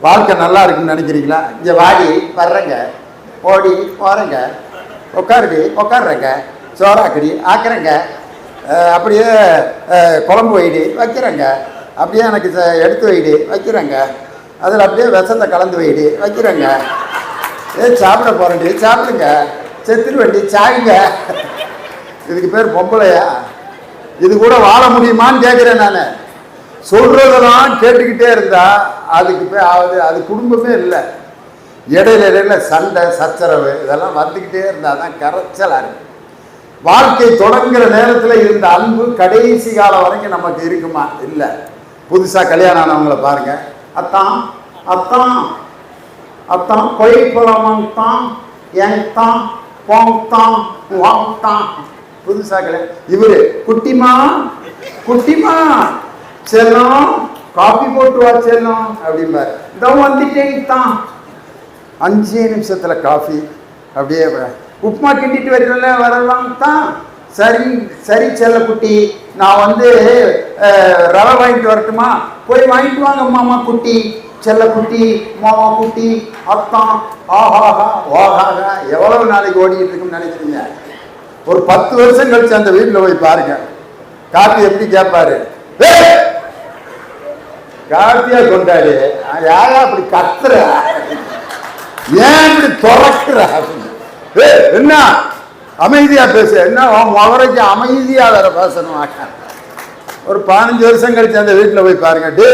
வாழ்க்கை நல்லா இருக்குன்னு நினைக்கிறீங்களா? இங்கே வாடி வர்றேங்க, ஓடி போகிறேங்க, உட்காருடி உட்காடுறேங்க, சோறாக்கடி ஆக்குறேங்க, அப்படியே குழம்பு வைடி வைக்கிறேங்க, அப்படியே எனக்கு எடுத்து வைடி வைக்கிறேங்க, அதில் அப்படியே விஷத்தை கலந்து வைடி வைக்கிறேங்க, சாப்பிட போகிறேன்டி சாப்பிடுங்க, செத்துரு வண்டி சாயுங்க. இதுக்கு பேர் பொம்பளையா? இது கூட வாழ முடியுமான்னு கேட்கிறேன் நான். சொல்றதெல்லாம் கேட்டுக்கிட்டே இருந்தா அதுக்கு போய் ஆகுது, அது குடும்பமே இல்லை. இடையில சண்டை சச்சரவு இதெல்லாம் வந்துக்கிட்டே இருந்தால் தான் கரைச்சலாக இருக்கு. வாழ்க்கை தொடங்குற நேரத்தில் இருந்த அன்பு கடைசி காலம் வரைக்கும் நமக்கு இருக்குமா? இல்லை. புதுசாக கல்யாணம் ஆனவங்களை பாருங்க, அத்தான் அத்தான் அத்தான் கொய் போலாமான் எங்தான் போங்தான் வாங்தான். புதுசாக கல்யாணம் இவரு குட்டிமா குட்டிமா செல்லம் காபி போட்டு வா செல்லம் அப்படிம்பாரு. இதோ வந்துட்டேன் தான் 5 நிமிஷத்துல காஃபி. அப்படியே உப்புமா கிண்டிட்டு வரலாம் தான். சரி சரி செல்ல குட்டி, நான் வந்து ரவை வாங்கிட்டு வரட்டுமா? போய் வாங்கிட்டு வாங்க மாமா குட்டி, செல்ல குட்டி, மாமா குட்டி, அத்தான் ஆஹாஹா ஓஹாகா. எவ்வளவு நாளைக்கு ஓடிக்கிட்டு இருக்குன்னு நினைக்கிறீங்க? ஒரு 10 வருஷம் கழிச்சு அந்த வீட்டில் போய் பாருங்க, காப்பி எப்படி கேட்பாரு? காப்பியா கொண்டாடி யாரா அப்படி கத்துற, ஏன் இப்படி துறக்குற? என்ன அமைதியா பேசு, என்ன அவரைக்கு அமைதியா வேற பேசணும். ஒரு 15 வருஷம் கழிச்சு அந்த வீட்டில் போய் பாருங்க, டே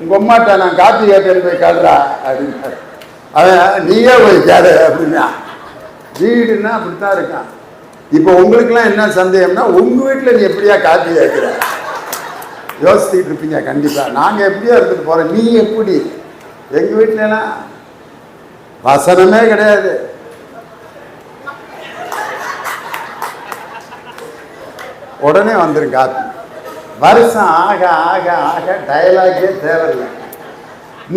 உங்க அம்மாட்ட நான் காப்பி கேட்டேன்னு போய் காடுறா அப்படின்னு. அவன் நீயே போய் கேடு அப்படின்னா. வீடுன்னா அப்படித்தான் இருக்கான். இப்போ உங்களுக்குலாம் என்ன சந்தேகம்னா, உங்க வீட்டில் நீ எப்படியா காப்பி கேட்கிற யோசிச்சுட்டு இருப்பீங்க கண்டிப்பா. நாங்க எப்படியோ எடுத்துட்டு போறோம், நீ எப்படி? எங்க வீட்டுலாம் வசனமே கிடையாது. உடனே வந்துடும் காப்பி. வருஷம் ஆக ஆக ஆக டயலாகே தேவையில்லை.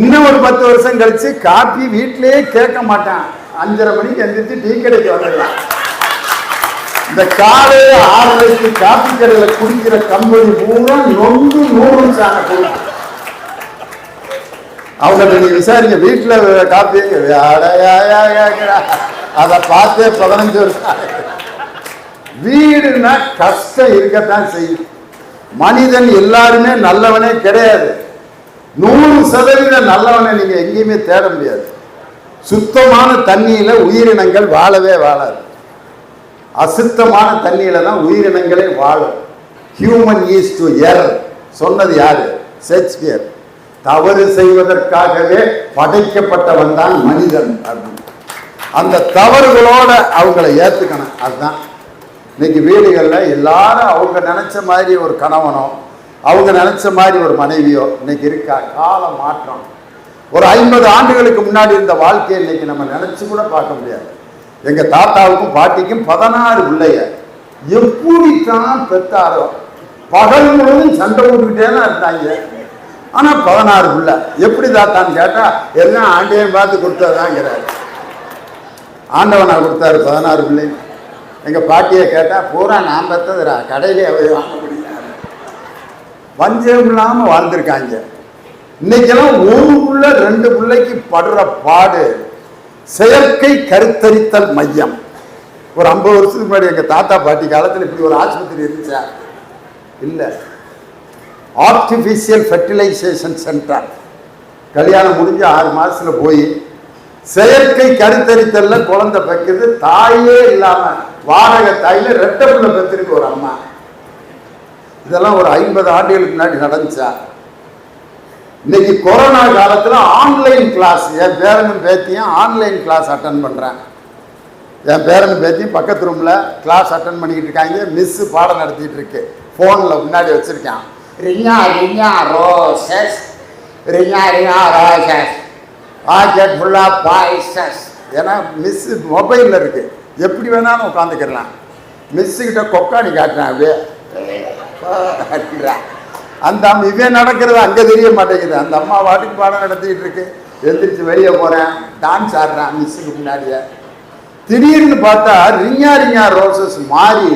இன்னும் ஒரு 10 வருஷம் கழிச்சு காப்பி வீட்டிலேயே கேட்க மாட்டான். 5:30 மணிக்கு எந்திரிச்சு டீ கடைக்கு வந்துடலாம். இந்த காலையில 6:30 காப்பி கடையில் குடிக்கிற கம்பெனி பூரா நொந்து நூறுச்சான பொருள். அவங்கள்ட்ட நீங்க விசாரிங்க, வீட்டுல காப்பி அதை பார்த்தே 15 வருஷம். வீடுன்னா கஷ்டம் இருக்கத்தான் செய்யும். மனிதன் எல்லாருமே நல்லவனே கிடையாது. 100% நல்லவனை நீங்க எங்கேயுமே தேட முடியாது. சுத்தமான தண்ணியில உயிரினங்கள் வாழவே வாழாது. அசுத்தமான தண்ணியில தான் உயிரினங்களே வாழும். ஹியூமன் ஈஸ் டு எரர் சொன்னது யாரு? ஷேக்ஸ்பியர். தவறு செய்வதற்காகவே படைக்கப்பட்டவன் தான் மனிதன் அப்படின்னு. அந்த தவறுகளோட அவங்களை ஏத்துக்கணும். அதுதான் இன்னைக்கு வீடுகளில் எல்லாரும் அவங்க நினைச்ச மாதிரி ஒரு கணவனோ அவங்க நினைச்ச மாதிரி ஒரு மனைவியோ இன்னைக்கு இருக்கா? கால மாற்றம். ஒரு 50 ஆண்டுகளுக்கு முன்னாடி இருந்த வாழ்க்கையை இன்னைக்கு நம்ம நினைச்சு கூட பார்க்க முடியாது. எங்க தாத்தாவுக்கும் பாட்டிக்கும் 16 பிள்ளைய எப்படித்தான் பெத்தாரோ, பகல் முழுவதும் சண்டை போட்டுக்கிட்டே தான் இருந்தாங்க. ஆனா 16 பிள்ளை எப்படி தாத்தான்னு கேட்டா எல்லாம் ஆண்டையும் பார்த்து கொடுத்ததாங்கிறாரு. ஆண்டவனா கொடுத்தாரு 16 பிள்ளை. எங்க பாட்டியை கேட்டா பூரா நான் பெத்ததுரா, கடையிலே வாங்க முடியாது. வஞ்சம் இல்லாம வாழ்ந்திருக்காங்க. இன்னைக்கெல்லாம் 1 புள்ள 2 பிள்ளைக்கு படுற பாடு. செயற்கை கருத்தரித்தல் மையம். ஒரு 50 வருஷத்துக்கு முன்னாடி எங்க தாத்தா பாட்டி காலத்தில் இப்படி ஒரு ஆஸ்பத்திரி இருந்துச்சா? இல்ல. Artificial fertilisation centre. கல்யாணம் முடிஞ்சு 6 மாசத்துல போய் செயற்கை கருத்தரித்தல்ல குழந்தை பெக்குது. தாயே இல்லாம வாடகை தாயில 2 பிள்ளை பெற்றிருக்கு ஒரு அம்மா. இதெல்லாம் ஒரு 50 ஆண்டுகளுக்கு முன்னாடி நடந்துச்சா? இன்னைக்கு கொரோனா காலத்துல ஆன்லைன் கிளாஸ். என் பேரனும் பேத்தியும் ஆன்லைன் கிளாஸ் அட்டன் பண்றேன். என் பேரனும் பேத்தியும் பக்கத்து ரூம்ல கிளாஸ் அட்டன் பண்ணிக்கிட்டு இருக்காங்க. மிஸ் பாடம் நடத்திட்டு இருக்கு. போன்ல முன்னாடி வச்சிருக்கான், Riya Riya roses, Riya Riya roses, packet ஃபுல்லா பாய்சஸ். ஏன்னா மிஸ் மொபைல்ல இருக்கு, எப்படி வேணாலும் உட்காந்துக்கலாம். மிஸ் கிட்ட கொக்காடி காட்டுறான், அப்படியே அந்த இவன் நடக்கிறது அங்கே தெரிய மாட்டேங்குது. அந்த அம்மா வாட்டுக்கு பாடம் நடத்திட்டு இருக்கு. எழுந்திரிச்சு வெளியே போறேன், டான்ஸ் ஆடுறான் மிஸ்ஸுக்கு முன்னாடியே. திடீர்னு பார்த்தா ரியா ரியா ரோசஸ் மாறி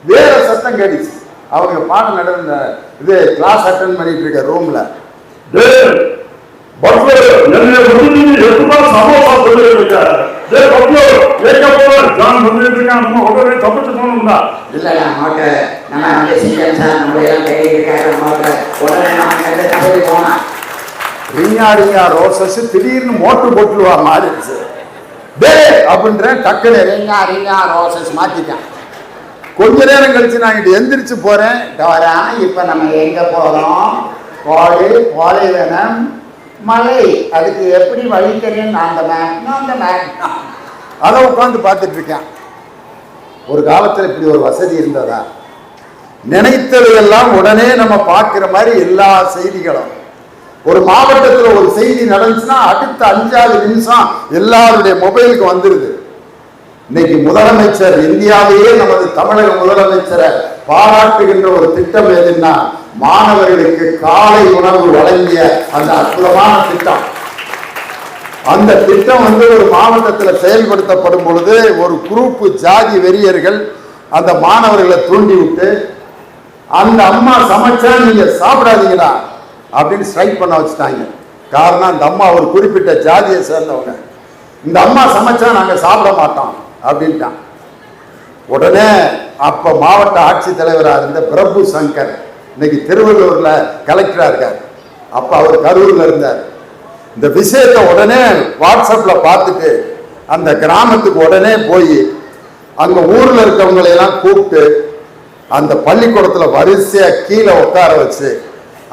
வேற சத்தம் கேட்டுச்சு. அவங்க பாடம் நடந்த இது கிளாஸ் அட்டன் பண்ணிட்டு இருக்க ரூம்ல ரியா ரியா ரோசஸ் திடீர்னு மோட்டு போட்டுருவா மாறிடுச்சு. அப்படின்ற டக்குனு ரியா ரியா ரோசஸ் மாத்திட்டான். கொஞ்ச நேரம் கழிச்சு நான் இங்க எந்திரிச்சு போறேன். இப்ப நம்ம எங்க போறோம்? பாலைவனம் மலை, அதுக்கு எப்படி வழி தெரியும்? அதை உட்காந்து பார்த்துட்டு இருக்கேன். ஒரு காலத்துல இப்படி ஒரு வசதி இருந்ததா? நினைத்ததையெல்லாம் உடனே நம்ம பார்க்கிற மாதிரி எல்லா செய்திகளும். ஒரு மாவட்டத்துல ஒரு செய்தி நடந்துச்சுன்னா அடுத்த 5 நிமிஷம் எல்லாருடைய மொபைலுக்கு வந்துருது. இன்னைக்கு முதலமைச்சர், இந்தியாவிலேயே நமது தமிழக முதலமைச்சரை பாராட்டுகின்ற ஒரு திட்டம் எதுன்னா மாணவர்களுக்கு காலை உணவு வழங்கிய அந்த அற்புதமான திட்டம். அந்த திட்டம் ஒரு மாவட்டத்தில் செயல்படுத்தப்படும் பொழுது ஒரு குரூப் ஜாதி வெறியர்கள் அந்த மாணவர்களை தூண்டி விட்டு அந்த அம்மா சமைச்சா நீங்க சாப்பிடாதீங்கடா அப்படின்னு ஸ்ட்ரைக் பண்ண வச்சுட்டாங்க. காரணம் அந்த அம்மா ஒரு குறிப்பிட்ட ஜாதியை சேர்ந்தவங்க. இந்த அம்மா சமைச்சா நாங்க சாப்பிட மாட்டோம் அப்படின்ட்டான். உடனே அப்ப மாவட்ட ஆட்சித்தலைவராக இருந்த பிரபு சங்கர் இன்னைக்கு திருவள்ளூர்ல கலெக்டரா இருக்கார். அப்ப அவர் கரூர்ல இருந்தார். இந்த விஷயத்தை உடனே வாட்ஸ்அப்ல பார்த்துட்டு அந்த கிராமத்துக்கு உடனே போய் அங்க ஊர்ல இருக்கவங்களை எல்லாம் கூப்பிட்டு அந்த பள்ளிக்கூடத்துல வரிசையா கீழே உட்கார வச்சு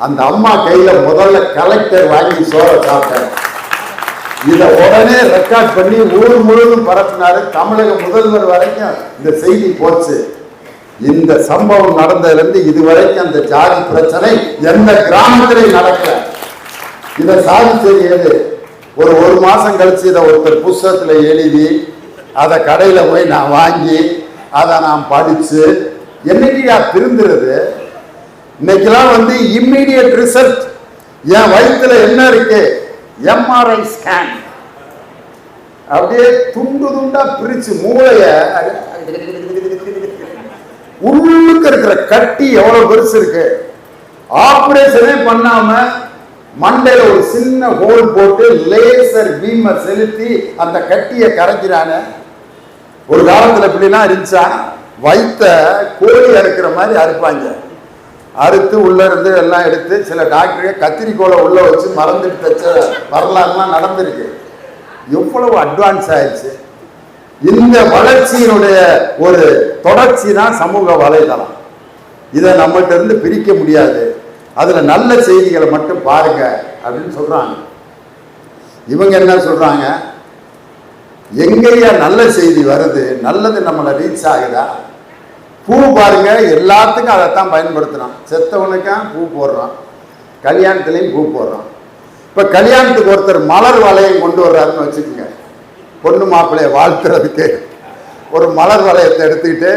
அந்த அம்மா கையில முதல்ல கலெக்டர் வாங்கி சோற சாப்பிட்டார். இதை உடனே ரெக்கார்ட் பண்ணி ஊர் முழுவதும் பரப்பினாரு. தமிழக முதல்வர் வரைக்கும் இந்த செய்தி போச்சு. இந்த சம்பவம் நடந்ததுல இருந்து இதுவரைக்கும் அந்த ஜாதி பிரச்சனை எந்த கிராமத்திலையும் நடக்கல. இதை சாதிச்சது எது? ஒரு மாசம் கழிச்சு இதை ஒருத்தர் புஸ்தகத்துல எழுதி அதை கடையில போய் நான் வாங்கி அதை நான் படிச்சு என்னைக்கு திருந்துறது? இன்னைக்கெல்லாம் இம்மிடியட் ரிசல்ட். என் வயிற்றுல என்ன இருக்கு? MRI scan. அப்படியே துண்டு துண்டா பிரிச்சு மூளைய உள்ளுக்கு இருக்கிற கட்டி எவ்வளவு பெருசு இருக்கு. ஆபரேஷனே பண்ணாம மண்டையில ஒரு சின்ன ஹோல் போட்டு லேசர் பீம செலுத்தி அந்த கட்டியை கரைக்கிறான. ஒரு காலத்துல இப்படிலாம் இருந்துச்சா? வயிற்ற கோழி அறுக்கிற மாதிரி அறுப்பாங்க. அறுத்து உள்ள இருந்து எல்லாம் எடுத்து சில டாக்டரே கத்திரிக்கோலை உள்ள வச்சு மறந்துட்டு தச்ச வரலாறுலாம் நடந்திருக்கு. எவ்வளவு அட்வான்ஸ் ஆயிடுச்சு. இந்த வளர்ச்சியினுடைய ஒரு தொடர்ச்சி தான் சமூக வலைதளம். இதை நம்மகிட்ட இருந்து பிரிக்க முடியாது. அதுல நல்ல செய்திகளை மட்டும் பாருங்க அப்படின்னு சொல்றாங்க. இவங்க என்ன சொல்றாங்க? எங்கேயா நல்ல செய்தி வருது, நல்லது நம்மளை ரீச் ஆகுதா? பூ பாருங்க, எல்லாத்துக்கும் அதைத்தான் பயன்படுத்துறான். செத்தவனுக்கும் பூ போடுறான், கல்யாணத்துலையும் பூ போடுறான். இப்ப கல்யாணத்துக்கு ஒருத்தர் மலர் வளையம் கொண்டு வர்றாருன்னு வச்சுக்கோங்க. பொண்ணு மாப்பிள்ளைய வாழ்த்துறதுக்கு ஒரு மலர் வளையத்தை எடுத்துக்கிட்டு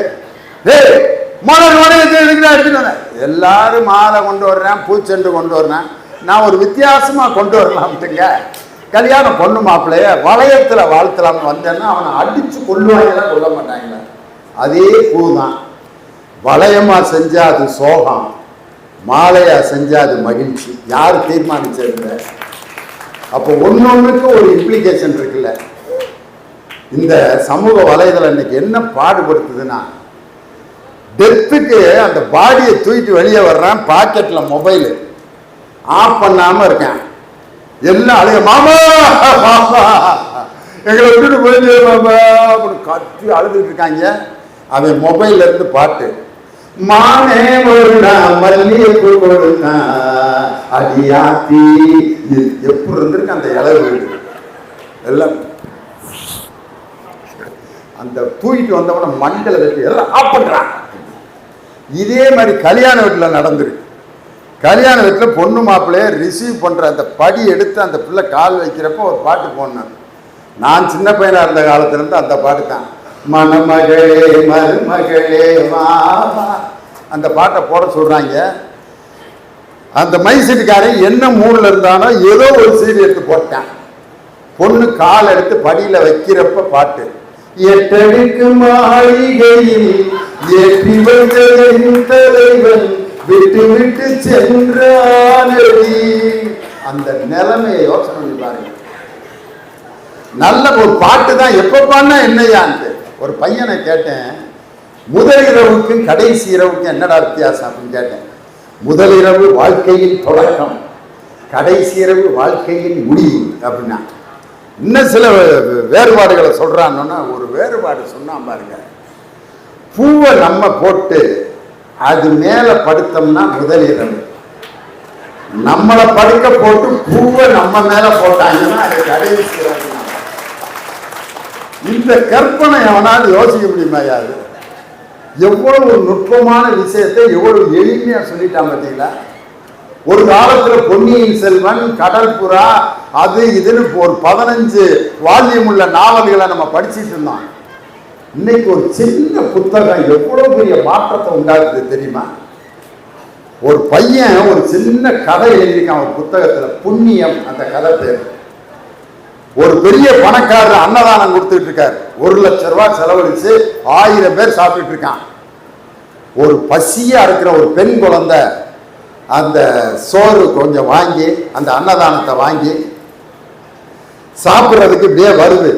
மலர் வளையத்தை எடுத்துட்டு எல்லாரும் மாலை கொண்டு வர்றேன், பூச்செண்டு கொண்டு வர்றேன், நான் ஒரு வித்தியாசமா கொண்டு வரலாம்ட்டுங்க. கல்யாணம் பொண்ணு மாப்பிள்ளைய வளையத்துல வாழ்த்தலாம்னு வந்தேன்னா அவனை அடிச்சு கொள்ளுவாங்க, கொல்ல மாட்டாங்களா? அதே பூ தான். வளையமா செஞ்சா அது சோகம், மாலையா செஞ்சா அது மகிழ்ச்சி. யார் தீர்மானிச்சிருந்த? அப்போ ஒன்னொன்னுக்கு ஒரு இம்ப்ளிகேஷன் இருக்குல்ல. இந்த சமூக வலைதளம் இன்னைக்கு என்ன பாடுபடுத்துதுன்னா, டெத்துக்கு அந்த பாடியை தூக்கிட்டு வெளியே வர்றான், பாக்கெட்ல மொபைல் ஆஃப் பண்ணாம இருக்கேன். எல்லாம் அழுக, மாமா மாமா எங்களை விட்டுட்டு போயிட்டு மாமா அப்படின்னு கத்தி அழுதுட்டு இருக்காங்க. அவன் மொபைல்ல இருந்து பாட்டு, மானே மல்லிகைப்பூ கொடுத்தான் அடியாத்தி. எப்படி இருந்திருக்கு அந்த இளவு வீடு எல்லாம். அந்த தூக்கிட்டு வந்தவன மண்டல வச்சு எல்லாம் ஆஃப் பண்றான். இதே மாதிரி கல்யாண வீட்டில் நடந்திருக்கு. கல்யாண வீட்டில் பொண்ணு மாப்பிள்ளைய ரிசீவ் பண்ற அந்த படி எடுத்து அந்த பிள்ளை கால் வைக்கிறப்ப ஒரு பாட்டு போனேன். நான் சின்ன பையனா இருந்த காலத்துல இருந்து அந்த பாட்டு தான். மணமகளே மருமகளே மாமா, அந்த பாட்டை போட சொல்றாங்க. அந்த மைசூரிக்காரன் என்ன மூணுல இருந்தானோ ஏதோ ஒரு சீடி எடுத்து போட்டான். பொண்ணு கால் எடுத்து படியில வைக்கிறப்ப பாட்டு, எட்டடுக்கு மாளிகையில் ஏற்றி வைத்ததின் தலைவன் விட்டு விட்டு சென்றானடி. அந்த நிலைமையை யோசனை பண்ணி பாருங்க. நல்ல ஒரு பாட்டு தான். எப்ப பாடினா என்னையான்ட்டு ஒரு பையனை கேட்டேன், முதல் இரவுக்கு கடைசி இரவுக்கு என்னடா வித்தியாசம் அப்படின்னு கேட்டேன். முதல் இரவு வாழ்க்கையின் தொடக்கம், கடைசி இரவு வாழ்க்கையின் முடிவு அப்படின்னா. இன்னும் சில வேறுபாடுகளை சொல்றான்னா, ஒரு வேறுபாடு சொன்னா பாருங்க. பூவை நம்ம போட்டு அது மேல படுத்தோம்னா முதலிரவு, நம்மளை படுக்க போட்டு பூவை நம்ம மேல போட்டாங்கன்னா அது கடைசி இரவு. இந்த கற்பனை எவனாவது யோசிக்க முடியுமா? யாரு எவ்வளவு ஒரு நுட்பமான விஷயத்தை எவ்வளவு எளிமையா சொல்லிட்டான் பார்த்தீங்களா? ஒரு காலத்துல பொன்னியின் செல்வன், கடல் புறா, அது இதுன்னு ஒரு 15 வால்யூம் உள்ள நாவல்களை நம்ம படிச்சுட்டு இருந்தோம். இன்னைக்கு ஒரு சின்ன புத்தகம் எவ்வளவு பெரிய மாற்றத்தை உண்டாக்குது தெரியுமா? ஒரு பையன் ஒரு சின்ன கதை எழுதியிருக்கான் ஒரு புத்தகத்துல, புண்ணியம் அந்த கதை பேர். ஒரு பெரிய பணக்காரர் அன்னதானம் கொடுத்துட்டு இருக்காரு. 1 லட்சம் ரூபாய் செலவழிச்சு 1000 பேர் சாப்பிட்டு இருக்கான். ஒரு பசியா இருக்கிற ஒரு பெண் குழந்தை அந்த சோறு கொஞ்சம் வாங்கி அந்த அன்னதானத்தை வாங்கி சாப்பிட்றதுக்கு இப்படியே வருது.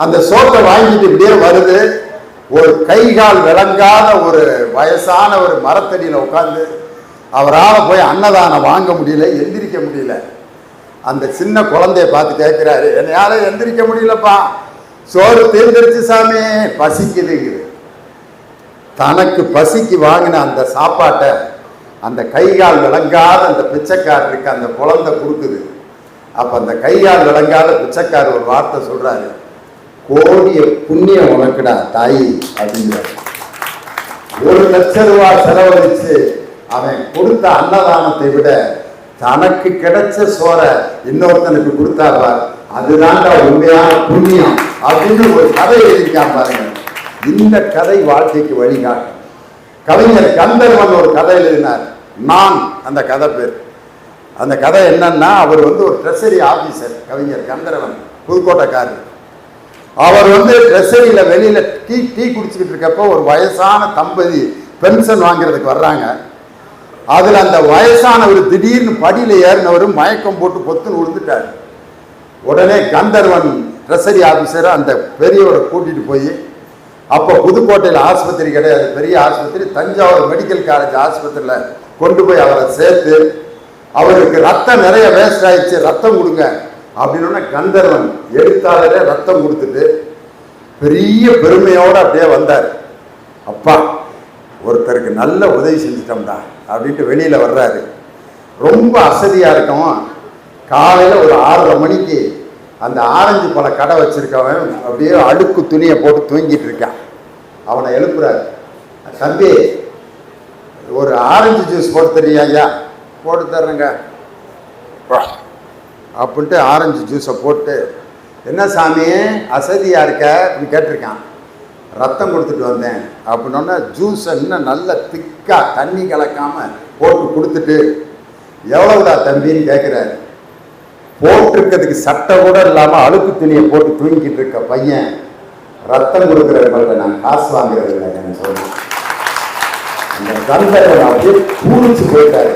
அந்த சோத்தை வாங்கிட்டு இப்படியே வருது. ஒரு கை கால் விளங்காத ஒரு வயசான ஒரு மரத்தடியில் உட்கார்ந்து அவரால் போய் அன்னதானம் வாங்க முடியல, எந்திரிக்க முடியல. அந்த சின்ன குழந்தைய பார்த்து கேட்கிறாரு, என்னையால எந்திரிக்க முடியலப்பா, சோறு தீர்ந்துருச்சு சாமி, பசிக்குதுங்குது. தனக்கு பசிக்கு வாங்கின அந்த சாப்பாட்டை அந்த கைகால் விளங்காத அந்த பிச்சைக்காரருக்கு அந்த குழந்தை கொடுக்குது. அப்ப அந்த கைகால் விளங்காத பிச்சைக்காரர் ஒரு வார்த்தை சொல்றாரு, கோடிய புண்ணியம் உனக்குடா தாயி அப்படிங்கிறார். 1 லட்சம் ரூபாய் செலவழிச்சு அவன் கொடுத்த அன்னதானத்தை விட தனக்கு கிடைச்ச சோறை இன்னொருத்தனுக்கு கொடுத்தாப்பா, அதுதான்டா உண்மையான புண்ணியம் அப்படின்னு ஒரு கதை எழுதிக்காம பாருங்க. இந்த கதை வாழ்க்கைக்கு வழிகாட்டும். கவிஞர் கந்தர்வன் ஒரு கதை எழுதினார், நான் அந்த கதை பேர். அந்த கதை என்னன்னா, அவர் ஒரு ட்ரெஷரி ஆபீசர், கவிஞர் கந்தர்வன், புதுக்கோட்டைக்காரர். அவர் ட்ரெஷரியில வெளியில டீ குடிச்சுக்கிட்டு இருக்கப்போ ஒரு வயசான தம்பதி பென்ஷன் வாங்குறதுக்கு வர்றாங்க. அதுல அந்த வயசானவர் திடீர்னு படியில ஏறினவர் மயக்கம் போட்டு பொத்துன்னு விழுந்துட்டார். உடனே கந்தர்வன் ட்ரெஷரி ஆபீசரை அந்த பெரியவரை கூட்டிட்டு போய், அப்போ புதுக்கோட்டையில் ஆஸ்பத்திரி கிடையாது, பெரிய ஆஸ்பத்திரி, தஞ்சாவூர் மெடிக்கல் காலேஜ் ஆஸ்பத்திரியில் கொண்டு போய் அவரை சேர்த்து, அவருக்கு ரத்தம் நிறைய வேஸ்ட் ஆயிடுச்சு, ரத்தம் கொடுங்க அப்படின்னு கந்தர்வன் எழுத்தாளரே ரத்தம் கொடுத்துட்டு பெரிய பெருமையோடு அப்படியே வந்தார். அப்பா, ஒருத்தருக்கு நல்ல உதவி செஞ்சிட்டோம்டா அப்படின்ட்டு வெளியில வர்றாரு. ரொம்ப அசதியாக இருக்கும். காலையில் ஒரு 6:30 மணிக்கு அந்த ஆரஞ்சு பழ கடை வச்சிருக்கவன் அப்படியே அடுக்கு துணியை போட்டு தூங்கிட்டு இருக்கான். அவனை எழுப்புறாரு, தம்பி ஒரு ஆரஞ்சு ஜூஸ் போட்டு தரியா? ஐயா போட்டு தர்றேங்க அப்படின்ட்டு ஆரஞ்சு ஜூஸை போட்டு, என்ன சாமி அசதியா இருக்க அப்படின்னு கேட்டிருக்கான். ரத்தம் கொடுத்துட்டு வந்தேன் அப்படின்னோன்னா ஜூஸை இன்னும் நல்ல திக்கா தண்ணி கலக்காம போட்டு கொடுத்துட்டு, எவ்வளவுதா தம்பின்னு கேட்குறாரு. போட்டிருக்கிறதுக்கு சட்டை கூட இல்லாமல் அழுக்கு துணியை போட்டு தூங்கிட்டு இருக்க பையன் ரத்தம் கொடுக்குறவங்கள்ட்ட நான் காசு வாங்குறது இல்லைன்னு சொல்லி அந்த கந்தர்வன் அப்படியே பூரிச்சு போயிட்டாரு.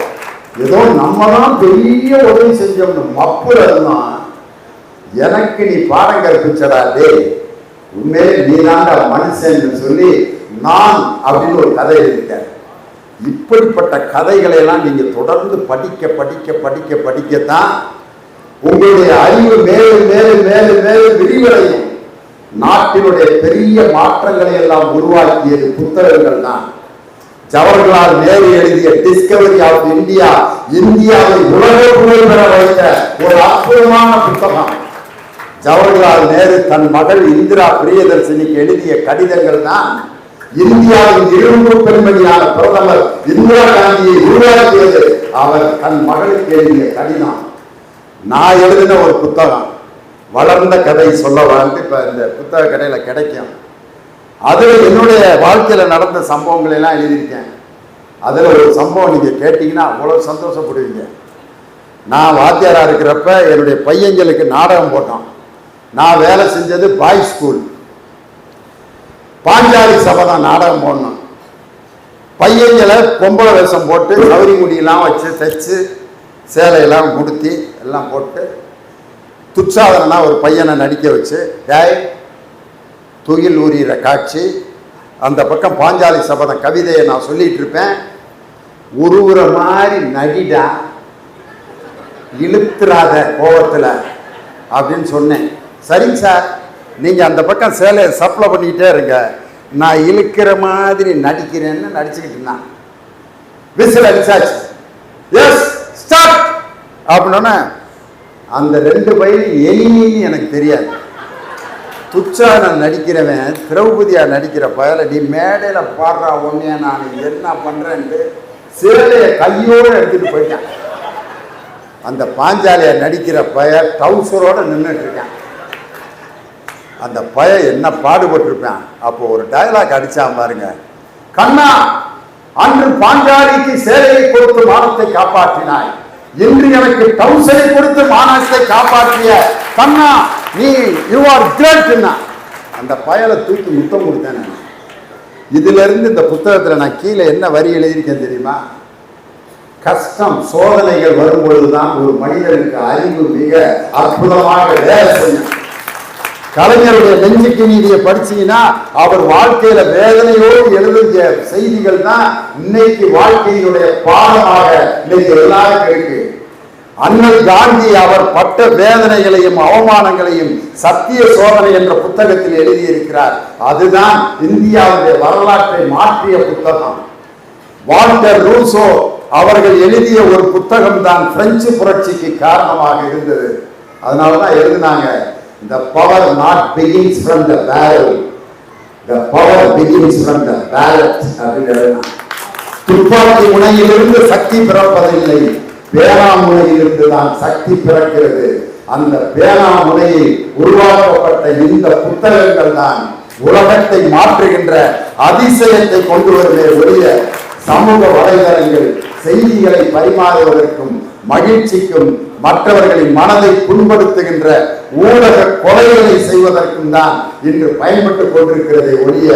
ஏதோ நம்ம தான் பெரிய உதவி செஞ்சோம்னு மப்புல இருந்தான். எனக்கு நீ பாடம் கற்பிச்சடா டே, உண்மையிலே நீ தாண்டா மனுஷன் சொல்லி நான் அப்படின்னு ஒரு கதை எழுதிட்டேன். இப்படிப்பட்ட கதைகளை எல்லாம் நீங்க தொடர்ந்து படிக்க படிக்க படிக்க படிக்கத்தான் உங்களுடைய அறிவு மேலும் மேலும் மேலும் மேலும் விரிவடையும். நாட்டினுடைய பெரிய மாற்றங்களை எல்லாம் உருவாக்கியது புத்தகங்கள் தான். ஜவஹர்லால் நேரு எழுதிய டிஸ்கவரி ஆஃப் இந்தியா, இந்தியாவை உலக புகழ் பெற வைத்த ஒரு அற்புதமான புத்தகம். ஜவஹர்லால் நேரு தன் மகள் இந்திரா பிரியதர்சினிக்கு எழுதிய கடிதங்கள் தான் இந்தியாவின் இரும்பு பெண்மணியான பிரதமர் இந்திரா காந்தியை உருவாக்கியது. அவர் தன் மகளுக்கு எழுதிய கடிதம். நான் எழுதின ஒரு புத்தகம் வளர்ந்த கதை சொல்ல வாழ்ந்து இப்ப இந்த புத்தக கடையில கிடைக்கும். அதுல என்னுடைய வாழ்க்கையில நடந்த சம்பவங்களை எல்லாம் எழுதியிருக்கேன். அதுல ஒரு சம்பவம் நீங்க கேட்டீங்கன்னா அவ்வளவு சந்தோஷப்படுவீங்க. நான் வாத்தியாரா இருக்கிறப்ப என்னுடைய பையங்களுக்கு நாடகம் போட்டோம். நான் வேலை செஞ்சது பாய்ஸ் ஸ்கூல். பாஞ்சாலி சபதம் நாடகம் போடணும். பையங்களை பொம்பளை வேஷம் போட்டு சௌரி முடியெல்லாம் வச்சு தைச்சு சேலையெல்லாம் முடுத்தி எல்லாம் போட்டு துச்சாதனா ஒரு பையனை நடிக்க வச்சு துகில் ஊறிற காட்சி. அந்த பக்கம் பாஞ்சாலி சபதம் கவிதையை நான் சொல்லிட்டு இருப்பேன். உருவுற மாதிரி நடிடா, இழுத்துறாத கோபத்தில் அப்படின்னு சொன்னேன். சரிங்க சார், நீங்கள் அந்த பக்கம் சேலையை சப்ளை பண்ணிக்கிட்டே இருங்க, நான் இழுக்கிற மாதிரி நடிக்கிறேன்னு நடிச்சுக்கிட்டு இருந்தான். விசில் அடிச்சாச்சு, எஸ் ஸ்டார்ட் அப்படின்னா அந்த 2 வயது எளிமைன்னு எனக்கு தெரியாது. துச்சா நான் நடிக்கிறவன் திரௌபதியா நடிக்கிற பயல நீ மேடையில பாடுறா ஒன்னே நான் என்ன பண்றேன்ட்டு சேலையை கையோடு எடுத்துட்டு போயிட்டேன். அந்த பாஞ்சாலியா நடிக்கிற பய டவுசரோட நின்றுட்டு இருக்கேன். அந்த பய என்ன பாடுபட்டிருப்பேன். அப்போ ஒரு டயலாக் அடிச்சான் பாருங்க, கண்ணா அன்று பாஞ்சாலிக்கு சேலையை கொடுத்து மானத்தை காப்பாற்றினாய், இன்று எனக்கு டவுசரை கொடுத்து மானத்தை காப்பாற்றிய கண்ணா நீ யூ ஆர் கிரேட்னா அந்த பயலை தூக்கி முத்தம் கொடுத்தேன். இதுல இருந்து இந்த புத்தகத்துல நான் கீழே என்ன வரி எழுதியிருக்கேன் தெரியுமா? கஷ்டம் சோதனைகள் வரும்பொழுதுதான் ஒரு மனிதனுக்கு அறிவு மிக அற்புதமாக வேலை செய்யும். கலைஞருடைய நெஞ்சுக்கு நீதியை படிச்சீங்கன்னா அவர் வாழ்க்கையில வேதனையோடு எழுதிய செய்திகள் தான் இன்னைக்கு வாழ்க்கையினுடைய பாடமாக இன்னைக்கு எல்லாருக்கும் இருக்கு. அண்ணல் காந்தி அவர் பட்ட வேதனைகளையும் அவமானங்களையும் சத்திய சோதனை என்ற புத்தகத்தில் எழுதியிருக்கிறார். அதுதான் இந்தியாவுடைய வரலாற்றை மாற்றிய புத்தகம். வால்டர் ரூசோ அவர்கள் எழுதிய ஒரு புத்தகம் தான் பிரெஞ்சு புரட்சிக்கு காரணமாக இருந்தது. அதனாலதான் எழுதினாங்க, the power not begins from the barrel, the power begins from the ballot அப்படின்னு எழுதினாங்க. துப்பாக்கி முனையிலிருந்து சக்தி பிறப்பதில்லை, பேராமுனையிலிருந்து தான் சக்தி பிறக்கிறது. அந்த பேராமுனையில் உருவாக்கப்பட்ட இந்த புத்தகங்கள் தான் உலகத்தை மாற்றுகின்ற அதிசயத்தை கொண்டு வருவதே ஒழிய சமூக வலைதளங்கள் செய்திகளை பரிமாறுவதற்கும் மகிழ்ச்சிக்கும் மற்றவர்களின் மனதை புண்படுத்துகின்ற ஊடக கொலைகளை செய்வதற்கும் தான் இன்று பயன்பட்டுக் கொண்டிருக்கிறதை ஒழிய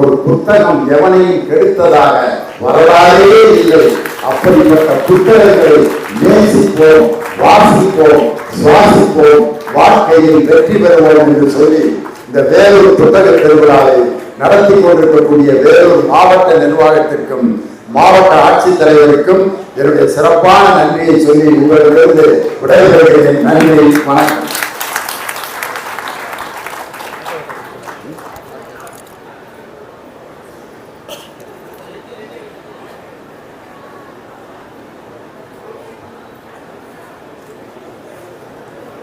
ஒரு புத்தகம் எவனையும் கெடுத்ததாக வரலாறே இல்லை. அப்படிப்பட்ட புத்தகங்களை நேசிப்போம், வாசிப்போம், சுவாசிப்போம், வாழ்க்கையில் வெற்றி பெறுவோம் என்று சொல்லி இந்த வேலூர் புத்தக திருவிழாவை நடத்தி கொண்டிருக்கக்கூடிய வேலூர் மாவட்ட நிர்வாகத்திற்கும் மாவட்ட ஆட்சித்தலைவருக்கும் என்னுடைய சிறப்பான நன்றியை சொல்லி உங்களிடமிருந்து விடைபெறுகிறேன். நன்றி, வணக்கம்.